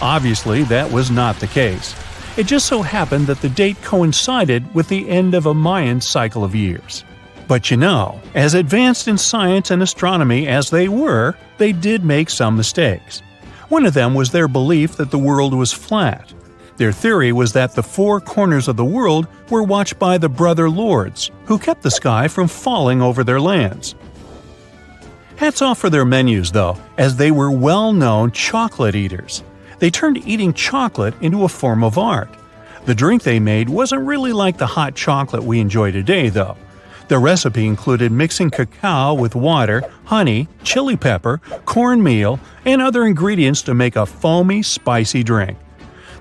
Obviously, that was not the case. It just so happened that the date coincided with the end of a Mayan cycle of years. But you know, as advanced in science and astronomy as they were, they did make some mistakes. One of them was their belief that the world was flat. Their theory was that the four corners of the world were watched by the brother lords, who kept the sky from falling over their lands. Hats off for their menus, though, as they were well-known chocolate eaters. They turned eating chocolate into a form of art. The drink they made wasn't really like the hot chocolate we enjoy today, though. Their recipe included mixing cacao with water, honey, chili pepper, cornmeal, and other ingredients to make a foamy, spicy drink.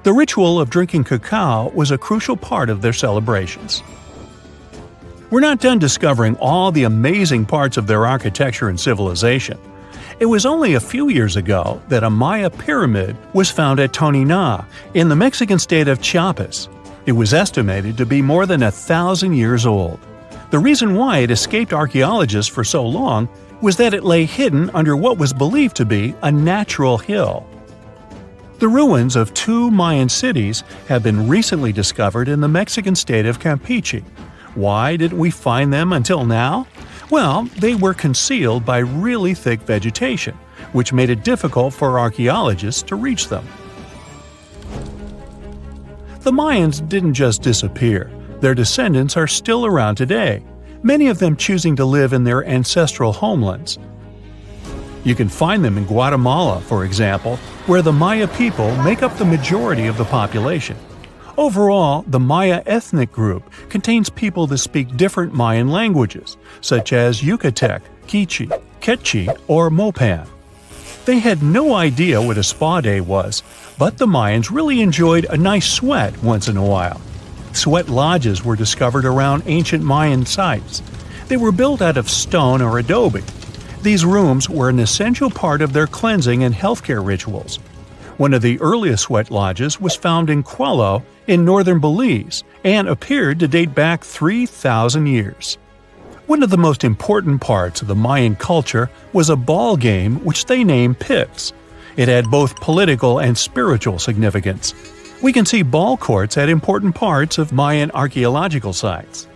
The ritual of drinking cacao was a crucial part of their celebrations. We're not done discovering all the amazing parts of their architecture and civilization. It was only a few years ago that a Maya pyramid was found at Tonina, in the Mexican state of Chiapas. It was estimated to be more than 1,000 years old. The reason why it escaped archaeologists for so long was that it lay hidden under what was believed to be a natural hill. The ruins of two Mayan cities have been recently discovered in the Mexican state of Campeche. Why didn't we find them until now? Well, they were concealed by really thick vegetation, which made it difficult for archaeologists to reach them. The Mayans didn't just disappear. Their descendants are still around today, many of them choosing to live in their ancestral homelands. You can find them in Guatemala, for example, where the Maya people make up the majority of the population. Overall, the Maya ethnic group contains people that speak different Mayan languages, such as Yucatec, Quiche, Quechua, or Mopan. They had no idea what a spa day was, but the Mayans really enjoyed a nice sweat once in a while. Sweat lodges were discovered around ancient Mayan sites. They were built out of stone or adobe. These rooms were an essential part of their cleansing and healthcare rituals. One of the earliest sweat lodges was found in Quello in northern Belize and appeared to date back 3,000 years. One of the most important parts of the Mayan culture was a ball game which they named pits. It had both political and spiritual significance. We can see ball courts at important parts of Mayan archaeological sites.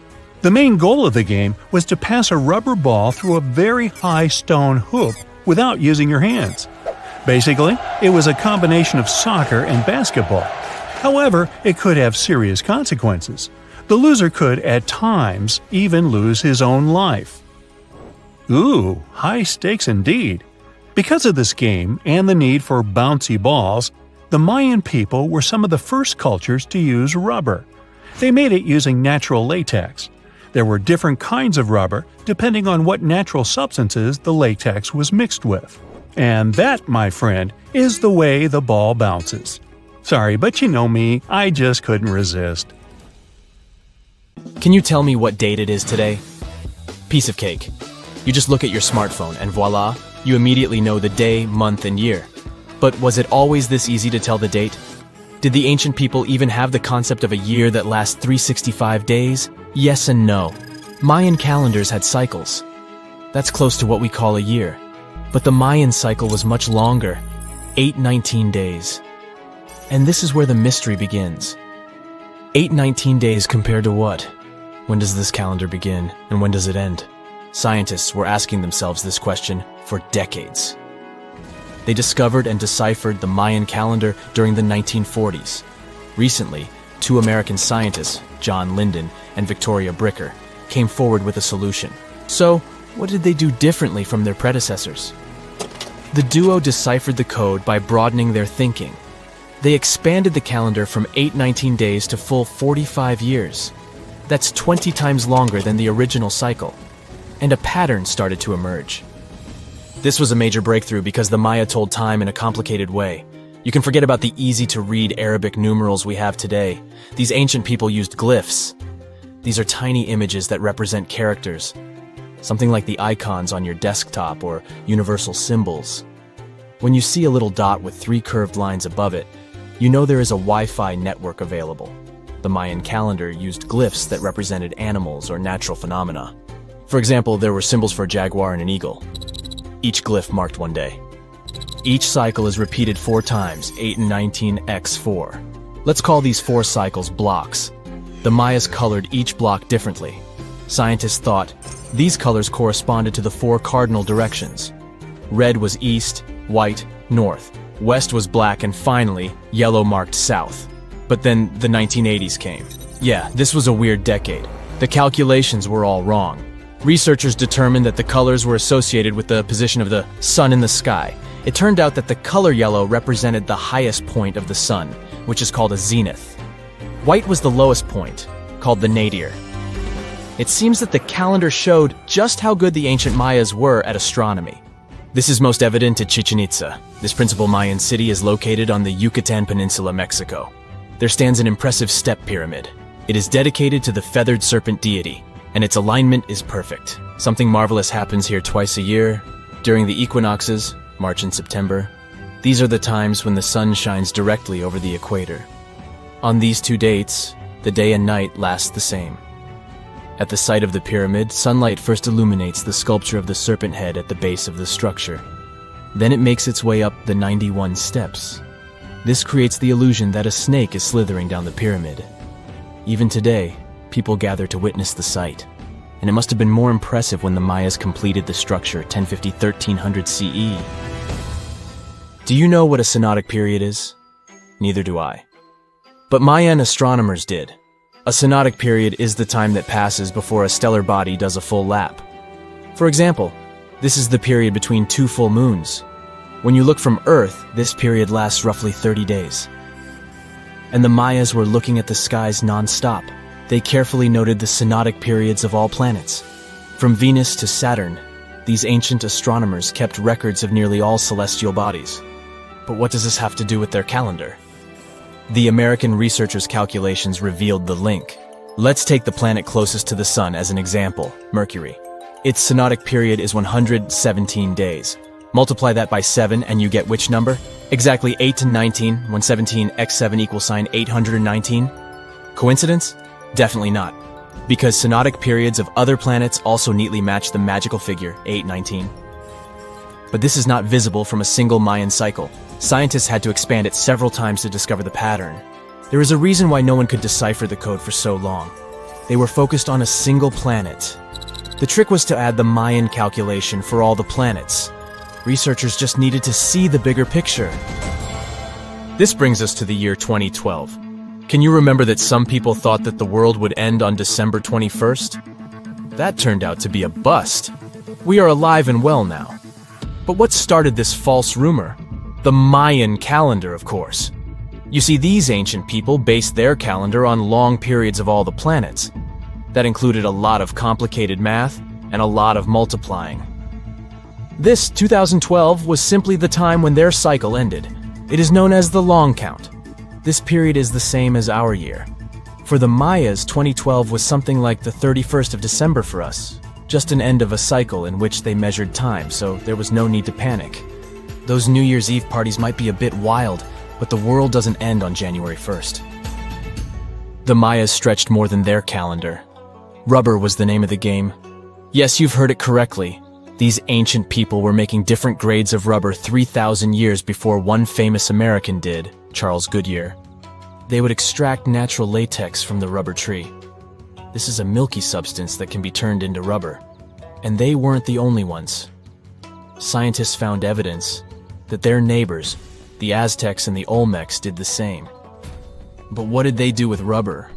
The main goal of the game was to pass a rubber ball through a very high stone hoop without using your hands. Basically, it was a combination of soccer and basketball. However, it could have serious consequences. The loser could, at times, even lose his own life. Ooh, high stakes indeed. Because of this game and the need for bouncy balls, the Mayan people were some of the first cultures to use rubber. They made it using natural latex. There were different kinds of rubber depending on what natural substances the latex was mixed with. And that, my friend, is the way the ball bounces. Sorry, but you know me, I just couldn't resist. Can you tell me what date it is today? Piece of cake. You just look at your smartphone and voila, you immediately know the day, month, and year. But was it always this easy to tell the date? Did the ancient people even have the concept of a year that lasts 365 days? Yes and no. Mayan calendars had cycles. That's close to what we call a year. But the Mayan cycle was much longer, 819 days. And this is where the mystery begins. 819 days compared to what? When does this calendar begin, and when does it end? Scientists were asking themselves this question for decades. They discovered and deciphered the Mayan calendar during the 1940s. Recently, two American scientists, John Linden and Victoria Bricker, came forward with a solution. So, what did they do differently from their predecessors? The duo deciphered the code by broadening their thinking. They expanded the calendar from 819 days to full 45 years. That's 20 times longer than the original cycle. And a pattern started to emerge. This was a major breakthrough because the Maya told time in a complicated way. You can forget about the easy-to-read Arabic numerals we have today. These ancient people used glyphs. These are tiny images that represent characters. Something like the icons on your desktop or universal symbols. When you see a little dot with 3 curved lines above it, you know there is a Wi-Fi network available. The Mayan calendar used glyphs that represented animals or natural phenomena. For example, there were symbols for a jaguar and an eagle. Each glyph marked one day. Each cycle is repeated 4 times, 8 and 19 x 4. Let's call these 4 cycles blocks. The Mayas colored each block differently. Scientists thought these colors corresponded to the 4 cardinal directions. Red was east, white, north. West was black, and finally, yellow marked south. But then the 1980s came. Yeah, this was a weird decade. The calculations were all wrong. Researchers determined that the colors were associated with the position of the sun in the sky. It turned out that the color yellow represented the highest point of the sun, which is called a zenith. White was the lowest point, called the nadir. It seems that the calendar showed just how good the ancient Mayas were at astronomy. This is most evident at Chichen Itza. This principal Mayan city is located on the Yucatan Peninsula, Mexico. There stands an impressive step pyramid. It is dedicated to the feathered serpent deity, and its alignment is perfect. Something marvelous happens here twice a year, during the equinoxes, March and September. These are the times when the sun shines directly over the equator. On these 2 dates, the day and night last the same. At the site of the pyramid, sunlight first illuminates the sculpture of the serpent head at the base of the structure. Then it makes its way up the 91 steps. This creates the illusion that a snake is slithering down the pyramid. Even today, people gather to witness the sight. And it must have been more impressive when the Mayas completed the structure 1050-1300 CE. Do you know what a synodic period is? Neither do I. But Mayan astronomers did. A synodic period is the time that passes before a stellar body does a full lap. For example, this is the period between 2 full moons. When you look from Earth, this period lasts roughly 30 days. And the Mayas were looking at the skies non-stop. They carefully noted the synodic periods of all planets. From Venus to Saturn, these ancient astronomers kept records of nearly all celestial bodies. But what does this have to do with their calendar? The American researchers' calculations revealed the link. Let's take the planet closest to the Sun as an example, Mercury. Its synodic period is 117 days. Multiply that by 7 and you get which number? Exactly 8 to 19, when 17 x 7 equals sign 819. Coincidence? Definitely not. Because synodic periods of other planets also neatly match the magical figure 819. But this is not visible from a single Mayan cycle. Scientists had to expand it several times to discover the pattern. There is a reason why no one could decipher the code for so long. They were focused on a single planet. The trick was to add the Mayan calculation for all the planets. Researchers just needed to see the bigger picture. This brings us to the year 2012. Can you remember that some people thought that the world would end on December 21st? That turned out to be a bust. We are alive and well now. But what started this false rumor? The Mayan calendar, of course. You see, these ancient people based their calendar on long periods of all the planets. That included a lot of complicated math and a lot of multiplying. This 2012 was simply the time when their cycle ended. It is known as the long count. This period is the same as our year. For the Mayas, 2012 was something like the 31st of December for us. Just an end of a cycle in which they measured time, so there was no need to panic. Those New Year's Eve parties might be a bit wild, but the world doesn't end on January 1st. The Mayas stretched more than their calendar. Rubber was the name of the game. Yes, you've heard it correctly. These ancient people were making different grades of rubber 3,000 years before one famous American did, Charles Goodyear. They would extract natural latex from the rubber tree. This is a milky substance that can be turned into rubber. And they weren't the only ones. Scientists found evidence that their neighbors, the Aztecs and the Olmecs, did the same. But what did they do with rubber?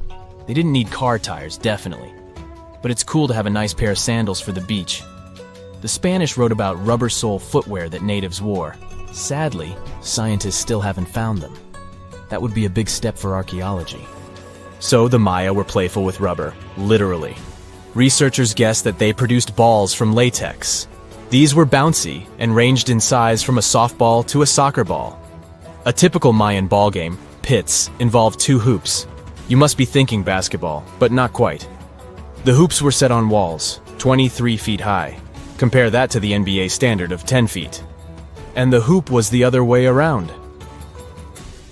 They didn't need car tires, definitely. But it's cool to have a nice pair of sandals for the beach. The Spanish wrote about rubber sole footwear that natives wore. Sadly, scientists still haven't found them. That would be a big step for archaeology. So the Maya were playful with rubber, literally. Researchers guessed that they produced balls from latex. These were bouncy and ranged in size from a softball to a soccer ball. A typical Mayan ball game, pits, involved 2 hoops. You must be thinking basketball, but not quite. The hoops were set on walls, 23 feet high. Compare that to the NBA standard of 10 feet. And the hoop was the other way around.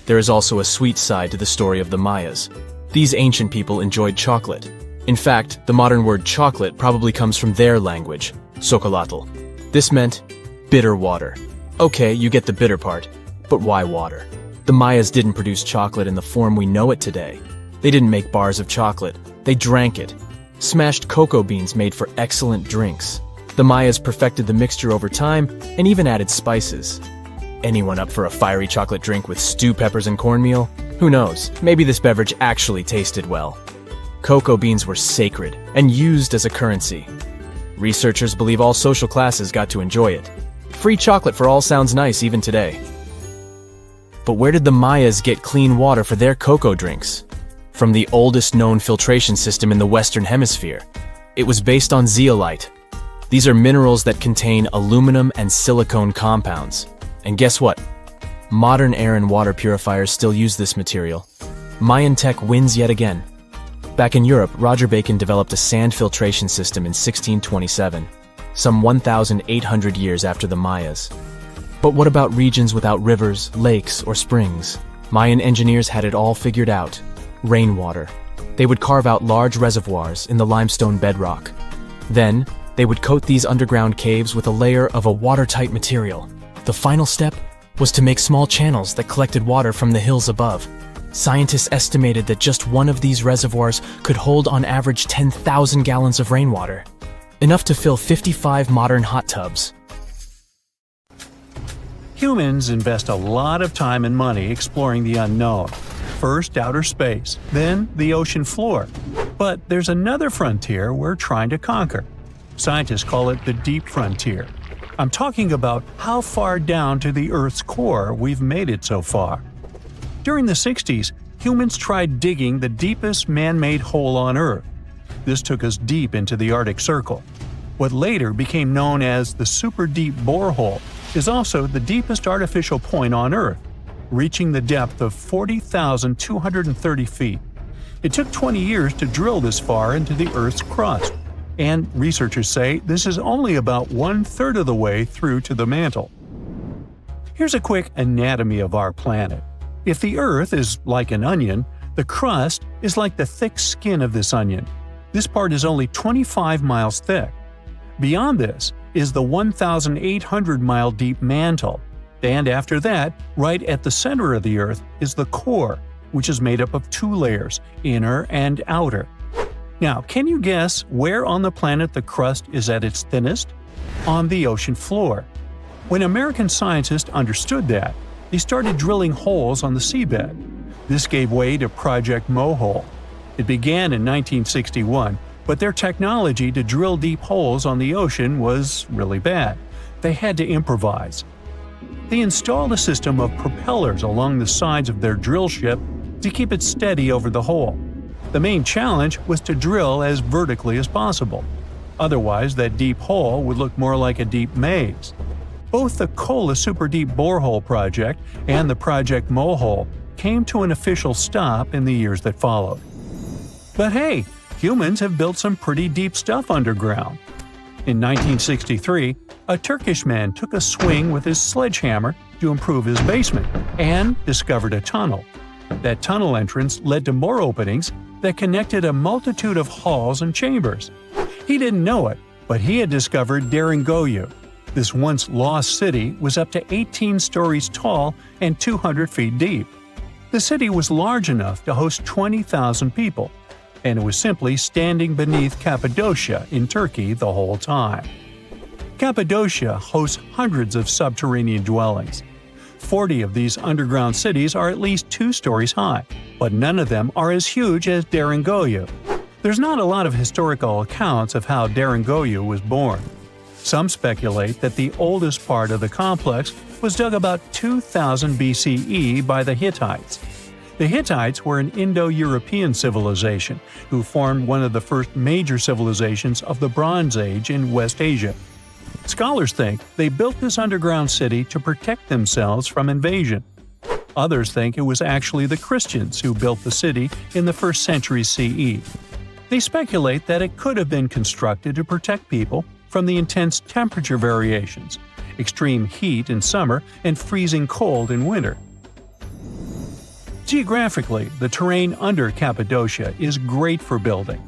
There is also a sweet side to the story of the Mayas. These ancient people enjoyed chocolate. In fact, the modern word chocolate probably comes from their language, xocolotl. This meant bitter water. Okay, you get the bitter part, but why water? The Mayas didn't produce chocolate in the form we know it today. They didn't make bars of chocolate. They drank it. Smashed cocoa beans made for excellent drinks. The Mayas perfected the mixture over time and even added spices. Anyone up for a fiery chocolate drink with stew peppers and cornmeal? Who knows, maybe this beverage actually tasted well. Cocoa beans were sacred and used as a currency. Researchers believe all social classes got to enjoy it. Free chocolate for all sounds nice even today. But where did the Mayas get clean water for their cocoa drinks? From the oldest known filtration system in the Western Hemisphere. It was based on zeolite. These are minerals that contain aluminum and silicone compounds. And guess what? Modern air and water purifiers still use this material. Mayan tech wins yet again. Back in Europe, Roger Bacon developed a sand filtration system in 1627, some 1,800 years after the Mayas. But what about regions without rivers, lakes, or springs? Mayan engineers had it all figured out. Rainwater. They would carve out large reservoirs in the limestone bedrock. Then, they would coat these underground caves with a layer of a watertight material. The final step was to make small channels that collected water from the hills above. Scientists estimated that just one of these reservoirs could hold on average 10,000 gallons of rainwater, enough to fill 55 modern hot tubs. Humans invest a lot of time and money exploring the unknown. First, outer space, then the ocean floor. But there's another frontier we're trying to conquer. Scientists call it the deep frontier. I'm talking about how far down to the Earth's core we've made it so far. During the 60s, humans tried digging the deepest man-made hole on Earth. This took us deep into the Arctic Circle. What later became known as the super deep borehole is also the deepest artificial point on Earth. reaching the depth of 40,230 feet. It took 20 years to drill this far into the Earth's crust, and researchers say this is only about 1/3 of the way through to the mantle. Here's a quick anatomy of our planet. If the Earth is like an onion, the crust is like the thick skin of this onion. This part is only 25 miles thick. Beyond this is the 1,800-mile deep mantle, and after that, right at the center of the Earth, is the core, which is made up of 2 layers, inner and outer. Now, can you guess where on the planet the crust is at its thinnest? On the ocean floor. When American scientists understood that, they started drilling holes on the seabed. This gave way to Project Mohole. It began in 1961, but their technology to drill deep holes on the ocean was really bad. They had to improvise. They installed a system of propellers along the sides of their drill ship to keep it steady over the hole. The main challenge was to drill as vertically as possible. Otherwise, that deep hole would look more like a deep maze. Both the Kola Super Deep Borehole project and the Project Mohole came to an official stop in the years that followed. But hey, humans have built some pretty deep stuff underground. In 1963, a Turkish man took a swing with his sledgehammer to improve his basement and discovered a tunnel. That tunnel entrance led to more openings that connected a multitude of halls and chambers. He didn't know it, but he had discovered Deringoyu. This once lost city was up to 18 stories tall and 200 feet deep. The city was large enough to host 20,000 people, and it was simply standing beneath Cappadocia in Turkey the whole time. Cappadocia hosts hundreds of subterranean dwellings. 40 of these underground cities are at least 2 stories high, but none of them are as huge as Deringoyu. There's not a lot of historical accounts of how Deringoyu was born. Some speculate that the oldest part of the complex was dug about 2000 BCE by the Hittites. The Hittites were an Indo-European civilization who formed one of the first major civilizations of the Bronze Age in West Asia. Scholars think they built this underground city to protect themselves from invasion. Others think it was actually the Christians who built the city in the 1st century CE. They speculate that it could have been constructed to protect people from the intense temperature variations, extreme heat in summer and freezing cold in winter. Geographically, the terrain under Cappadocia is great for building.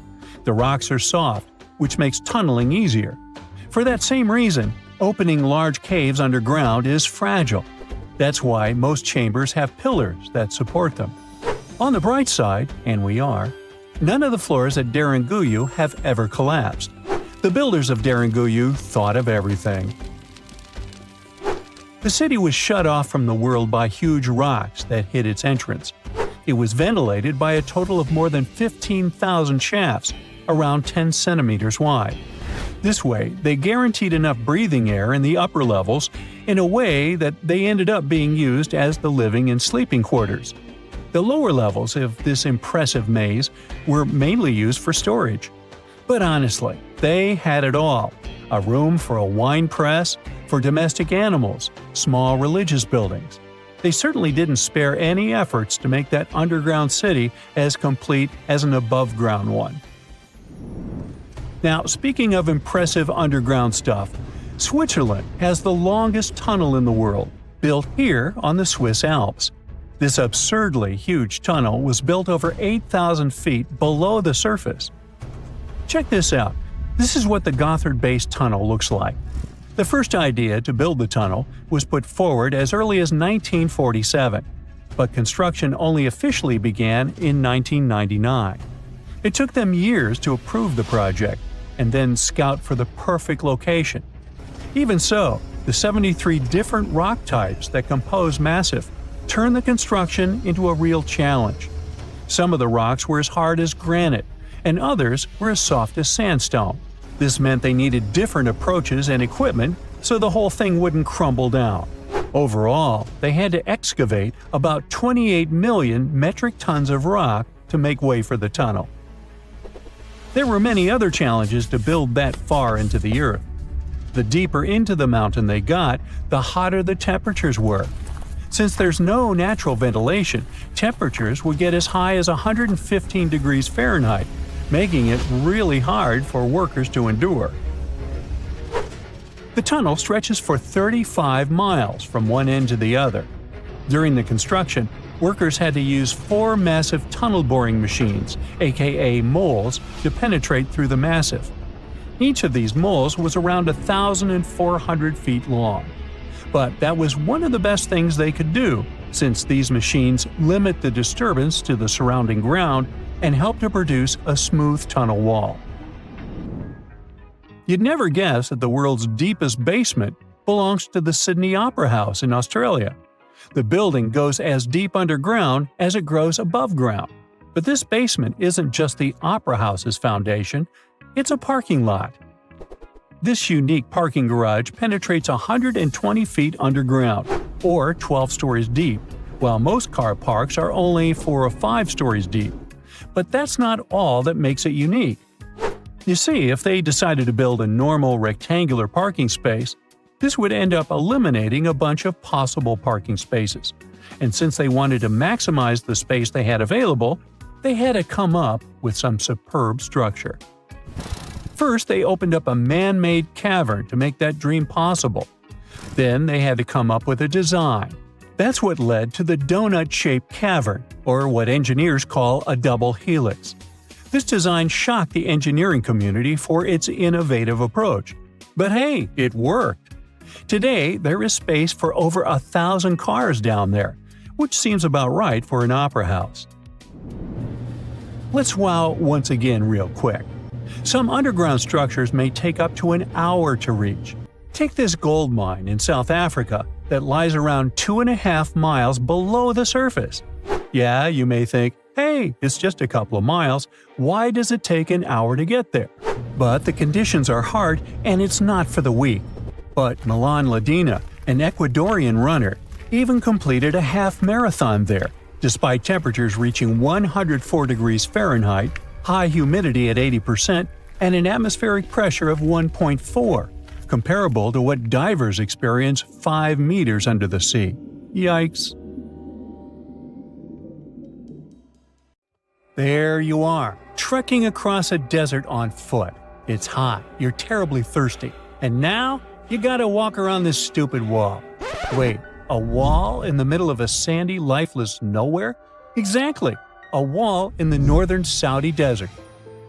The rocks are soft, which makes tunneling easier. For that same reason, opening large caves underground is fragile. That's why most chambers have pillars that support them. On the bright side, and we are, none of the floors at Deringoyu have ever collapsed. The builders of Deringoyu thought of everything. The city was shut off from the world by huge rocks that hid its entrance. It was ventilated by a total of more than 15,000 shafts, around 10 centimeters wide. This way, they guaranteed enough breathing air in the upper levels in a way that they ended up being used as the living and sleeping quarters. The lower levels of this impressive maze were mainly used for storage. But honestly, they had it all: a room for a wine press, for domestic animals, small religious buildings. They certainly didn't spare any efforts to make that underground city as complete as an above-ground one. Now, speaking of impressive underground stuff, Switzerland has the longest tunnel in the world, built here on the Swiss Alps. This absurdly huge tunnel was built over 8,000 feet below the surface. Check this out. This is what the Gotthard-based tunnel looks like. The first idea to build the tunnel was put forward as early as 1947, but construction only officially began in 1999. It took them years to approve the project and then scout for the perfect location. Even so, the 73 different rock types that compose Massif turned the construction into a real challenge. Some of the rocks were as hard as granite, and others were as soft as sandstone. This meant they needed different approaches and equipment so the whole thing wouldn't crumble down. Overall, they had to excavate about 28 million metric tons of rock to make way for the tunnel. There were many other challenges to build that far into the earth. The deeper into the mountain they got, the hotter the temperatures were. Since there's no natural ventilation, temperatures would get as high as 115 degrees Fahrenheit, making it really hard for workers to endure. The tunnel stretches for 35 miles from one end to the other. During the construction, workers had to use 4 massive tunnel boring machines, aka moles, to penetrate through the massif. Each of these moles was around 1,400 feet long. But that was one of the best things they could do, since these machines limit the disturbance to the surrounding ground and help to produce a smooth tunnel wall. You'd never guess that the world's deepest basement belongs to the Sydney Opera House in Australia. The building goes as deep underground as it grows above ground. But this basement isn't just the Opera House's foundation, it's a parking lot. This unique parking garage penetrates 120 feet underground, or 12 stories deep, while most car parks are only 4 or 5 stories deep. But that's not all that makes it unique. You see, if they decided to build a normal rectangular parking space, this would end up eliminating a bunch of possible parking spaces. And since they wanted to maximize the space they had available, they had to come up with some superb structure. First, they opened up a man-made cavern to make that dream possible. Then they had to come up with a design. That's what led to the donut-shaped cavern, or what engineers call a double helix. This design shocked the engineering community for its innovative approach. But hey, it worked. Today, there is space for over 1,000 cars down there, which seems about right for an opera house. Let's wow once again real quick. Some underground structures may take up to an hour to reach. Take this gold mine in South Africa that lies around 2.5 miles below the surface. Yeah, you may think, hey, it's just a couple of miles, why does it take an hour to get there? But the conditions are hard and it's not for the weak. But Milan Ladina, an Ecuadorian runner, even completed a half marathon there, despite temperatures reaching 104 degrees Fahrenheit, high humidity at 80%, and an atmospheric pressure of 1.4, comparable to what divers experience 5 meters under the sea. Yikes. There you are, trekking across a desert on foot. It's hot, you're terribly thirsty, and now you gotta walk around this stupid wall. Wait, a wall in the middle of a sandy, lifeless nowhere? Exactly, a wall in the northern Saudi desert.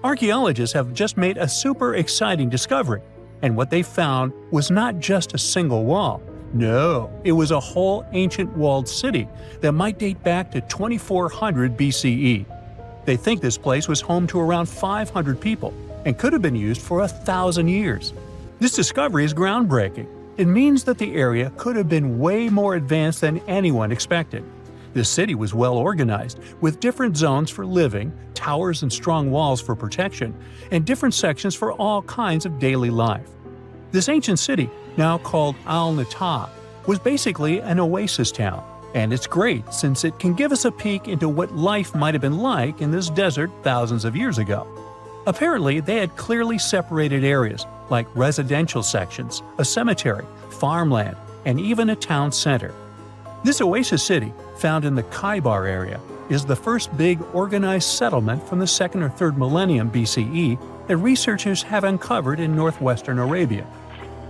Archaeologists have just made a super exciting discovery, and what they found was not just a single wall. No, it was a whole ancient walled city that might date back to 2400 BCE. They think this place was home to around 500 people and could have been used for 1,000 years. This discovery is groundbreaking. It means that the area could have been way more advanced than anyone expected. The city was well organized, with different zones for living, towers and strong walls for protection, and different sections for all kinds of daily life. This ancient city, now called Al-Natab, was basically an oasis town, and it's great since it can give us a peek into what life might have been like in this desert thousands of years ago. Apparently, they had clearly separated areas, like residential sections, a cemetery, farmland, and even a town center. This oasis city, found in the Khaybar area, is the first big organized settlement from the 2nd or 3rd millennium BCE that researchers have uncovered in northwestern Arabia.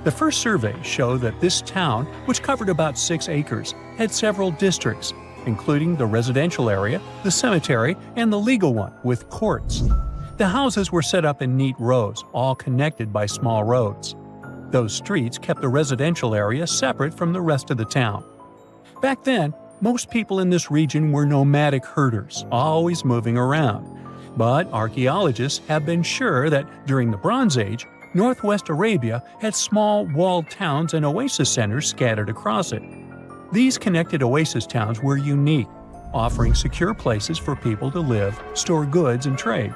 The first surveys show that this town, which covered about 6 acres, had several districts, including the residential area, the cemetery, and the legal one, with courts. The houses were set up in neat rows, all connected by small roads. Those streets kept the residential area separate from the rest of the town. Back then, most people in this region were nomadic herders, always moving around. But archaeologists have been sure that during the Bronze Age, Northwest Arabia had small walled towns and oasis centers scattered across it. These connected oasis towns were unique, offering secure places for people to live, store goods, and trade.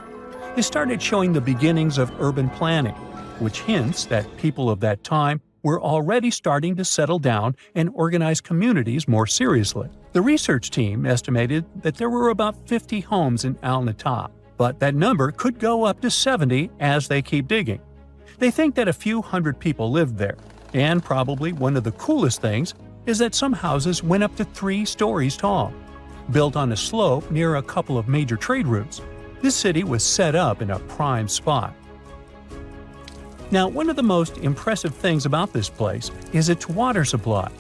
They started showing the beginnings of urban planning, which hints that people of that time were already starting to settle down and organize communities more seriously. The research team estimated that there were about 50 homes in Al-Natab, but that number could go up to 70 as they keep digging. They think that a few hundred people lived there, and probably one of the coolest things, is that some houses went up to 3 stories tall. Built on a slope near a couple of major trade routes, this city was set up in a prime spot. Now, one of the most impressive things about this place is its water supply.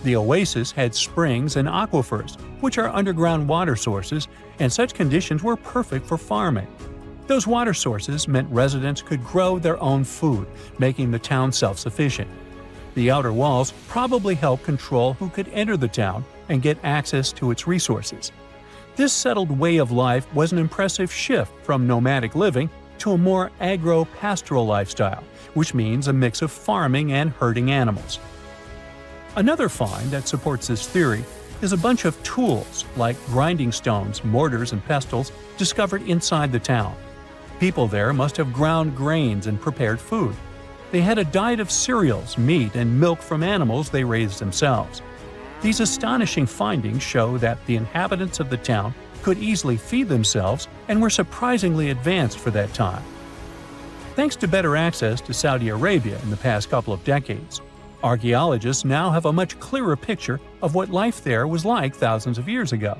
The oasis had springs and aquifers, which are underground water sources, and such conditions were perfect for farming. Those water sources meant residents could grow their own food, making the town self-sufficient. The outer walls probably helped control who could enter the town and get access to its resources. This settled way of life was an impressive shift from nomadic living to a more agro-pastoral lifestyle, which means a mix of farming and herding animals. Another find that supports this theory is a bunch of tools like grinding stones, mortars, and pestles discovered inside the town. People there must have ground grains and prepared food. They had a diet of cereals, meat, and milk from animals they raised themselves. These astonishing findings show that the inhabitants of the town could easily feed themselves and were surprisingly advanced for that time. Thanks to better access to Saudi Arabia in the past couple of decades, archaeologists now have a much clearer picture of what life there was like thousands of years ago.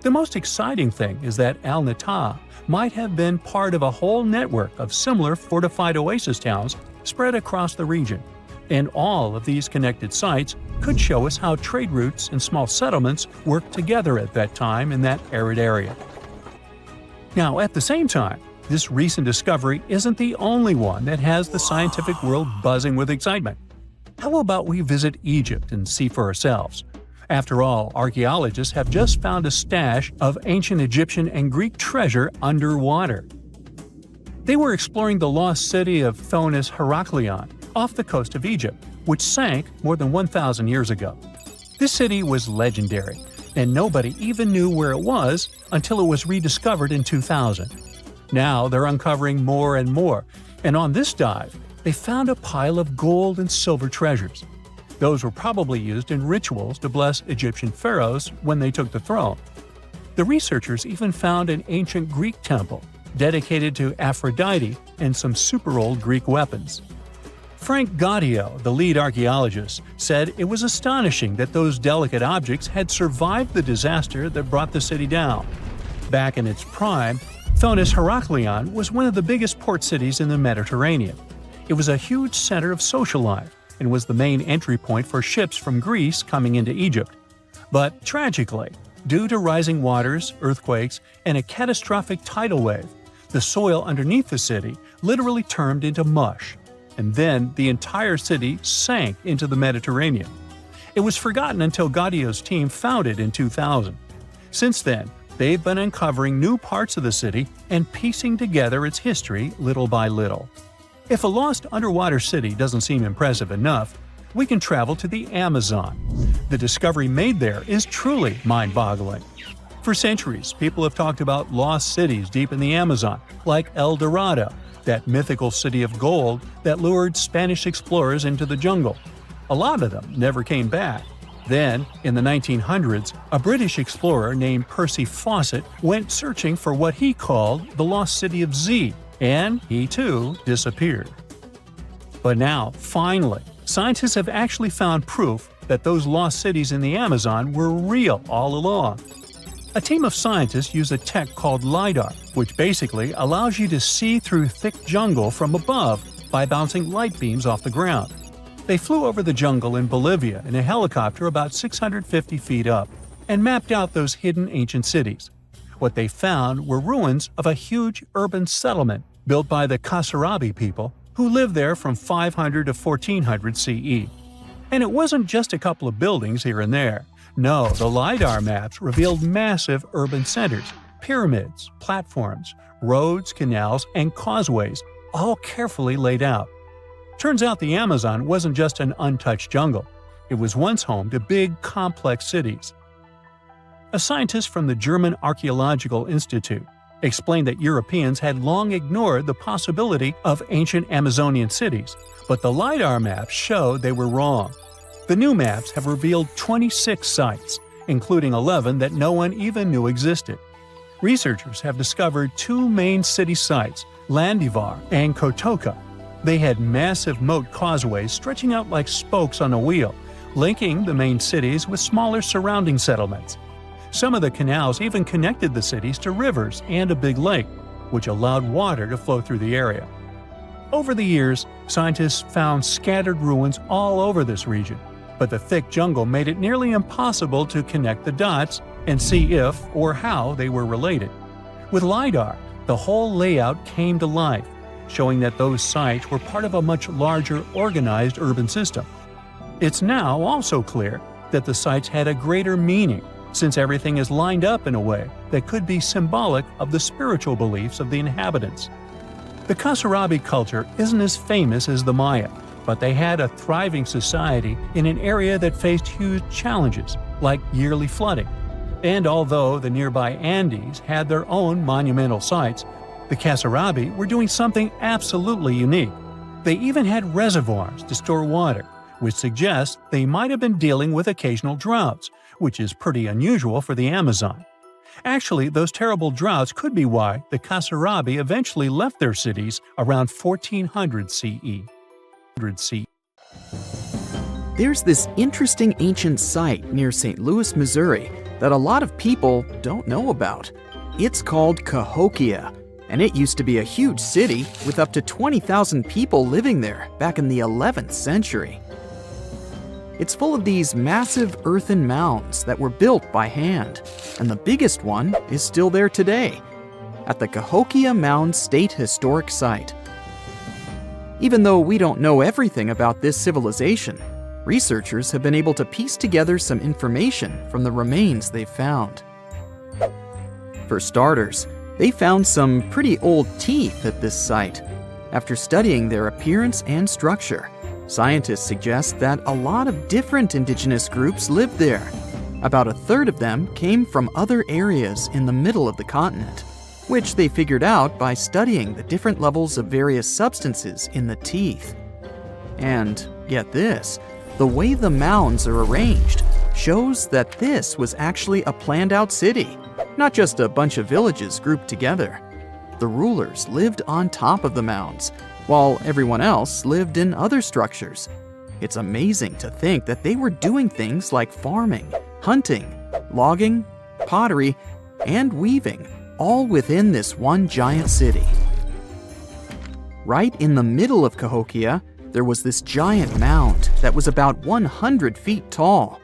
The most exciting thing is that Al-Nata might have been part of a whole network of similar fortified oasis towns spread across the region, and all of these connected sites could show us how trade routes and small settlements worked together at that time in that arid area. Now, at the same time, this recent discovery isn't the only one that has the scientific world buzzing with excitement. How about we visit Egypt and see for ourselves? After all, archaeologists have just found a stash of ancient Egyptian and Greek treasure underwater. They were exploring the lost city of Thonis Heraklion off the coast of Egypt, which sank more than 1,000 years ago. This city was legendary, and nobody even knew where it was until it was rediscovered in 2000. Now they're uncovering more and more, and on this dive, they found a pile of gold and silver treasures. Those were probably used in rituals to bless Egyptian pharaohs when they took the throne. The researchers even found an ancient Greek temple dedicated to Aphrodite and some super-old Greek weapons. Frank Gaudio, the lead archaeologist, said it was astonishing that those delicate objects had survived the disaster that brought the city down. Back in its prime, Thonis Heraklion was one of the biggest port cities in the Mediterranean. It was a huge center of social life and was the main entry point for ships from Greece coming into Egypt. But tragically, due to rising waters, earthquakes, and a catastrophic tidal wave, the soil underneath the city literally turned into mush, and then the entire city sank into the Mediterranean. It was forgotten until Gaudio's team found it in 2000. Since then, they've been uncovering new parts of the city and piecing together its history little by little. If a lost underwater city doesn't seem impressive enough, we can travel to the Amazon. The discovery made there is truly mind-boggling. For centuries, people have talked about lost cities deep in the Amazon, like El Dorado, that mythical city of gold that lured Spanish explorers into the jungle. A lot of them never came back. Then, in the 1900s, a British explorer named Percy Fawcett went searching for what he called the lost city of Z, and he too disappeared. But now, finally, scientists have actually found proof that those lost cities in the Amazon were real all along. A team of scientists use a tech called LiDAR, which basically allows you to see through thick jungle from above by bouncing light beams off the ground. They flew over the jungle in Bolivia in a helicopter about 650 feet up and mapped out those hidden ancient cities. What they found were ruins of a huge urban settlement built by the Kasarabi people who lived there from 500 to 1400 CE. And it wasn't just a couple of buildings here and there. No, the LiDAR maps revealed massive urban centers, pyramids, platforms, roads, canals, and causeways, all carefully laid out. Turns out the Amazon wasn't just an untouched jungle. It was once home to big, complex cities. A scientist from the German Archaeological Institute explained that Europeans had long ignored the possibility of ancient Amazonian cities, but the LiDAR maps showed they were wrong. The new maps have revealed 26 sites, including 11 that no one even knew existed. Researchers have discovered two main city sites, Landivar and Kotoka. They had massive moat causeways stretching out like spokes on a wheel, linking the main cities with smaller surrounding settlements. Some of the canals even connected the cities to rivers and a big lake, which allowed water to flow through the area. Over the years, scientists found scattered ruins all over this region, but the thick jungle made it nearly impossible to connect the dots and see if or how they were related. With LiDAR, the whole layout came to life, showing that those sites were part of a much larger, organized urban system. It's now also clear that the sites had a greater meaning, since everything is lined up in a way that could be symbolic of the spiritual beliefs of the inhabitants. The Kasarabi culture isn't as famous as the Maya, but they had a thriving society in an area that faced huge challenges, like yearly flooding. And although the nearby Andes had their own monumental sites, the Kasarabi were doing something absolutely unique. They even had reservoirs to store water, which suggests they might have been dealing with occasional droughts, which is pretty unusual for the Amazon. Actually, those terrible droughts could be why the Kasarabi eventually left their cities around 1400 CE. There's this interesting ancient site near St. Louis, Missouri, that a lot of people don't know about. It's called Cahokia, and it used to be a huge city with up to 20,000 people living there back in the 11th century. It's full of these massive earthen mounds that were built by hand, and the biggest one is still there today, at the Cahokia Mound State Historic Site. Even though we don't know everything about this civilization, researchers have been able to piece together some information from the remains they've found. For starters, they found some pretty old teeth at this site. After studying their appearance and structure, scientists suggest that a lot of different indigenous groups lived there. About a third of them came from other areas in the middle of the continent, which they figured out by studying the different levels of various substances in the teeth. And get this, the way the mounds are arranged shows that this was actually a planned-out city, not just a bunch of villages grouped together. The rulers lived on top of the mounds, while everyone else lived in other structures. It's amazing to think that they were doing things like farming, hunting, logging, pottery, and weaving, all within this one giant city. Right in the middle of Cahokia, there was this giant mound that was about 100 feet tall,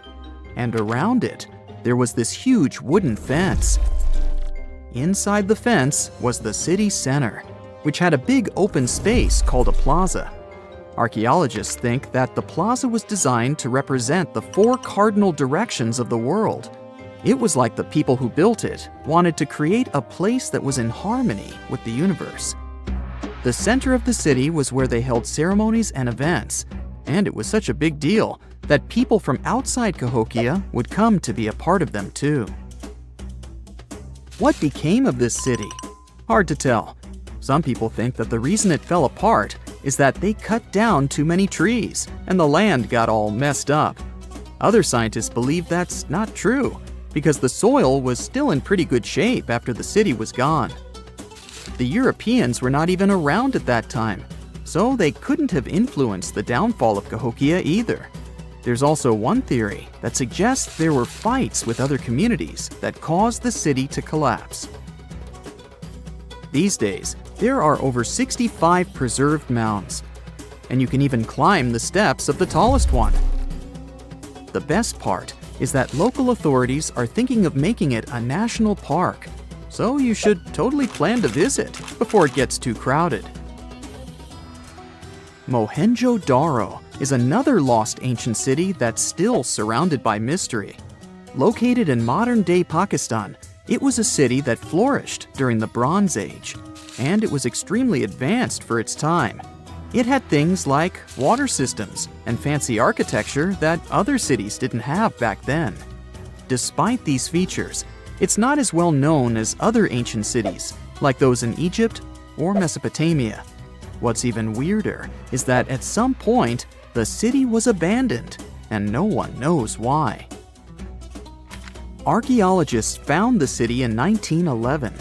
and around it, there was this huge wooden fence. Inside the fence was the city center, which had a big open space called a plaza. Archaeologists think that the plaza was designed to represent the 4 cardinal directions of the world. It was like the people who built it wanted to create a place that was in harmony with the universe. The center of the city was where they held ceremonies and events, and it was such a big deal that people from outside Cahokia would come to be a part of them too. What became of this city? Hard to tell. Some people think that the reason it fell apart is that they cut down too many trees and the land got all messed up. Other scientists believe that's not true because the soil was still in pretty good shape after the city was gone. The Europeans were not even around at that time, so they couldn't have influenced the downfall of Cahokia either. There's also one theory that suggests there were fights with other communities that caused the city to collapse. These days, there are over 65 preserved mounds, and you can even climb the steps of the tallest one. The best part is that local authorities are thinking of making it a national park, so you should totally plan to visit before it gets too crowded. Mohenjo-Daro is another lost ancient city that's still surrounded by mystery. Located in modern-day Pakistan, it was a city that flourished during the Bronze Age, and it was extremely advanced for its time. It had things like water systems and fancy architecture that other cities didn't have back then. Despite these features, it's not as well known as other ancient cities, like those in Egypt or Mesopotamia. What's even weirder is that at some point, the city was abandoned, and no one knows why. Archaeologists found the city in 1911,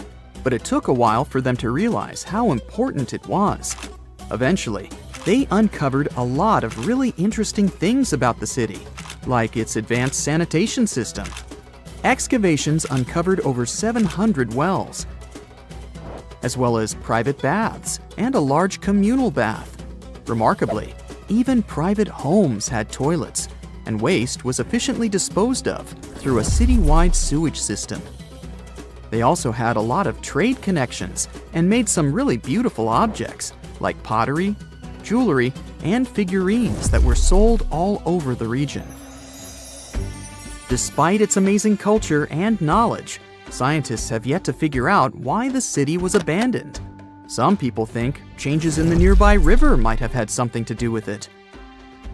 but it took a while for them to realize how important it was. Eventually, they uncovered a lot of really interesting things about the city, like its advanced sanitation system. Excavations uncovered over 700 wells, as well as private baths and a large communal bath. Remarkably, even private homes had toilets, and waste was efficiently disposed of through a city-wide sewage system. They also had a lot of trade connections and made some really beautiful objects, like pottery, jewelry, and figurines that were sold all over the region. Despite its amazing culture and knowledge, scientists have yet to figure out why the city was abandoned. Some people think changes in the nearby river might have had something to do with it.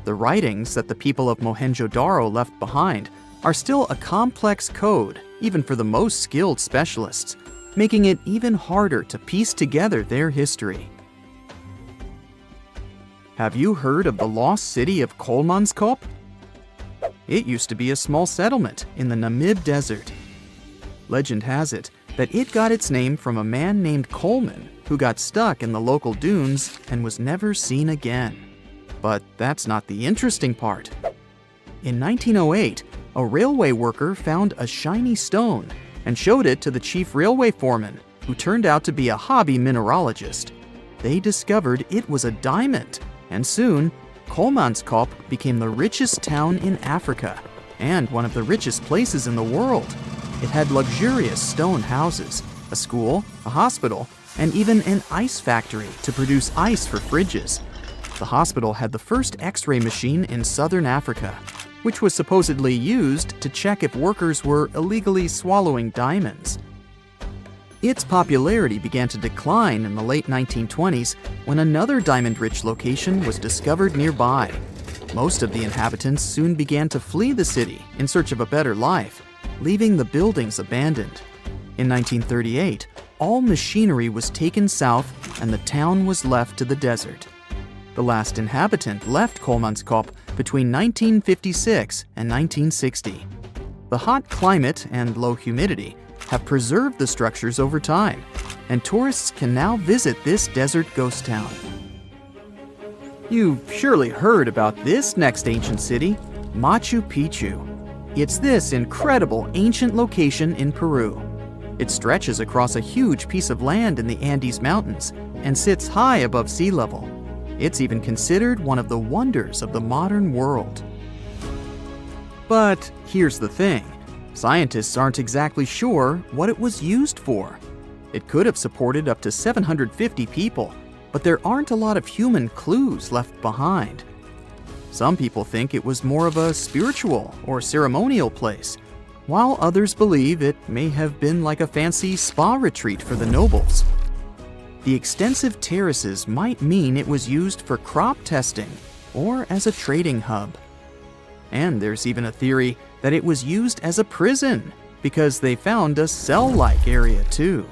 The writings that the people of Mohenjo-Daro left behind are still a complex code, even for the most skilled specialists, making it even harder to piece together their history. Have you heard of the lost city of Kolmanskop? It used to be a small settlement in the Namib Desert. Legend has it that it got its name from a man named Coleman who got stuck in the local dunes and was never seen again. But that's not the interesting part. In 1908, a railway worker found a shiny stone and showed it to the chief railway foreman, who turned out to be a hobby mineralogist. They discovered it was a diamond, and soon, Kolmanskop became the richest town in Africa and one of the richest places in the world. It had luxurious stone houses, a school, a hospital, and even an ice factory to produce ice for fridges. The hospital had the first X-ray machine in southern Africa, which was supposedly used to check if workers were illegally swallowing diamonds. Its popularity began to decline in the late 1920s when another diamond-rich location was discovered nearby. Most of the inhabitants soon began to flee the city in search of a better life, leaving the buildings abandoned. In 1938, all machinery was taken south and the town was left to the desert. The last inhabitant left Kolmanskop between 1956 and 1960. The hot climate and low humidity have preserved the structures over time, and tourists can now visit this desert ghost town. You've surely heard about this next ancient city, Machu Picchu. It's this incredible ancient location in Peru. It stretches across a huge piece of land in the Andes Mountains and sits high above sea level. It's even considered one of the wonders of the modern world. But here's the thing. Scientists aren't exactly sure what it was used for. It could have supported up to 750 people, but there aren't a lot of human clues left behind. Some people think it was more of a spiritual or ceremonial place, while others believe it may have been like a fancy spa retreat for the nobles. The extensive terraces might mean it was used for crop testing or as a trading hub. And there's even a theory that it was used as a prison because they found a cell-like area too.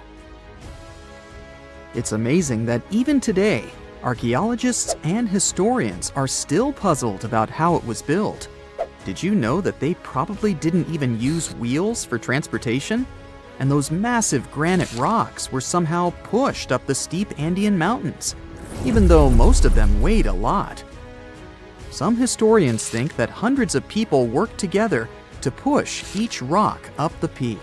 It's amazing that even today, archaeologists and historians are still puzzled about how it was built. Did you know that they probably didn't even use wheels for transportation? And those massive granite rocks were somehow pushed up the steep Andean mountains, even though most of them weighed a lot. Some historians think that hundreds of people worked together to push each rock up the peak.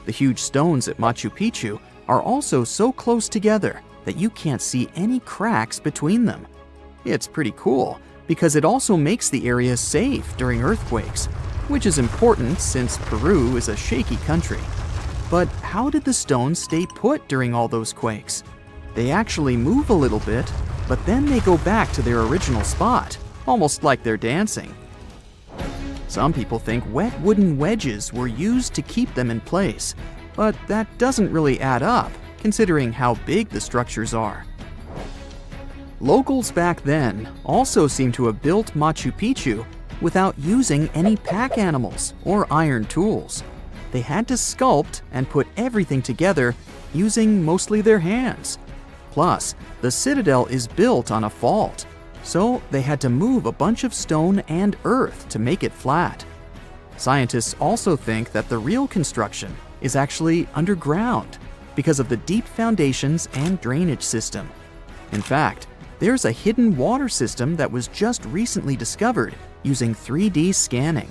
The huge stones at Machu Picchu are also so close together that you can't see any cracks between them. It's pretty cool because it also makes the area safe during earthquakes, which is important since Peru is a shaky country. But how did the stones stay put during all those quakes? They actually move a little bit, but then they go back to their original spot, almost like they're dancing. Some people think wet wooden wedges were used to keep them in place, but that doesn't really add up, considering how big the structures are. Locals back then also seem to have built Machu Picchu without using any pack animals or iron tools. They had to sculpt and put everything together using mostly their hands. Plus, the citadel is built on a fault, so they had to move a bunch of stone and earth to make it flat. Scientists also think that the real construction is actually underground because of the deep foundations and drainage system. In fact, there's a hidden water system that was just recently discovered using 3D scanning.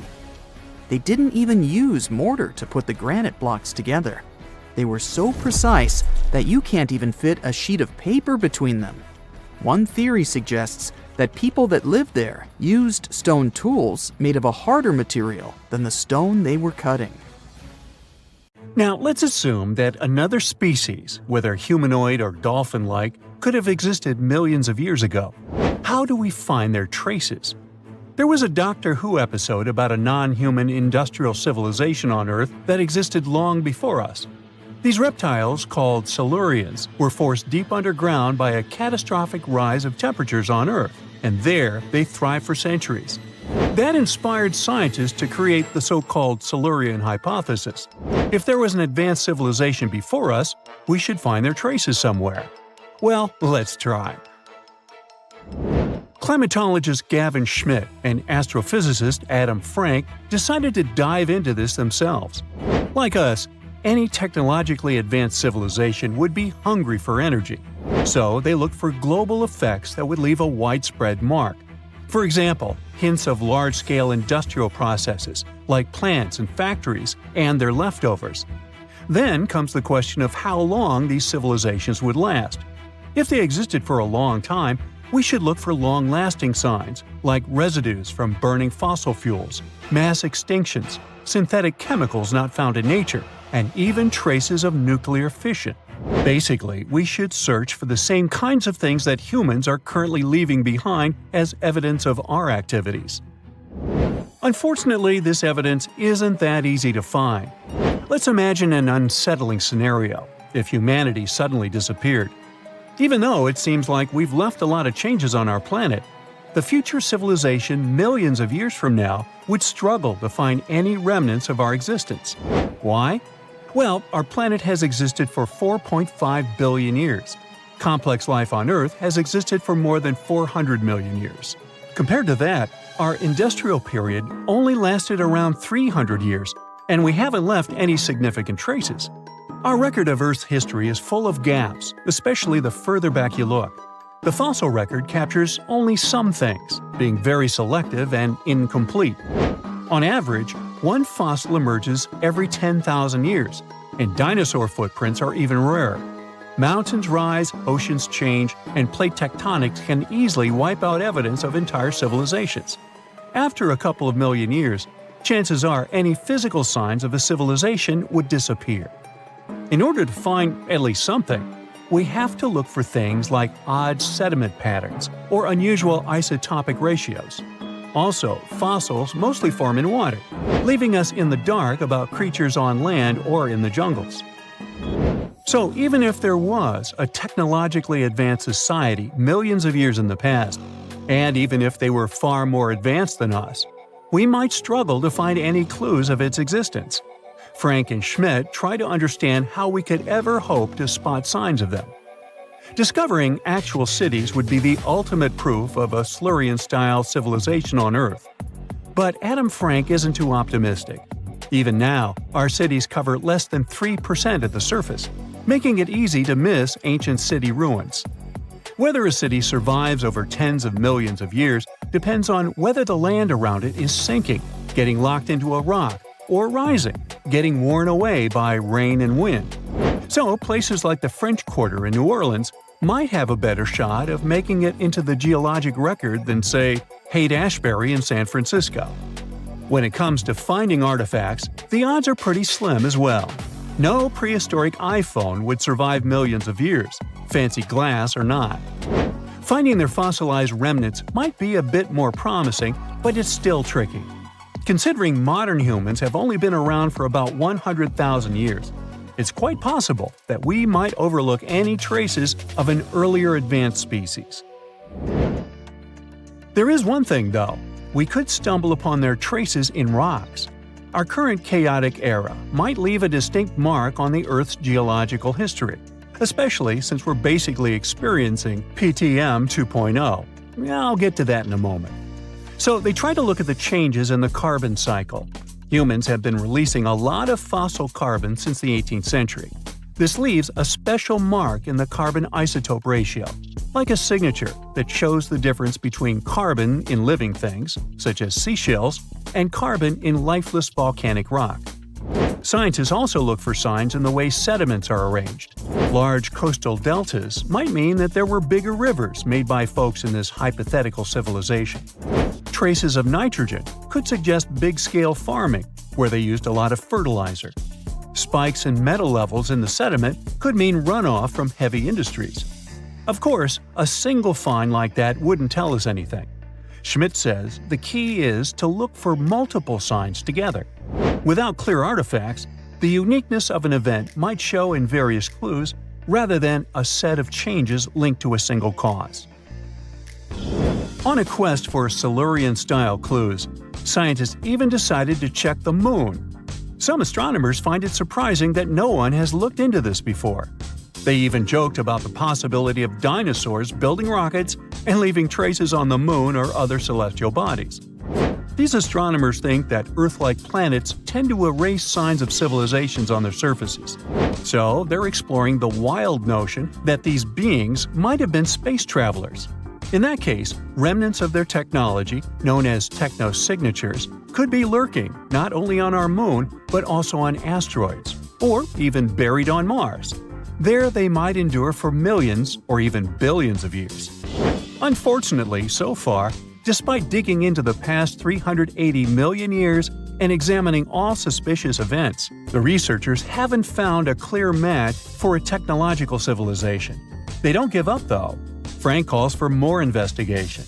They didn't even use mortar to put the granite blocks together. They were so precise that you can't even fit a sheet of paper between them. One theory suggests that people that lived there used stone tools made of a harder material than the stone they were cutting. Now, let's assume that another species, whether humanoid or dolphin-like, could have existed millions of years ago. How do we find their traces? There was a Doctor Who episode about a non-human industrial civilization on Earth that existed long before us. These reptiles, called Silurians, were forced deep underground by a catastrophic rise of temperatures on Earth, and there they thrived for centuries. That inspired scientists to create the so-called Silurian hypothesis. If there was an advanced civilization before us, we should find their traces somewhere. Well, let's try. Climatologist Gavin Schmidt and astrophysicist Adam Frank decided to dive into this themselves. Like us, any technologically advanced civilization would be hungry for energy. So they looked for global effects that would leave a widespread mark. For example, hints of large-scale industrial processes, like plants and factories, and their leftovers. Then comes the question of how long these civilizations would last. If they existed for a long time, we should look for long-lasting signs, like residues from burning fossil fuels, mass extinctions, synthetic chemicals not found in nature, and even traces of nuclear fission. Basically, we should search for the same kinds of things that humans are currently leaving behind as evidence of our activities. Unfortunately, this evidence isn't that easy to find. Let's imagine an unsettling scenario if humanity suddenly disappeared. Even though it seems like we've left a lot of changes on our planet, the future civilization millions of years from now would struggle to find any remnants of our existence. Why? Well, our planet has existed for 4.5 billion years. Complex life on Earth has existed for more than 400 million years. Compared to that, our industrial period only lasted around 300 years, and we haven't left any significant traces. Our record of Earth's history is full of gaps, especially the further back you look. The fossil record captures only some things, being very selective and incomplete. On average, one fossil emerges every 10,000 years, and dinosaur footprints are even rarer. Mountains rise, oceans change, and plate tectonics can easily wipe out evidence of entire civilizations. After a couple of million years, chances are any physical signs of a civilization would disappear. In order to find at least something, we have to look for things like odd sediment patterns or unusual isotopic ratios. Also, fossils mostly form in water, leaving us in the dark about creatures on land or in the jungles. So even if there was a technologically advanced society millions of years in the past, and even if they were far more advanced than us, we might struggle to find any clues of its existence. Frank and Schmidt try to understand how we could ever hope to spot signs of them. Discovering actual cities would be the ultimate proof of a Silurian-style civilization on Earth. But Adam Frank isn't too optimistic. Even now, our cities cover less than 3% of the surface, making it easy to miss ancient city ruins. Whether a city survives over tens of millions of years depends on whether the land around it is sinking, getting locked into a rock, or rising, getting worn away by rain and wind. So, places like the French Quarter in New Orleans might have a better shot of making it into the geologic record than, say, Haight-Ashbury in San Francisco. When it comes to finding artifacts, the odds are pretty slim as well. No prehistoric iPhone would survive millions of years, fancy glass or not. Finding their fossilized remnants might be a bit more promising, but it's still tricky. Considering modern humans have only been around for about 100,000 years, it's quite possible that we might overlook any traces of an earlier advanced species. There is one thing, though. We could stumble upon their traces in rocks. Our current chaotic era might leave a distinct mark on the Earth's geological history, especially since we're basically experiencing PTM 2.0. I'll get to that in a moment. So they try to look at the changes in the carbon cycle. Humans have been releasing a lot of fossil carbon since the 18th century. This leaves a special mark in the carbon isotope ratio. like a signature that shows the difference between carbon in living things, such as seashells, and carbon in lifeless volcanic rock. Scientists also look for signs in the way sediments are arranged. Large coastal deltas might mean that there were bigger rivers made by folks in this hypothetical civilization. Traces of nitrogen could suggest big-scale farming, where they used a lot of fertilizer. Spikes in metal levels in the sediment could mean runoff from heavy industries. Of course, a single find like that wouldn't tell us anything. Schmidt says the key is to look for multiple signs together. Without clear artifacts, the uniqueness of an event might show in various clues rather than a set of changes linked to a single cause. On a quest for Silurian-style clues, scientists even decided to check the moon. Some astronomers find it surprising that no one has looked into this before. They even joked about the possibility of dinosaurs building rockets and leaving traces on the moon or other celestial bodies. These astronomers think that Earth-like planets tend to erase signs of civilizations on their surfaces. So they're exploring the wild notion that these beings might have been space travelers. In that case, remnants of their technology, known as technosignatures, could be lurking not only on our moon but also on asteroids, or even buried on Mars. There they might endure for millions or even billions of years. Unfortunately, so far, despite digging into the past 380 million years and examining all suspicious events, the researchers haven't found a clear match for a technological civilization. They don't give up, though. Frank calls for more investigation.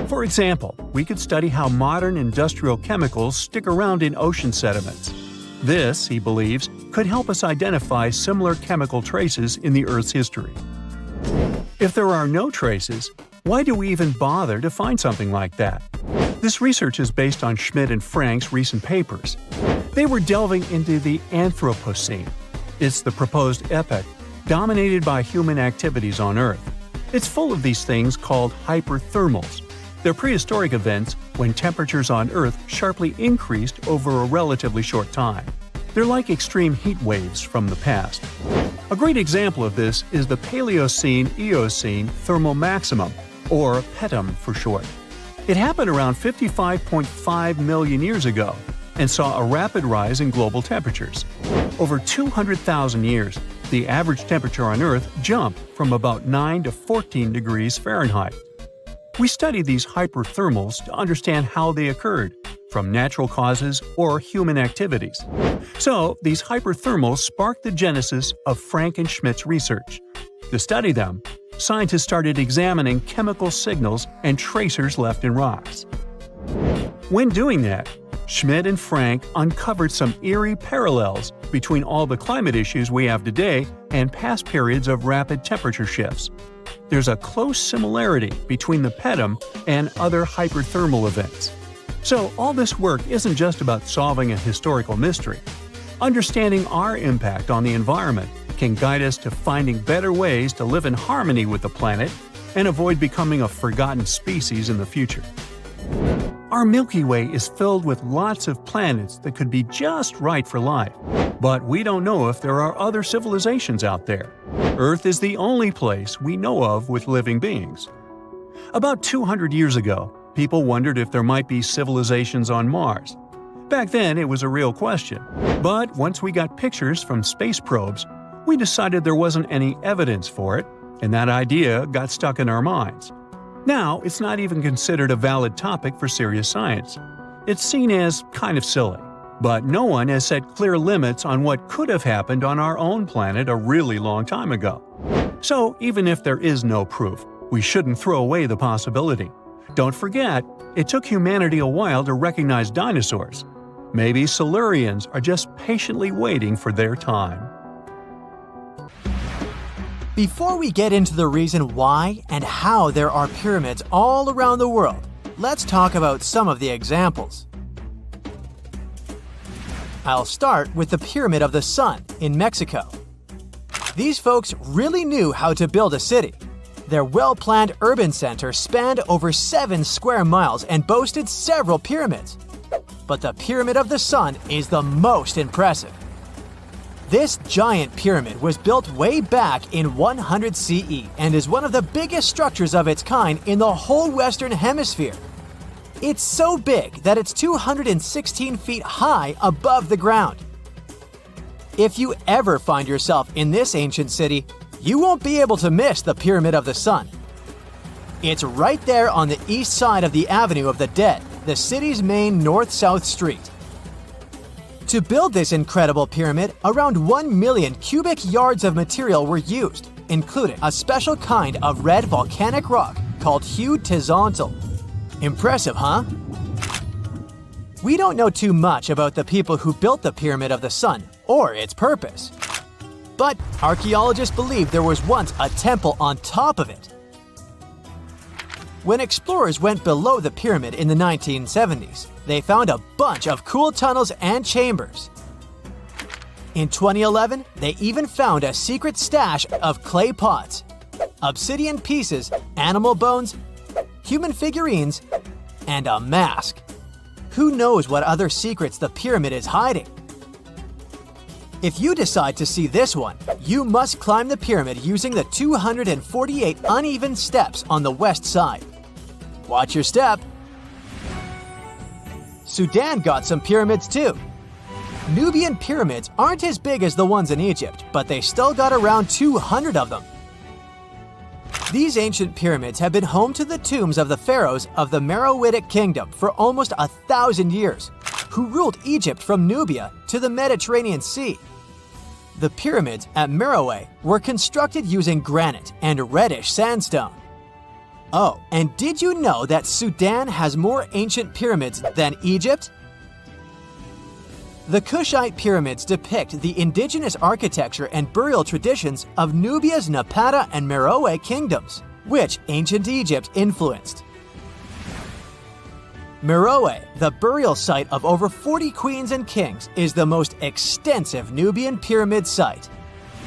For example, we could study how modern industrial chemicals stick around in ocean sediments. This, he believes, could help us identify similar chemical traces in the Earth's history. If there are no traces, why do we even bother to find something like that? This research is based on Schmidt and Frank's recent papers. They were delving into the Anthropocene. It's the proposed epoch dominated by human activities on Earth. It's full of these things called hyperthermals. They're prehistoric events when temperatures on Earth sharply increased over a relatively short time. They're like extreme heat waves from the past. A great example of this is the Paleocene-Eocene thermal maximum, or PETM for short. It happened around 55.5 million years ago and saw a rapid rise in global temperatures. Over 200,000 years, the average temperature on Earth jumped from about 9 to 14 degrees Fahrenheit. We studied these hyperthermals to understand how they occurred, from natural causes or human activities. So, these hyperthermals sparked the genesis of Frank and Schmidt's research. To study them, scientists started examining chemical signals and tracers left in rocks. When doing that, Schmidt and Frank uncovered some eerie parallels between all the climate issues we have today and past periods of rapid temperature shifts. There's a close similarity between the PETM and other hyperthermal events. So all this work isn't just about solving a historical mystery. Understanding our impact on the environment can guide us to finding better ways to live in harmony with the planet and avoid becoming a forgotten species in the future. Our Milky Way is filled with lots of planets that could be just right for life, but we don't know if there are other civilizations out there. Earth is the only place we know of with living beings. About 200 years ago, people wondered if there might be civilizations on Mars. Back then, it was a real question, but once we got pictures from space probes, we decided there wasn't any evidence for it, and that idea got stuck in our minds. Now, it's not even considered a valid topic for serious science. It's seen as kind of silly. But no one has set clear limits on what could have happened on our own planet a really long time ago. So, even if there is no proof, we shouldn't throw away the possibility. Don't forget, it took humanity a while to recognize dinosaurs. Maybe Silurians are just patiently waiting for their time. Before we get into the reason why and how there are pyramids all around the world, let's talk about some of the examples. I'll start with the Pyramid of the Sun in Mexico. These folks really knew how to build a city. Their well-planned urban center spanned over 7 square miles and boasted several pyramids. But the Pyramid of the Sun is the most impressive. This giant pyramid was built way back in 100 CE and is one of the biggest structures of its kind in the whole Western Hemisphere. It's so big that it's 216 feet high above the ground. If you ever find yourself in this ancient city, you won't be able to miss the Pyramid of the Sun. It's right there on the east side of the Avenue of the Dead, the city's main north-south street. To build this incredible pyramid, around 1 million cubic yards of material were used, including a special kind of red volcanic rock called hued tizontal. Impressive, huh? We don't know too much about the people who built the Pyramid of the Sun or its purpose. But archaeologists believe there was once a temple on top of it. When explorers went below the pyramid in the 1970s, they found a bunch of cool tunnels and chambers. In 2011, they even found a secret stash of clay pots, obsidian pieces, animal bones, human figurines, and a mask. Who knows what other secrets the pyramid is hiding? If you decide to see this one, you must climb the pyramid using the 248 uneven steps on the west side. Watch your step. Sudan got some pyramids too. Nubian pyramids aren't as big as the ones in Egypt, but they still got around 200 of them. These ancient pyramids have been home to the tombs of the pharaohs of the Meroitic kingdom for almost 1,000 years, who ruled Egypt from Nubia to the Mediterranean Sea. The pyramids at Meroe were constructed using granite and reddish sandstone. Oh, and did you know that Sudan has more ancient pyramids than Egypt? The Kushite pyramids depict the indigenous architecture and burial traditions of Nubia's Napata and Meroe kingdoms, which ancient Egypt influenced. Meroe, the burial site of over 40 queens and kings, is the most extensive Nubian pyramid site.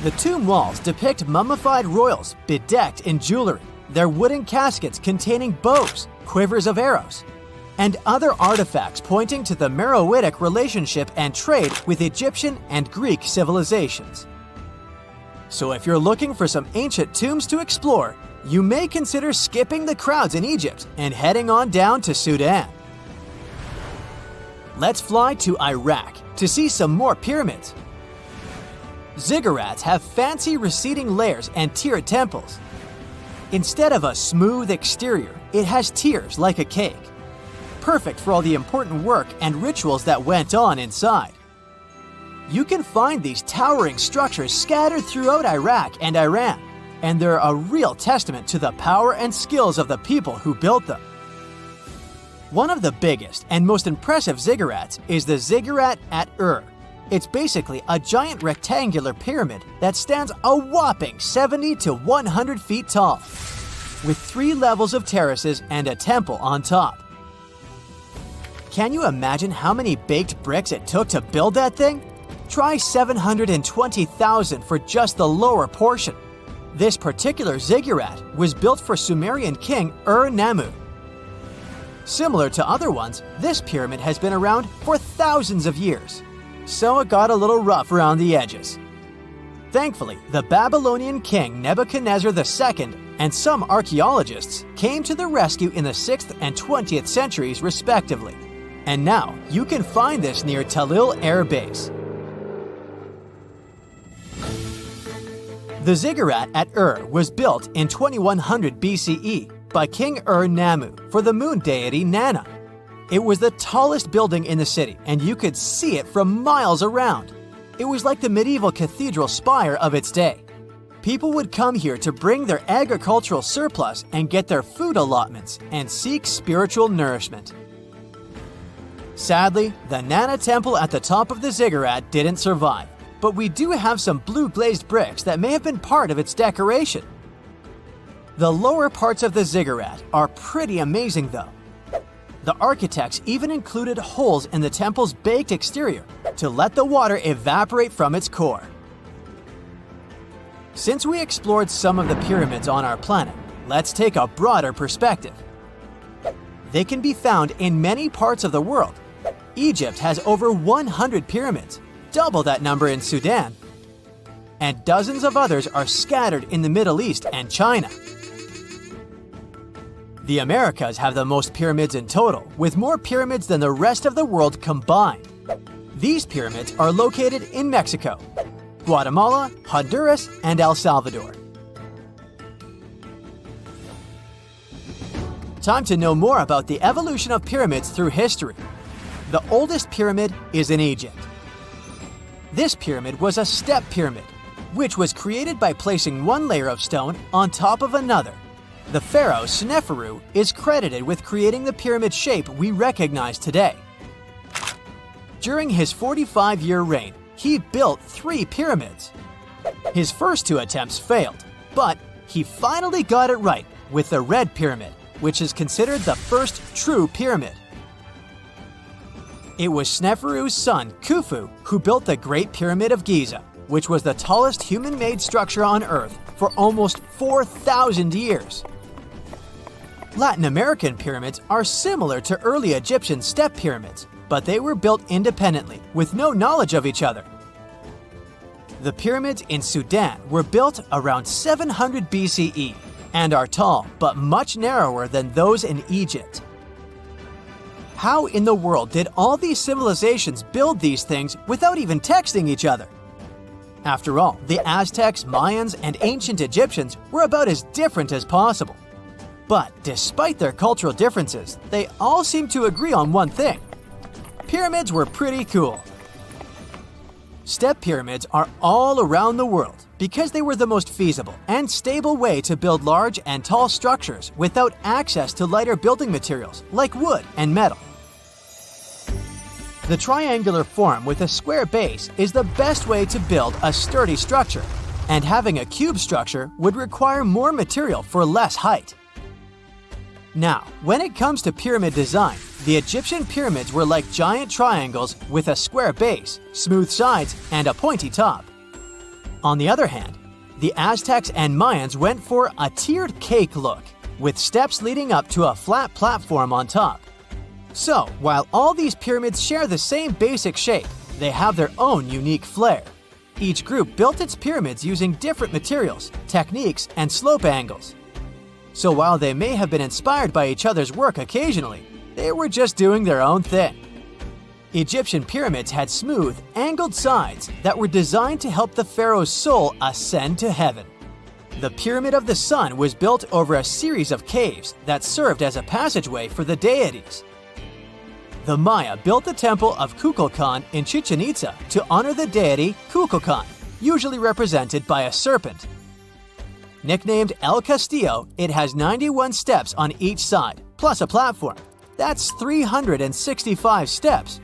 The tomb walls depict mummified royals bedecked in jewelry, their wooden caskets containing bows, quivers of arrows, and other artifacts pointing to the Meroitic relationship and trade with Egyptian and Greek civilizations. So if you're looking for some ancient tombs to explore, you may consider skipping the crowds in Egypt and heading on down to Sudan. Let's fly to Iraq to see some more pyramids. Ziggurats have fancy receding layers and tiered temples. Instead of a smooth exterior, it has tiers like a cake. Perfect for all the important work and rituals that went on inside. You can find these towering structures scattered throughout Iraq and Iran, and they're a real testament to the power and skills of the people who built them. One of the biggest and most impressive ziggurats is the ziggurat at Ur. It's basically a giant rectangular pyramid that stands a whopping 70 to 100 feet tall, with 3 levels of terraces and a temple on top. Can you imagine how many baked bricks it took to build that thing? Try 720,000 for just the lower portion. This particular ziggurat was built for Sumerian king Ur-Nammu. Similar to other ones, this pyramid has been around for thousands of years, so it got a little rough around the edges. Thankfully, the Babylonian king Nebuchadnezzar II and some archaeologists came to the rescue in the 6th and 20th centuries respectively. And now, you can find this near Talil Air Base. The ziggurat at Ur was built in 2100 BCE by King Ur-Nammu for the moon deity Nana. It was the tallest building in the city, and you could see it from miles around. It was like the medieval cathedral spire of its day. People would come here to bring their agricultural surplus and get their food allotments and seek spiritual nourishment. Sadly, the Nana temple at the top of the ziggurat didn't survive, but we do have some blue glazed bricks that may have been part of its decoration. The lower parts of the ziggurat are pretty amazing though. The architects even included holes in the temple's baked exterior to let the water evaporate from its core. Since we explored some of the pyramids on our planet, let's take a broader perspective. They can be found in many parts of the world. Egypt has over 100 pyramids, double that number in Sudan, and dozens of others are scattered in the Middle East and China. The Americas have the most pyramids in total, with more pyramids than the rest of the world combined. These pyramids are located in Mexico, Guatemala, Honduras, and El Salvador. Time to know more about the evolution of pyramids through history. The oldest pyramid is in Egypt. This pyramid was a step pyramid, which was created by placing one layer of stone on top of another. The pharaoh Sneferu is credited with creating the pyramid shape we recognize today. During his 45-year reign, he built 3 pyramids. His first 2 attempts failed, but he finally got it right with the Red Pyramid, which is considered the first true pyramid. It was Sneferu's son, Khufu, who built the Great Pyramid of Giza, which was the tallest human-made structure on Earth for almost 4,000 years. Latin American pyramids are similar to early Egyptian step pyramids, but they were built independently, with no knowledge of each other. The pyramids in Sudan were built around 700 BCE and are tall but much narrower than those in Egypt. How in the world did all these civilizations build these things without even texting each other? After all, the Aztecs, Mayans, and ancient Egyptians were about as different as possible. But despite their cultural differences, they all seem to agree on one thing: pyramids were pretty cool. Step pyramids are all around the world because they were the most feasible and stable way to build large and tall structures without access to lighter building materials like wood and metal. The triangular form with a square base is the best way to build a sturdy structure, and having a cube structure would require more material for less height. Now, when it comes to pyramid design, the Egyptian pyramids were like giant triangles with a square base, smooth sides, and a pointy top. On the other hand, the Aztecs and Mayans went for a tiered cake look, with steps leading up to a flat platform on top. So, while all these pyramids share the same basic shape, they have their own unique flair. Each group built its pyramids using different materials, techniques, and slope angles. So while they may have been inspired by each other's work occasionally, they were just doing their own thing. Egyptian pyramids had smooth, angled sides that were designed to help the pharaoh's soul ascend to heaven. The Pyramid of the Sun was built over a series of caves that served as a passageway for the deities. The Maya built the temple of Kukulkan in Chichen Itza to honor the deity Kukulkan, usually represented by a serpent. Nicknamed El Castillo, it has 91 steps on each side, plus a platform. That's 365 steps,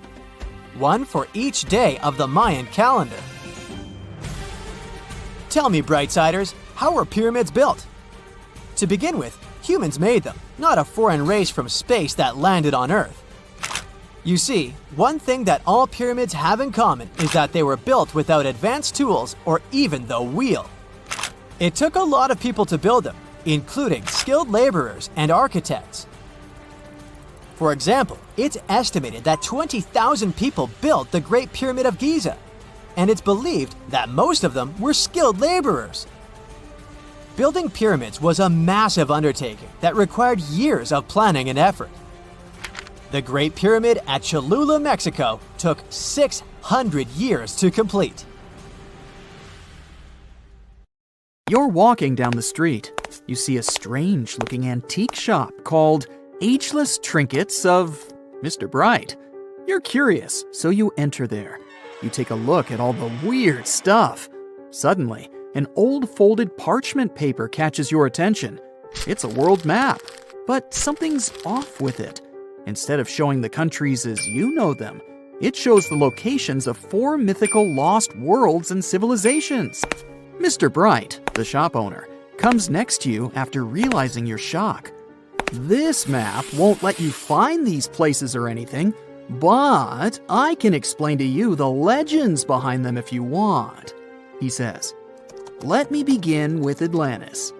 one for each day of the Mayan calendar. Tell me, Brightsiders, how were pyramids built? To begin with, humans made them, not a foreign race from space that landed on Earth. You see, one thing that all pyramids have in common is that they were built without advanced tools or even the wheel. It took a lot of people to build them, including skilled laborers and architects. For example, it's estimated that 20,000 people built the Great Pyramid of Giza, and it's believed that most of them were skilled laborers. Building pyramids was a massive undertaking that required years of planning and effort. The Great Pyramid at Cholula, Mexico, took 600 years to complete. You're walking down the street. You see a strange-looking antique shop called Ageless Trinkets of Mr. Bright. You're curious, so you enter there. You take a look at all the weird stuff. Suddenly, an old folded parchment paper catches your attention. It's a world map, but something's off with it. Instead of showing the countries as you know them, it shows the locations of 4 mythical lost worlds and civilizations. Mr. Bright, the shop owner, comes next to you after realizing your shock. This map won't let you find these places or anything, but I can explain to you the legends behind them if you want, he says. Let me begin with Atlantis.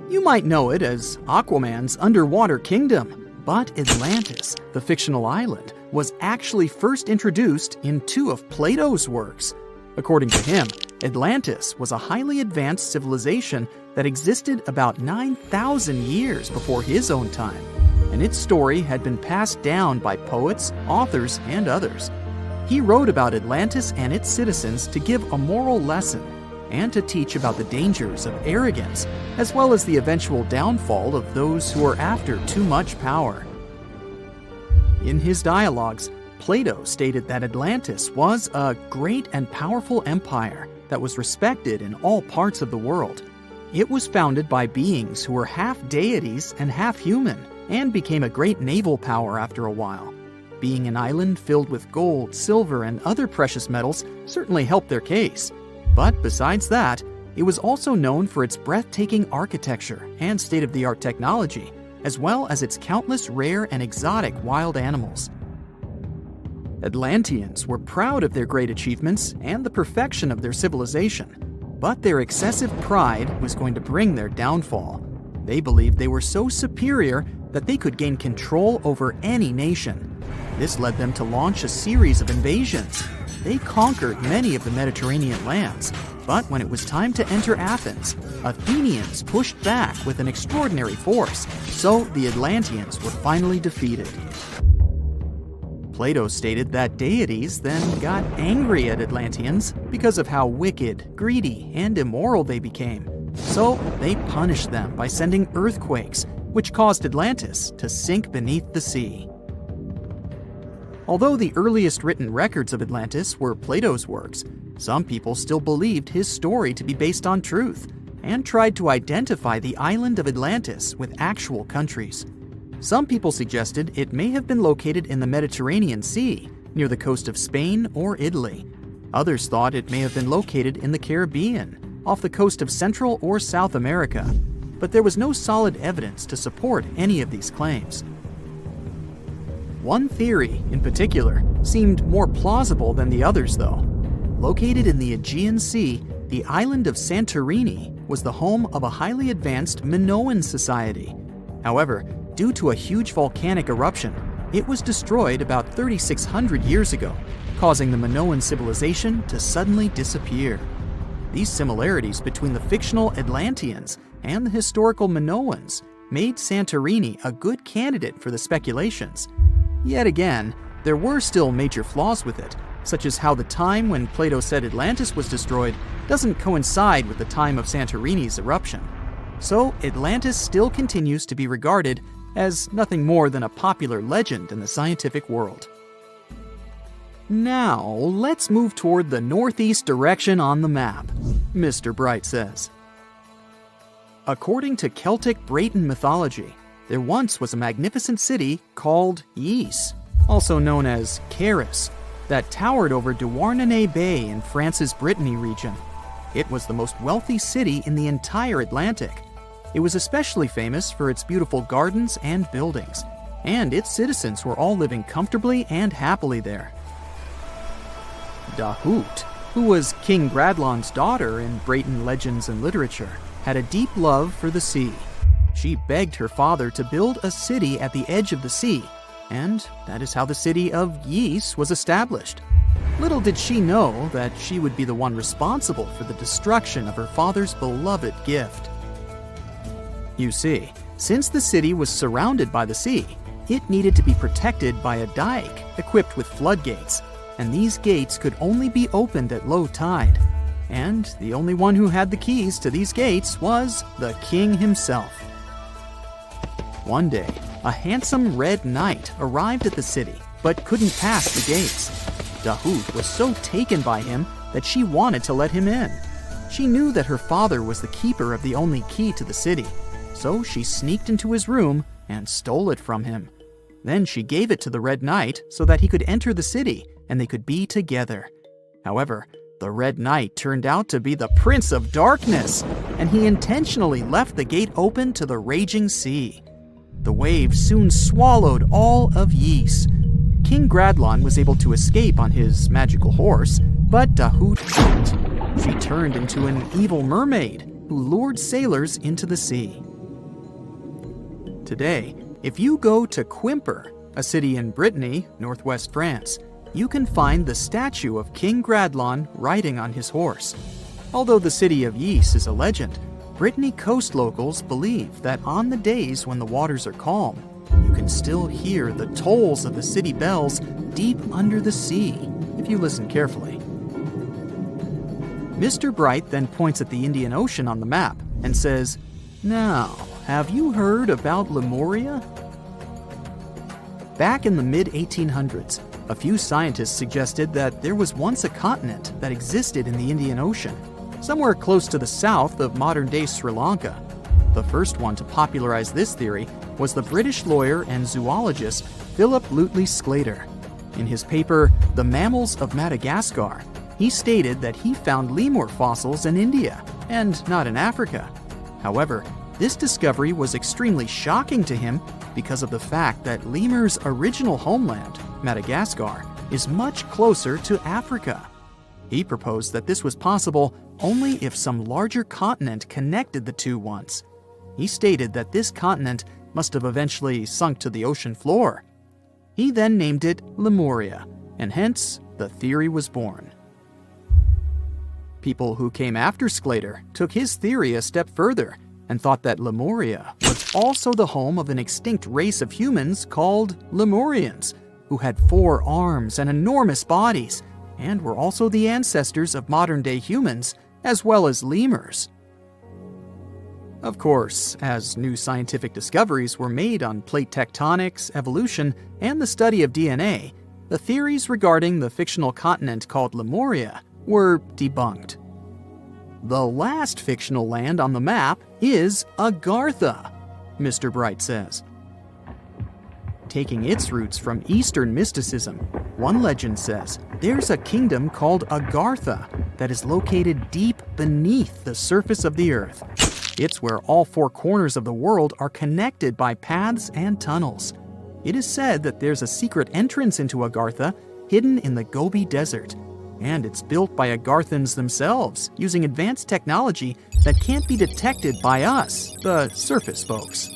You might know it as Aquaman's underwater kingdom, but Atlantis, the fictional island, was actually first introduced in 2 of Plato's works. According to him, Atlantis was a highly advanced civilization that existed about 9,000 years before his own time, and its story had been passed down by poets, authors, and others. He wrote about Atlantis and its citizens to give a moral lesson and to teach about the dangers of arrogance, as well as the eventual downfall of those who are after too much power. In his dialogues, Plato stated that Atlantis was a great and powerful empire that was respected in all parts of the world. It was founded by beings who were half deities and half human, and became a great naval power after a while. Being an island filled with gold, silver, and other precious metals certainly helped their case. But besides that, it was also known for its breathtaking architecture and state-of-the-art technology, as well as its countless rare and exotic wild animals. Atlanteans were proud of their great achievements and the perfection of their civilization, but their excessive pride was going to bring their downfall. They believed they were so superior that they could gain control over any nation. This led them to launch a series of invasions. They conquered many of the Mediterranean lands, but when it was time to enter Athens, Athenians pushed back with an extraordinary force, so the Atlanteans were finally defeated. Plato stated that deities then got angry at Atlanteans because of how wicked, greedy, and immoral they became. So they punished them by sending earthquakes, which caused Atlantis to sink beneath the sea. Although the earliest written records of Atlantis were Plato's works, some people still believed his story to be based on truth and tried to identify the island of Atlantis with actual countries. Some people suggested it may have been located in the Mediterranean Sea, near the coast of Spain or Italy. Others thought it may have been located in the Caribbean, off the coast of Central or South America, but there was no solid evidence to support any of these claims. One theory, in particular, seemed more plausible than the others, though. Located in the Aegean Sea, the island of Santorini was the home of a highly advanced Minoan society. However, due to a huge volcanic eruption, it was destroyed about 3,600 years ago, causing the Minoan civilization to suddenly disappear. These similarities between the fictional Atlanteans and the historical Minoans made Santorini a good candidate for the speculations. Yet again, there were still major flaws with it, such as how the time when Plato said Atlantis was destroyed doesn't coincide with the time of Santorini's eruption. So Atlantis still continues to be regarded as nothing more than a popular legend in the scientific world. Now, let's move toward the northeast direction on the map, Mr. Bright says. According to Celtic Breton mythology, there once was a magnificent city called Ys, also known as Caris, that towered over Douarnenez Bay in France's Brittany region. It was the most wealthy city in the entire Atlantic. It was especially famous for its beautiful gardens and buildings, and its citizens were all living comfortably and happily there. Dahut, who was King Gradlon's daughter in Breton legends and literature, had a deep love for the sea. She begged her father to build a city at the edge of the sea, and that is how the city of Ys was established. Little did she know that she would be the one responsible for the destruction of her father's beloved gift. You see, since the city was surrounded by the sea, it needed to be protected by a dike equipped with floodgates, and these gates could only be opened at low tide. And the only one who had the keys to these gates was the king himself. One day, a handsome red knight arrived at the city, but couldn't pass the gates. Dahut was so taken by him that she wanted to let him in. She knew that her father was the keeper of the only key to the city, so she sneaked into his room and stole it from him. Then she gave it to the Red Knight so that he could enter the city and they could be together. However, the Red Knight turned out to be the Prince of Darkness, and he intentionally left the gate open to the raging sea. The waves soon swallowed all of Ys. King Gradlon was able to escape on his magical horse, but Dahut couldn't. She turned into an evil mermaid who lured sailors into the sea. Today, if you go to Quimper, a city in Brittany, northwest France, you can find the statue of King Gradlon riding on his horse. Although the city of Yis is a legend, Brittany coast locals believe that on the days when the waters are calm, you can still hear the tolls of the city bells deep under the sea, if you listen carefully. Mr. Bright then points at the Indian Ocean on the map and says, "Now, have you heard about Lemuria?" Back in the mid-1800s, a few scientists suggested that there was once a continent that existed in the Indian Ocean, somewhere close to the south of modern-day Sri Lanka. The first one to popularize this theory was the British lawyer and zoologist Philip Lutley Sclater. In his paper, The Mammals of Madagascar, he stated that he found lemur fossils in India and not in Africa. However, this discovery was extremely shocking to him because of the fact that lemurs' original homeland, Madagascar, is much closer to Africa. He proposed that this was possible only if some larger continent connected the two once. He stated that this continent must have eventually sunk to the ocean floor. He then named it Lemuria, and hence the theory was born. People who came after Sclater took his theory a step further and thought that Lemuria was also the home of an extinct race of humans called Lemurians, who had 4 arms and enormous bodies, and were also the ancestors of modern-day humans, as well as lemurs. Of course, as new scientific discoveries were made on plate tectonics, evolution, and the study of DNA, the theories regarding the fictional continent called Lemuria were debunked. The last fictional land on the map is Agartha, Mr. Bright says. Taking its roots from Eastern mysticism, one legend says there's a kingdom called Agartha that is located deep beneath the surface of the earth. It's where all 4 corners of the world are connected by paths and tunnels. It is said that there's a secret entrance into Agartha hidden in the Gobi Desert, and it's built by Agarthans themselves using advanced technology that can't be detected by us, the surface folks.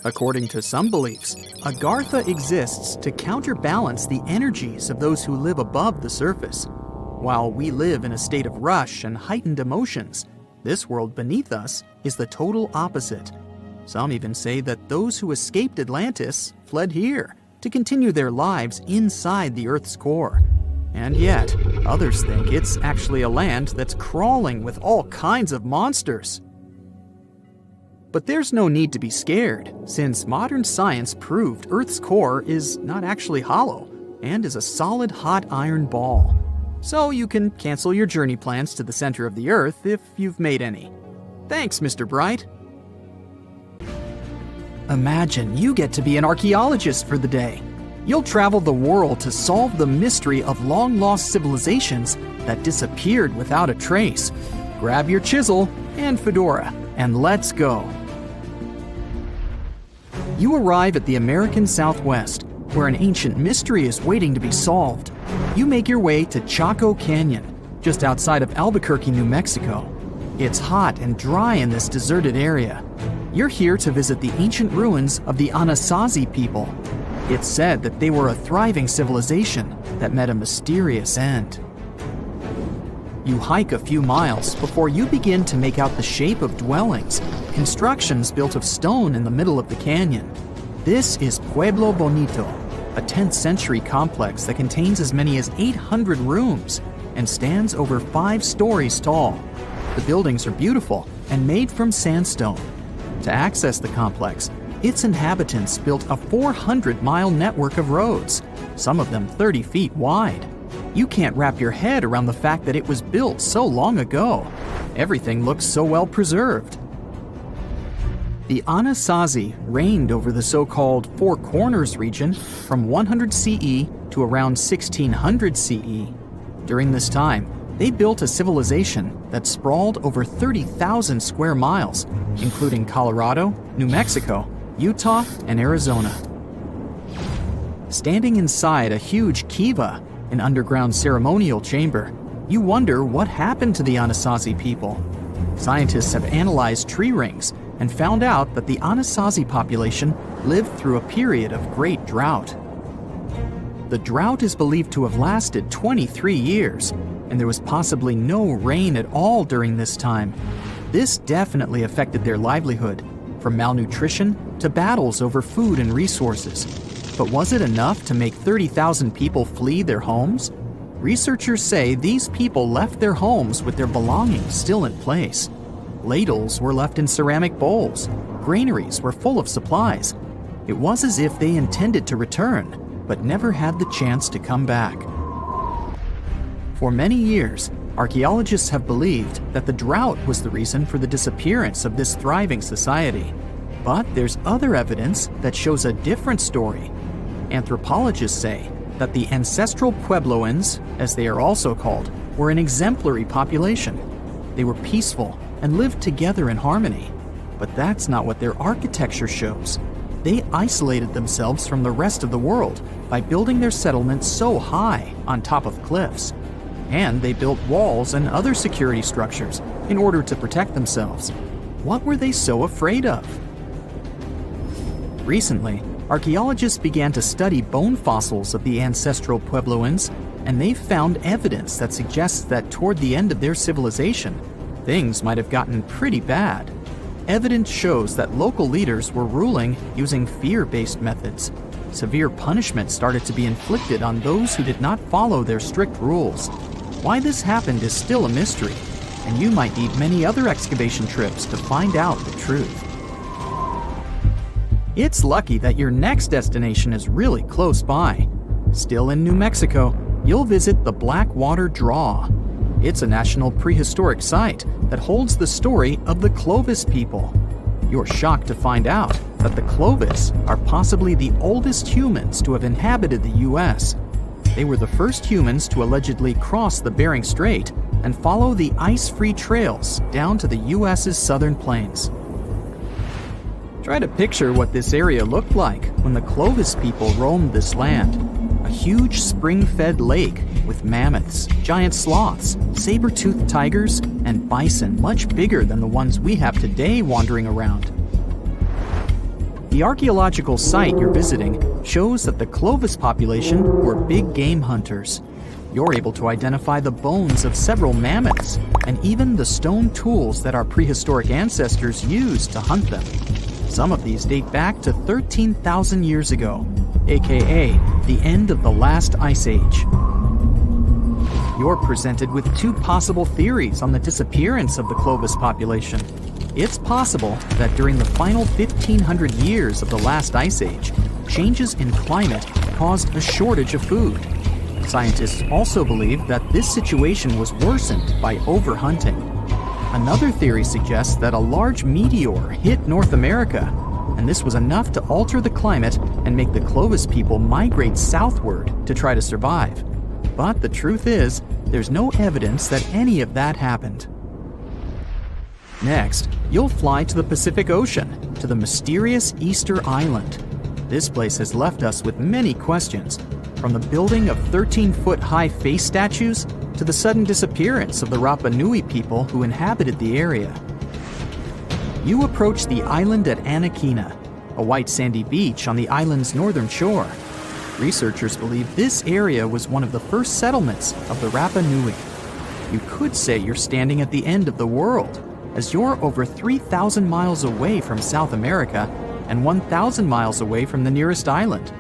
According to some beliefs, Agartha exists to counterbalance the energies of those who live above the surface. While we live in a state of rush and heightened emotions, this world beneath us is the total opposite. Some even say that those who escaped Atlantis fled here to continue their lives inside the Earth's core. And yet, others think it's actually a land that's crawling with all kinds of monsters. But there's no need to be scared, since modern science proved Earth's core is not actually hollow and is a solid hot iron ball. So you can cancel your journey plans to the center of the Earth if you've made any. Thanks, Mr. Bright. Imagine you get to be an archaeologist for the day. You'll travel the world to solve the mystery of long-lost civilizations that disappeared without a trace. Grab your chisel and fedora, and let's go. You arrive at the American Southwest, where an ancient mystery is waiting to be solved. You make your way to Chaco Canyon, just outside of Albuquerque, New Mexico. It's hot and dry in this deserted area. You're here to visit the ancient ruins of the Anasazi people. It's said that they were a thriving civilization that met a mysterious end. You hike a few miles before you begin to make out the shape of dwellings, constructions built of stone in the middle of the canyon. This is Pueblo Bonito, a 10th century complex that contains as many as 800 rooms and stands over 5 stories tall. The buildings are beautiful and made from sandstone. To access the complex, its inhabitants built a 400-mile network of roads, some of them 30 feet wide. You can't wrap your head around the fact that it was built so long ago. Everything looks so well preserved. The Anasazi reigned over the so-called Four Corners region from 100 CE to around 1600 CE. During this time, they built a civilization that sprawled over 30,000 square miles, including Colorado, New Mexico, Utah, and Arizona. Standing inside a huge kiva, an underground ceremonial chamber, you wonder what happened to the Anasazi people. Scientists have analyzed tree rings and found out that the Anasazi population lived through a period of great drought. The drought is believed to have lasted 23 years, and there was possibly no rain at all during this time. This definitely affected their livelihood, from malnutrition to battles over food and resources. But was it enough to make 30,000 people flee their homes? Researchers say these people left their homes with their belongings still in place. Ladles were left in ceramic bowls. Granaries were full of supplies. It was as if they intended to return, but never had the chance to come back. For many years, archaeologists have believed that the drought was the reason for the disappearance of this thriving society. But there's other evidence that shows a different story. Anthropologists say that the ancestral Puebloans, as they are also called, were an exemplary population. They were peaceful and lived together in harmony. But that's not what their architecture shows. They isolated themselves from the rest of the world by building their settlements so high on top of cliffs. And they built walls and other security structures in order to protect themselves. What were they so afraid of? Recently, archaeologists began to study bone fossils of the ancestral Puebloans, and they found evidence that suggests that toward the end of their civilization, things might have gotten pretty bad. Evidence shows that local leaders were ruling using fear-based methods. Severe punishment started to be inflicted on those who did not follow their strict rules. Why this happened is still a mystery, and you might need many other excavation trips to find out the truth. It's lucky that your next destination is really close by. Still in New Mexico, you'll visit the Blackwater Draw. It's a national prehistoric site that holds the story of the Clovis people. You're shocked to find out that the Clovis are possibly the oldest humans to have inhabited the U.S. They were the first humans to allegedly cross the Bering Strait and follow the ice-free trails down to the U.S.'s southern plains. Try to picture what this area looked like when the Clovis people roamed this land. A huge spring-fed lake with mammoths, giant sloths, saber-toothed tigers, and bison much bigger than the ones we have today wandering around. The archaeological site you're visiting shows that the Clovis population were big game hunters. You're able to identify the bones of several mammoths and even the stone tools that our prehistoric ancestors used to hunt them. Some of these date back to 13,000 years ago, aka the end of the last ice age. You're presented with two possible theories on the disappearance of the Clovis population. It's possible that during the final 1,500 years of the last ice age, changes in climate caused a shortage of food. Scientists also believe that this situation was worsened by overhunting. Another theory suggests that a large meteor hit North America, and this was enough to alter the climate and make the Clovis people migrate southward to try to survive. But the truth is, there's no evidence that any of that happened. Next, you'll fly to the Pacific Ocean, to the mysterious Easter Island. This place has left us with many questions, from the building of 13-foot-high face statues to the sudden disappearance of the Rapa Nui people who inhabited the area. You approach the island at Anaquina, a white sandy beach on the island's northern shore. Researchers believe this area was one of the first settlements of the Rapa Nui. You could say you're standing at the end of the world, as you're over 3,000 miles away from South America and 1,000 miles away from the nearest island.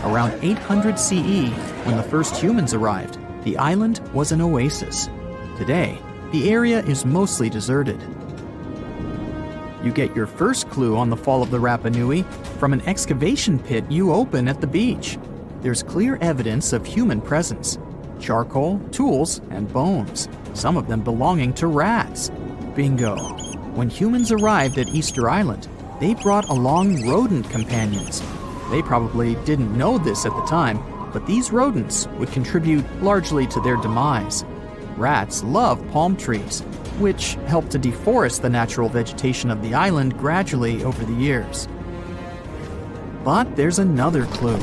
Around 800 CE, when the first humans arrived, the island was an oasis. Today, the area is mostly deserted. You get your first clue on the fall of the Rapa Nui from an excavation pit you open at the beach. There's clear evidence of human presence: charcoal, tools, and bones, some of them belonging to rats. Bingo! When humans arrived at Easter Island, they brought along rodent companions. They probably didn't know this at the time, but these rodents would contribute largely to their demise. Rats love palm trees, which helped to deforest the natural vegetation of the island gradually over the years. But there's another clue.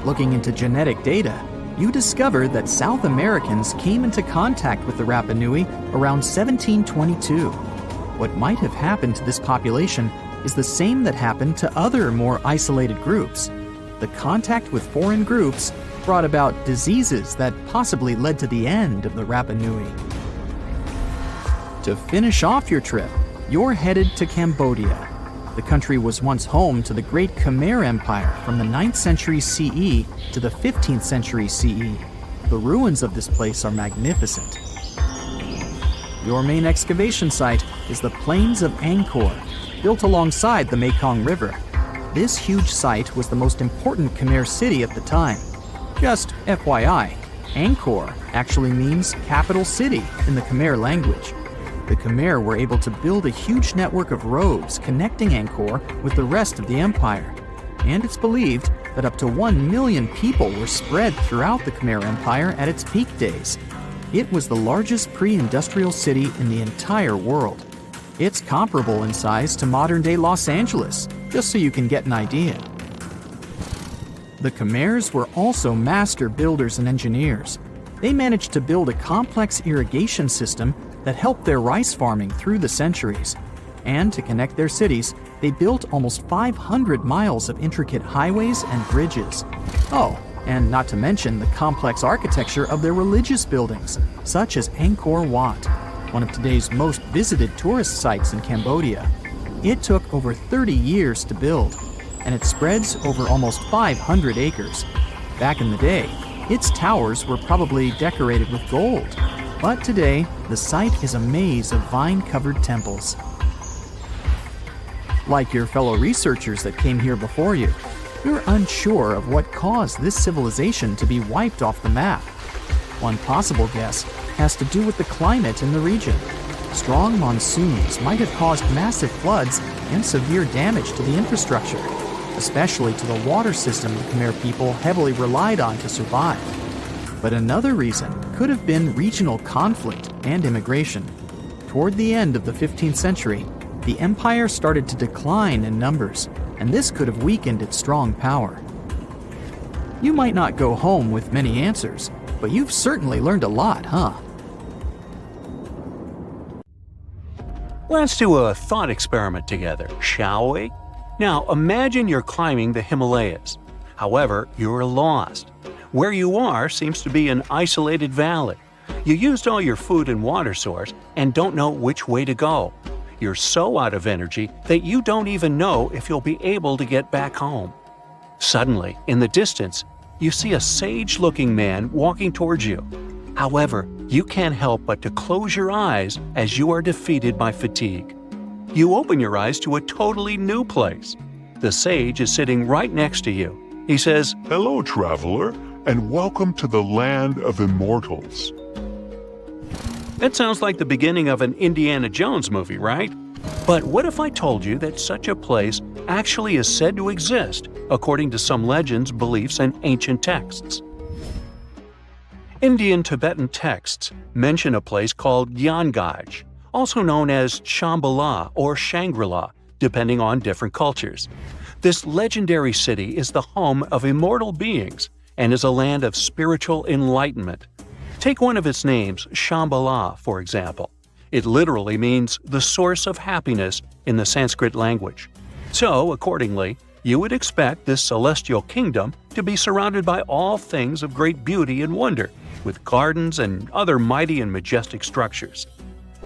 Looking into genetic data, you discover that South Americans came into contact with the Rapa Nui around 1722. What might have happened to this population is the same that happened to other more isolated groups. the contact with foreign groups brought about diseases that possibly led to the end of the Rapa Nui. To finish off your trip, you're headed to Cambodia. The country was once home to the Great Khmer Empire from the 9th century CE to the 15th century CE. The ruins of this place are magnificent. Your main excavation site is the Plains of Angkor, built alongside the Mekong River. This huge site was the most important Khmer city at the time. Just FYI, Angkor actually means capital city in the Khmer language. The Khmer were able to build a huge network of roads connecting Angkor with the rest of the empire. And it's believed that up to 1 million people were spread throughout the Khmer Empire at its peak days. It was the largest pre-industrial city in the entire world. It's comparable in size to modern-day Los Angeles, just so you can get an idea. The Khmers were also master builders and engineers. They managed to build a complex irrigation system that helped their rice farming through the centuries. And to connect their cities, they built almost 500 miles of intricate highways and bridges. Oh, and not to mention the complex architecture of their religious buildings, such as Angkor Wat, one of today's most visited tourist sites in Cambodia. It took over 30 years to build, and it spreads over almost 500 acres. Back in the day, its towers were probably decorated with gold, but today, the site is a maze of vine-covered temples. Like your fellow researchers that came here before you, you're unsure of what caused this civilization to be wiped off the map. One possible guess has to do with the climate in the region. Strong monsoons might have caused massive floods and severe damage to the infrastructure, especially to the water system the Khmer people heavily relied on to survive. But another reason could have been regional conflict and immigration. Toward the end of the 15th century, the empire started to decline in numbers, and this could have weakened its strong power. You might not go home with many answers, but you've certainly learned a lot, huh? Let's do a thought experiment together, shall we? Now, imagine you're climbing the Himalayas. However, you're lost. Where you are seems to be an isolated valley. You used all your food and water source and don't know which way to go. You're so out of energy that you don't even know if you'll be able to get back home. Suddenly, in the distance, you see a sage-looking man walking towards you. However, you can't help but to close your eyes as you are defeated by fatigue. You open your eyes to a totally new place. The sage is sitting right next to you. He says, "Hello, traveler, and welcome to the land of immortals." That sounds like the beginning of an Indiana Jones movie, right? But what if I told you that such a place actually is said to exist, according to some legends, beliefs, and ancient texts? Indian Tibetan texts mention a place called Gyangai, also known as Shambhala or Shangri-La, depending on different cultures. This legendary city is the home of immortal beings and is a land of spiritual enlightenment. Take one of its names, Shambhala, for example. It literally means the source of happiness in the Sanskrit language. So, accordingly, you would expect this celestial kingdom to be surrounded by all things of great beauty and wonder, with gardens and other mighty and majestic structures.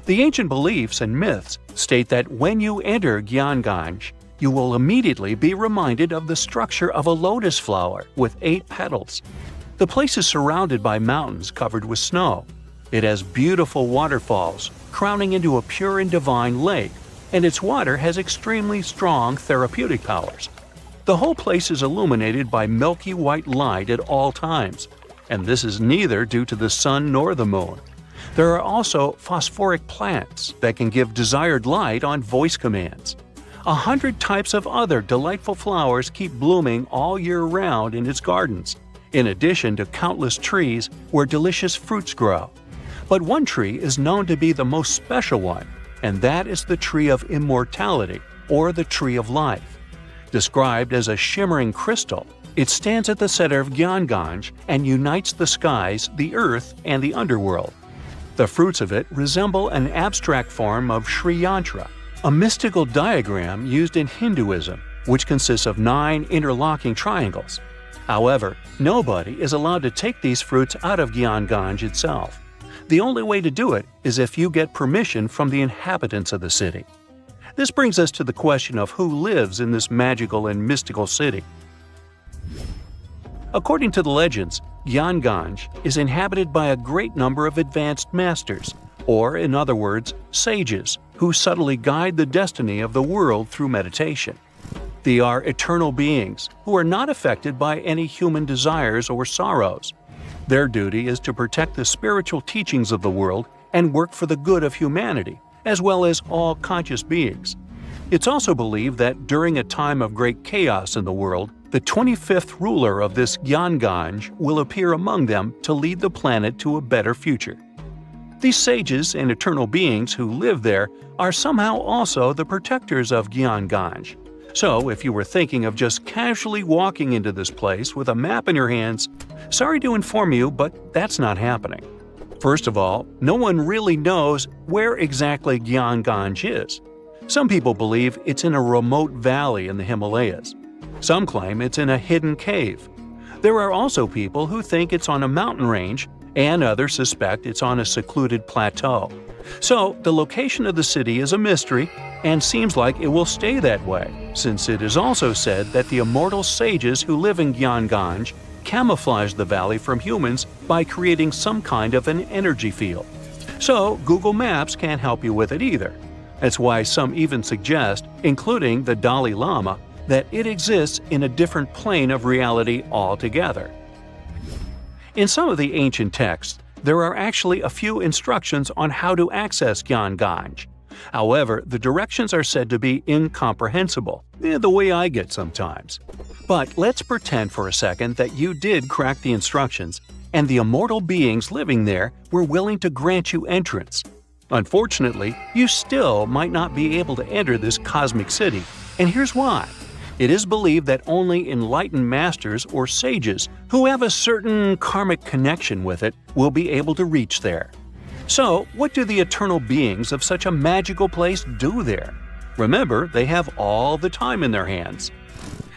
The ancient beliefs and myths state that when you enter Gyangai, you will immediately be reminded of the structure of a lotus flower with 8 petals. The place is surrounded by mountains covered with snow. It has beautiful waterfalls, crowning into a pure and divine lake, and its water has extremely strong therapeutic powers. The whole place is illuminated by milky white light at all times, and this is neither due to the sun nor the moon. There are also phosphoric plants that can give desired light on voice commands. 100 types of other delightful flowers keep blooming all year round in its gardens, in addition to countless trees where delicious fruits grow. But one tree is known to be the most special one, and that is the tree of immortality, or the tree of life. Described as a shimmering crystal, it stands at the center of Gyangai and unites the skies, the earth, and the underworld. The fruits of it resemble an abstract form of Sri Yantra, a mystical diagram used in Hinduism, which consists of 9 interlocking triangles. However, nobody is allowed to take these fruits out of Gyeonggange itself. The only way to do it is if you get permission from the inhabitants of the city. This brings us to the question of who lives in this magical and mystical city. According to the legends, Gyeonggange is inhabited by a great number of advanced masters, or in other words, sages, who subtly guide the destiny of the world through meditation. They are eternal beings who are not affected by any human desires or sorrows. Their duty is to protect the spiritual teachings of the world and work for the good of humanity, as well as all conscious beings. It's also believed that during a time of great chaos in the world, the 25th ruler of this Gyeonggange will appear among them to lead the planet to a better future. These sages and eternal beings who live there are somehow also the protectors of Gyeonggange. So, if you were thinking of just casually walking into this place with a map in your hands, sorry to inform you, but that's not happening. First of all, no one really knows where exactly Gyeonggange is. Some people believe it's in a remote valley in the Himalayas. Some claim it's in a hidden cave. There are also people who think it's on a mountain range, and others suspect it's on a secluded plateau. So, the location of the city is a mystery, and seems like it will stay that way, since it is also said that the immortal sages who live in Gyeonggange camouflage the valley from humans by creating some kind of an energy field. So, Google Maps can't help you with it either. That's why some even suggest, including the Dalai Lama, that it exists in a different plane of reality altogether. In some of the ancient texts, there are actually a few instructions on how to access Gyeonggange. However, the directions are said to be incomprehensible, the way I get sometimes. But let's pretend for a second that you did crack the instructions, and the immortal beings living there were willing to grant you entrance. Unfortunately, you still might not be able to enter this cosmic city, and here's why. It is believed that only enlightened masters or sages who have a certain karmic connection with it will be able to reach there. So, what do the eternal beings of such a magical place do there? Remember, they have all the time in their hands.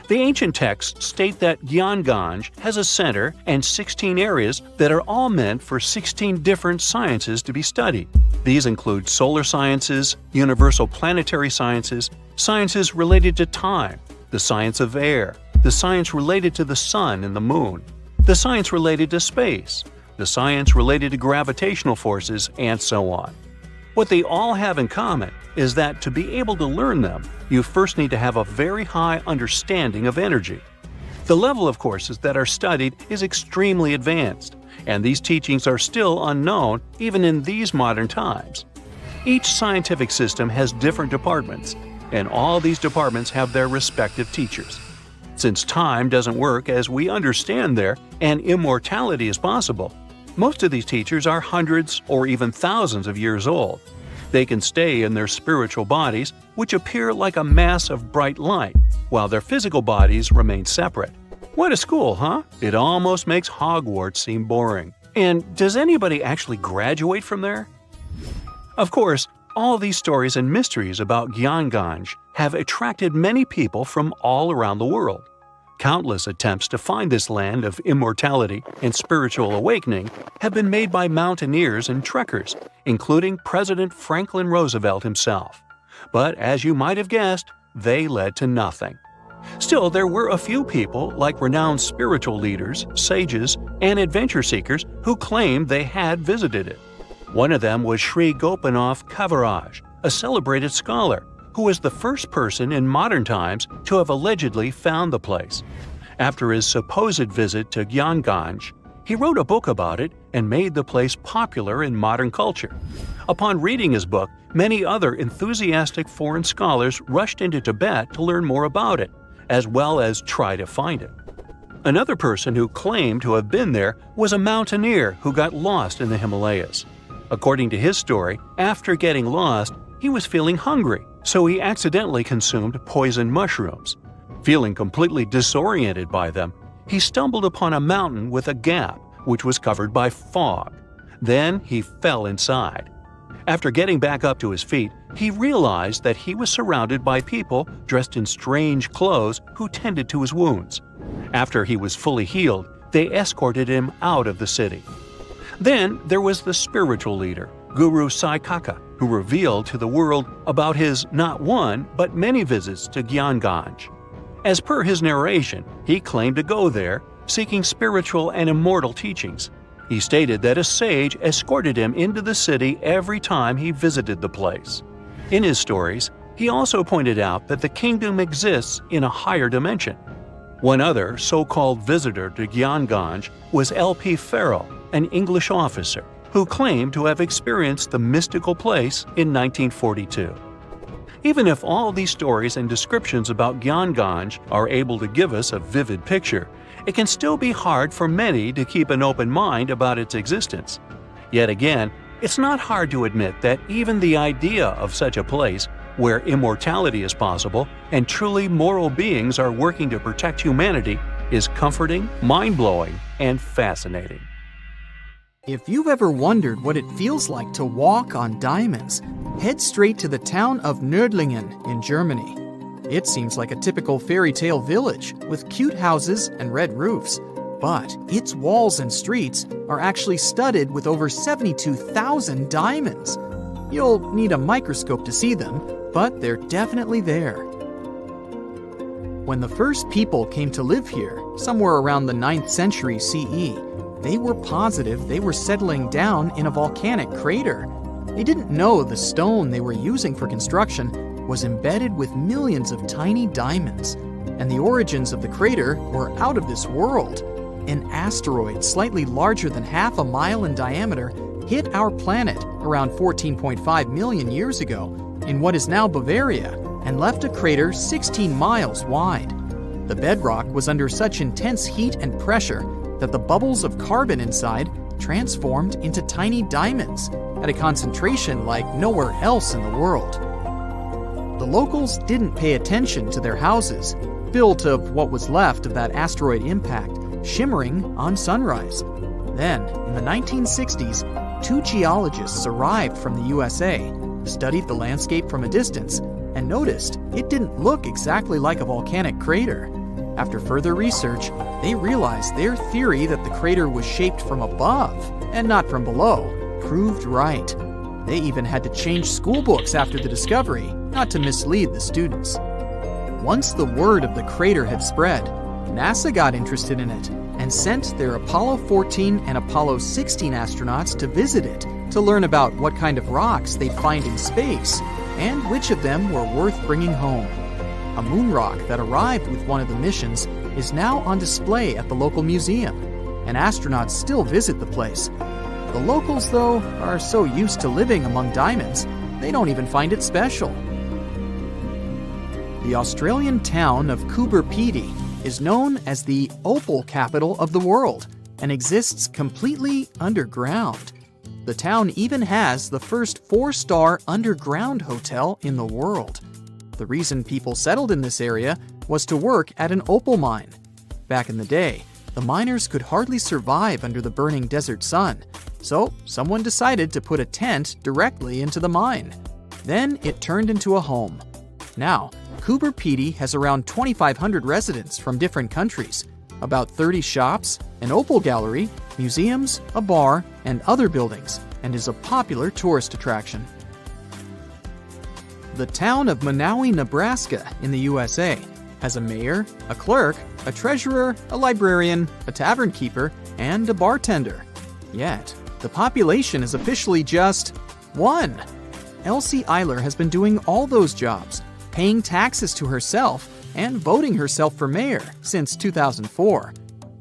The ancient texts state that Gyeonggange has a center and 16 areas that are all meant for 16 different sciences to be studied. These include solar sciences, universal planetary sciences, sciences related to time, the science of air, the science related to the sun and the moon, the science related to space, the science related to gravitational forces, and so on. What they all have in common is that to be able to learn them, you first need to have a very high understanding of energy. The level of courses that are studied is extremely advanced, and these teachings are still unknown even in these modern times. Each scientific system has different departments, and all these departments have their respective teachers. Since time doesn't work as we understand there, and immortality is possible, most of these teachers are hundreds or even thousands of years old. They can stay in their spiritual bodies, which appear like a mass of bright light, while their physical bodies remain separate. What a school, huh? It almost makes Hogwarts seem boring. And does anybody actually graduate from there? Of course, all these stories and mysteries about Gyeonggange have attracted many people from all around the world. Countless attempts to find this land of immortality and spiritual awakening have been made by mountaineers and trekkers, including President Franklin Roosevelt himself. But as you might have guessed, they led to nothing. Still, there were a few people, like renowned spiritual leaders, sages, and adventure seekers, who claimed they had visited it. One of them was Sri Gopinath Kaviraj, a celebrated scholar, who was the first person in modern times to have allegedly found the place. After his supposed visit to Gyeonggange, he wrote a book about it and made the place popular in modern culture. Upon reading his book, many other enthusiastic foreign scholars rushed into Tibet to learn more about it, as well as try to find it. Another person who claimed to have been there was a mountaineer who got lost in the Himalayas. According to his story, after getting lost, he was feeling hungry, so he accidentally consumed poison mushrooms. Feeling completely disoriented by them, he stumbled upon a mountain with a gap, which was covered by fog. Then he fell inside. After getting back up to his feet, he realized that he was surrounded by people dressed in strange clothes who tended to his wounds. After he was fully healed, they escorted him out of the city. Then there was the spiritual leader, Guru Saikaka, who revealed to the world about his not one but many visits to Gyanganj. As per his narration, he claimed to go there, seeking spiritual and immortal teachings. He stated that a sage escorted him into the city every time he visited the place. In his stories, he also pointed out that the kingdom exists in a higher dimension. One other so-called visitor to Gyanganj was L.P. Farrell, an English officer, who claimed to have experienced the mystical place in 1942. Even if all these stories and descriptions about Gyanganj are able to give us a vivid picture, it can still be hard for many to keep an open mind about its existence. Yet again, it's not hard to admit that even the idea of such a place, where immortality is possible and truly moral beings are working to protect humanity, is comforting, mind-blowing, and fascinating. If you've ever wondered what it feels like to walk on diamonds, head straight to the town of Nördlingen in Germany. It seems like a typical fairy tale village with cute houses and red roofs, but its walls and streets are actually studded with over 72,000 diamonds. You'll need a microscope to see them, but they're definitely there. When the first people came to live here, somewhere around the 9th century CE, they were positive they were settling down in a volcanic crater. They didn't know the stone they were using for construction was embedded with millions of tiny diamonds, and the origins of the crater were out of this world. An asteroid slightly larger than half a mile in diameter hit our planet around 14.5 million years ago in what is now Bavaria and left a crater 16 miles wide. The bedrock was under such intense heat and pressure that the bubbles of carbon inside transformed into tiny diamonds at a concentration like nowhere else in the world. The locals didn't pay attention to their houses, built of what was left of that asteroid impact, shimmering on sunrise. Then, in the 1960s, 2 geologists arrived from the USA, studied the landscape from a distance, and noticed it didn't look exactly like a volcanic crater. After further research, they realized their theory that the crater was shaped from above and not from below proved right. They even had to change school books after the discovery, not to mislead the students. Once the word of the crater had spread, NASA got interested in it and sent their Apollo 14 and Apollo 16 astronauts to visit it to learn about what kind of rocks they'd find in space and which of them were worth bringing home. A moon rock that arrived with one of the missions is now on display at the local museum, and astronauts still visit the place. The locals, though, are so used to living among diamonds, they don't even find it special. The Australian town of Coober Pedy is known as the opal capital of the world and exists completely underground. The town even has the first 4-star underground hotel in the world. The reason people settled in this area was to work at an opal mine. Back in the day, the miners could hardly survive under the burning desert sun, so someone decided to put a tent directly into the mine. Then it turned into a home. Now, Coober Pedy has around 2,500 residents from different countries, about 30 shops, an opal gallery, museums, a bar, and other buildings, and is a popular tourist attraction. The town of Monowi, Nebraska in the USA has a mayor, a clerk, a treasurer, a librarian, a tavern keeper, and a bartender. Yet, the population is officially just 1. Elsie Eiler has been doing all those jobs, paying taxes to herself and voting herself for mayor since 2004.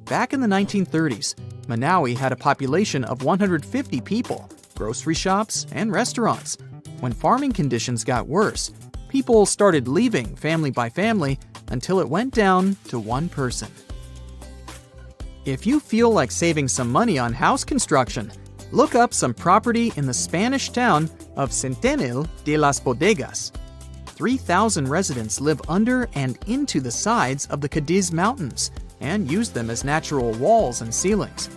Back in the 1930s, Monowi had a population of 150 people, grocery shops, and restaurants. When farming conditions got worse, people started leaving family by family until it went down to 1 person. If you feel like saving some money on house construction, look up some property in the Spanish town of Centenil de las Bodegas. 3,000 residents live under and into the sides of the Cadiz Mountains and use them as natural walls and ceilings.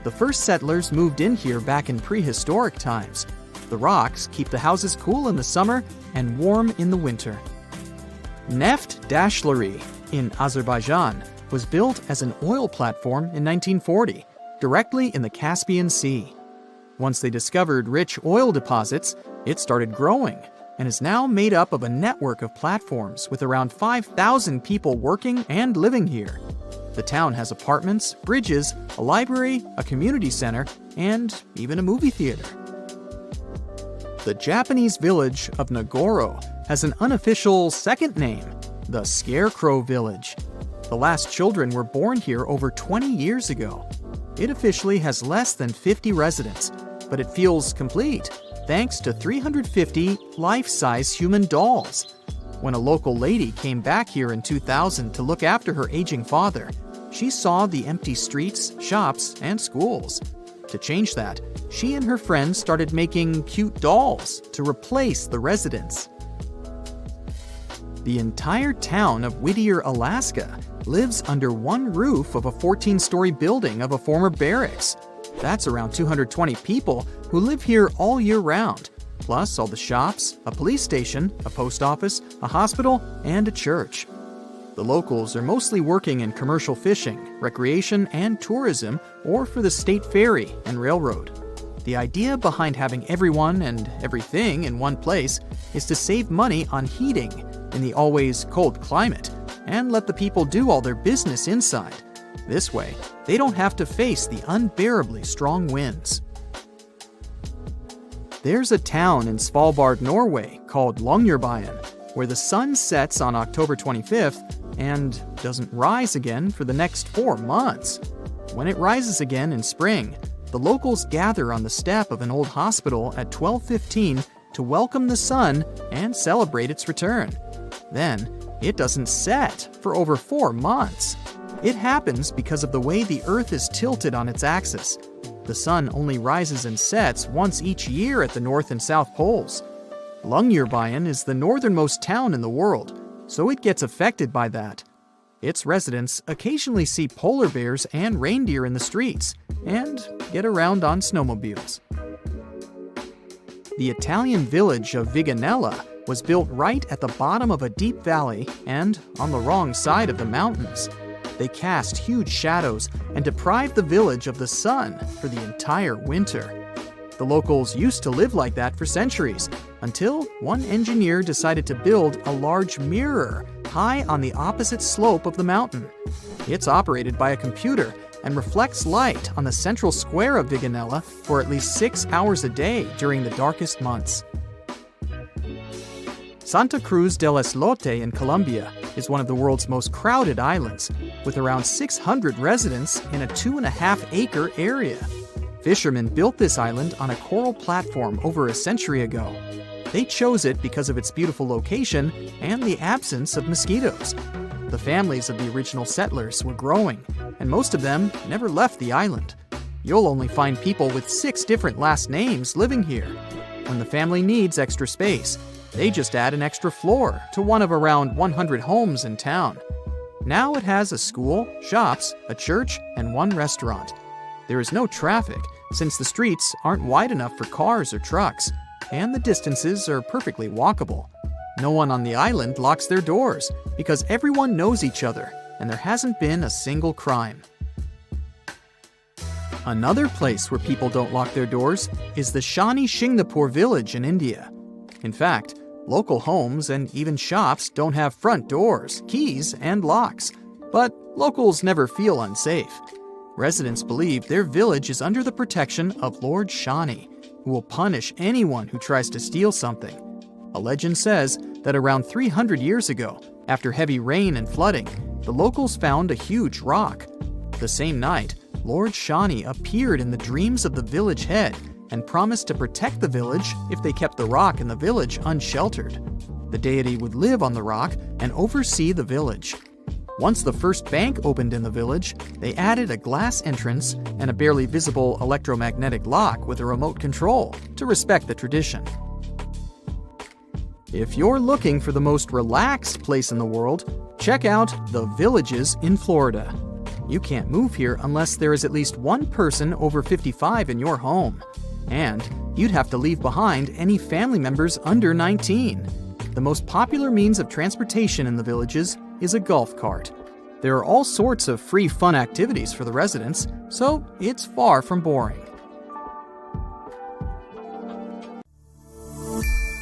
The first settlers moved in here back in prehistoric times. The rocks keep the houses cool in the summer and warm in the winter. Neft Dashleri in Azerbaijan was built as an oil platform in 1940, directly in the Caspian Sea. Once they discovered rich oil deposits, it started growing and is now made up of a network of platforms with around 5,000 people working and living here. The town has apartments, bridges, a library, a community center, and even a movie theater. The Japanese village of Nagoro has an unofficial second name, the Scarecrow Village. The last children were born here over 20 years ago. It officially has less than 50 residents, but it feels complete thanks to 350 life-size human dolls. When a local lady came back here in 2000 to look after her aging father, she saw the empty streets, shops, and schools. To change that, she and her friends started making cute dolls to replace the residents. The entire town of Whittier, Alaska, lives under one roof of a 14-story building of a former barracks. That's around 220 people who live here all year round, plus all the shops, a police station, a post office, a hospital, and a church. The locals are mostly working in commercial fishing, recreation, and tourism, or for the state ferry and railroad. The idea behind having everyone and everything in one place is to save money on heating in the always cold climate and let the people do all their business inside. This way, they don't have to face the unbearably strong winds. There's a town in Svalbard, Norway called Longyearbyen, where the sun sets on October 25th and doesn't rise again for the next 4 months. When it rises again in spring, the locals gather on the step of an old hospital at 12:15 to welcome the sun and celebrate its return. Then, it doesn't set for over 4 months. It happens because of the way the Earth is tilted on its axis. The sun only rises and sets once each year at the North and South Poles. Longyearbyen is the northernmost town in the world, so it gets affected by that. Its residents occasionally see polar bears and reindeer in the streets and get around on snowmobiles. The Italian village of Viganella was built right at the bottom of a deep valley and on the wrong side of the mountains. They cast huge shadows and deprived the village of the sun for the entire winter. The locals used to live like that for centuries, until one engineer decided to build a large mirror high on the opposite slope of the mountain. It's operated by a computer and reflects light on the central square of Viganella for at least 6 hours a day during the darkest months. Santa Cruz del Islote in Colombia is one of the world's most crowded islands, with around 600 residents in a 2.5-acre area. Fishermen built this island on a coral platform over a century ago. They chose it because of its beautiful location and the absence of mosquitoes. The families of the original settlers were growing, and most of them never left the island. You'll only find people with 6 different last names living here. When the family needs extra space, they just add an extra floor to one of around 100 homes in town. Now it has a school, shops, a church, and 1 restaurant. There is no traffic, since the streets aren't wide enough for cars or trucks, and the distances are perfectly walkable. No one on the island locks their doors, because everyone knows each other, and there hasn't been a single crime. Another place where people don't lock their doors is the Shani Shingnapur village in India. In fact, local homes and even shops don't have front doors, keys, and locks, but locals never feel unsafe. Residents believe their village is under the protection of Lord Shani, who will punish anyone who tries to steal something. A legend says that around 300 years ago, after heavy rain and flooding, the locals found a huge rock. The same night, Lord Shani appeared in the dreams of the village head and promised to protect the village if they kept the rock and the village unsheltered. The deity would live on the rock and oversee the village. Once the first bank opened in the village, they added a glass entrance and a barely visible electromagnetic lock with a remote control to respect the tradition. If you're looking for the most relaxed place in the world, check out The Villages in Florida. You can't move here unless there is at least one person over 55 in your home. And you'd have to leave behind any family members under 19. The most popular means of transportation in the villages is a golf cart. There are all sorts of free fun activities for the residents, so it's far from boring.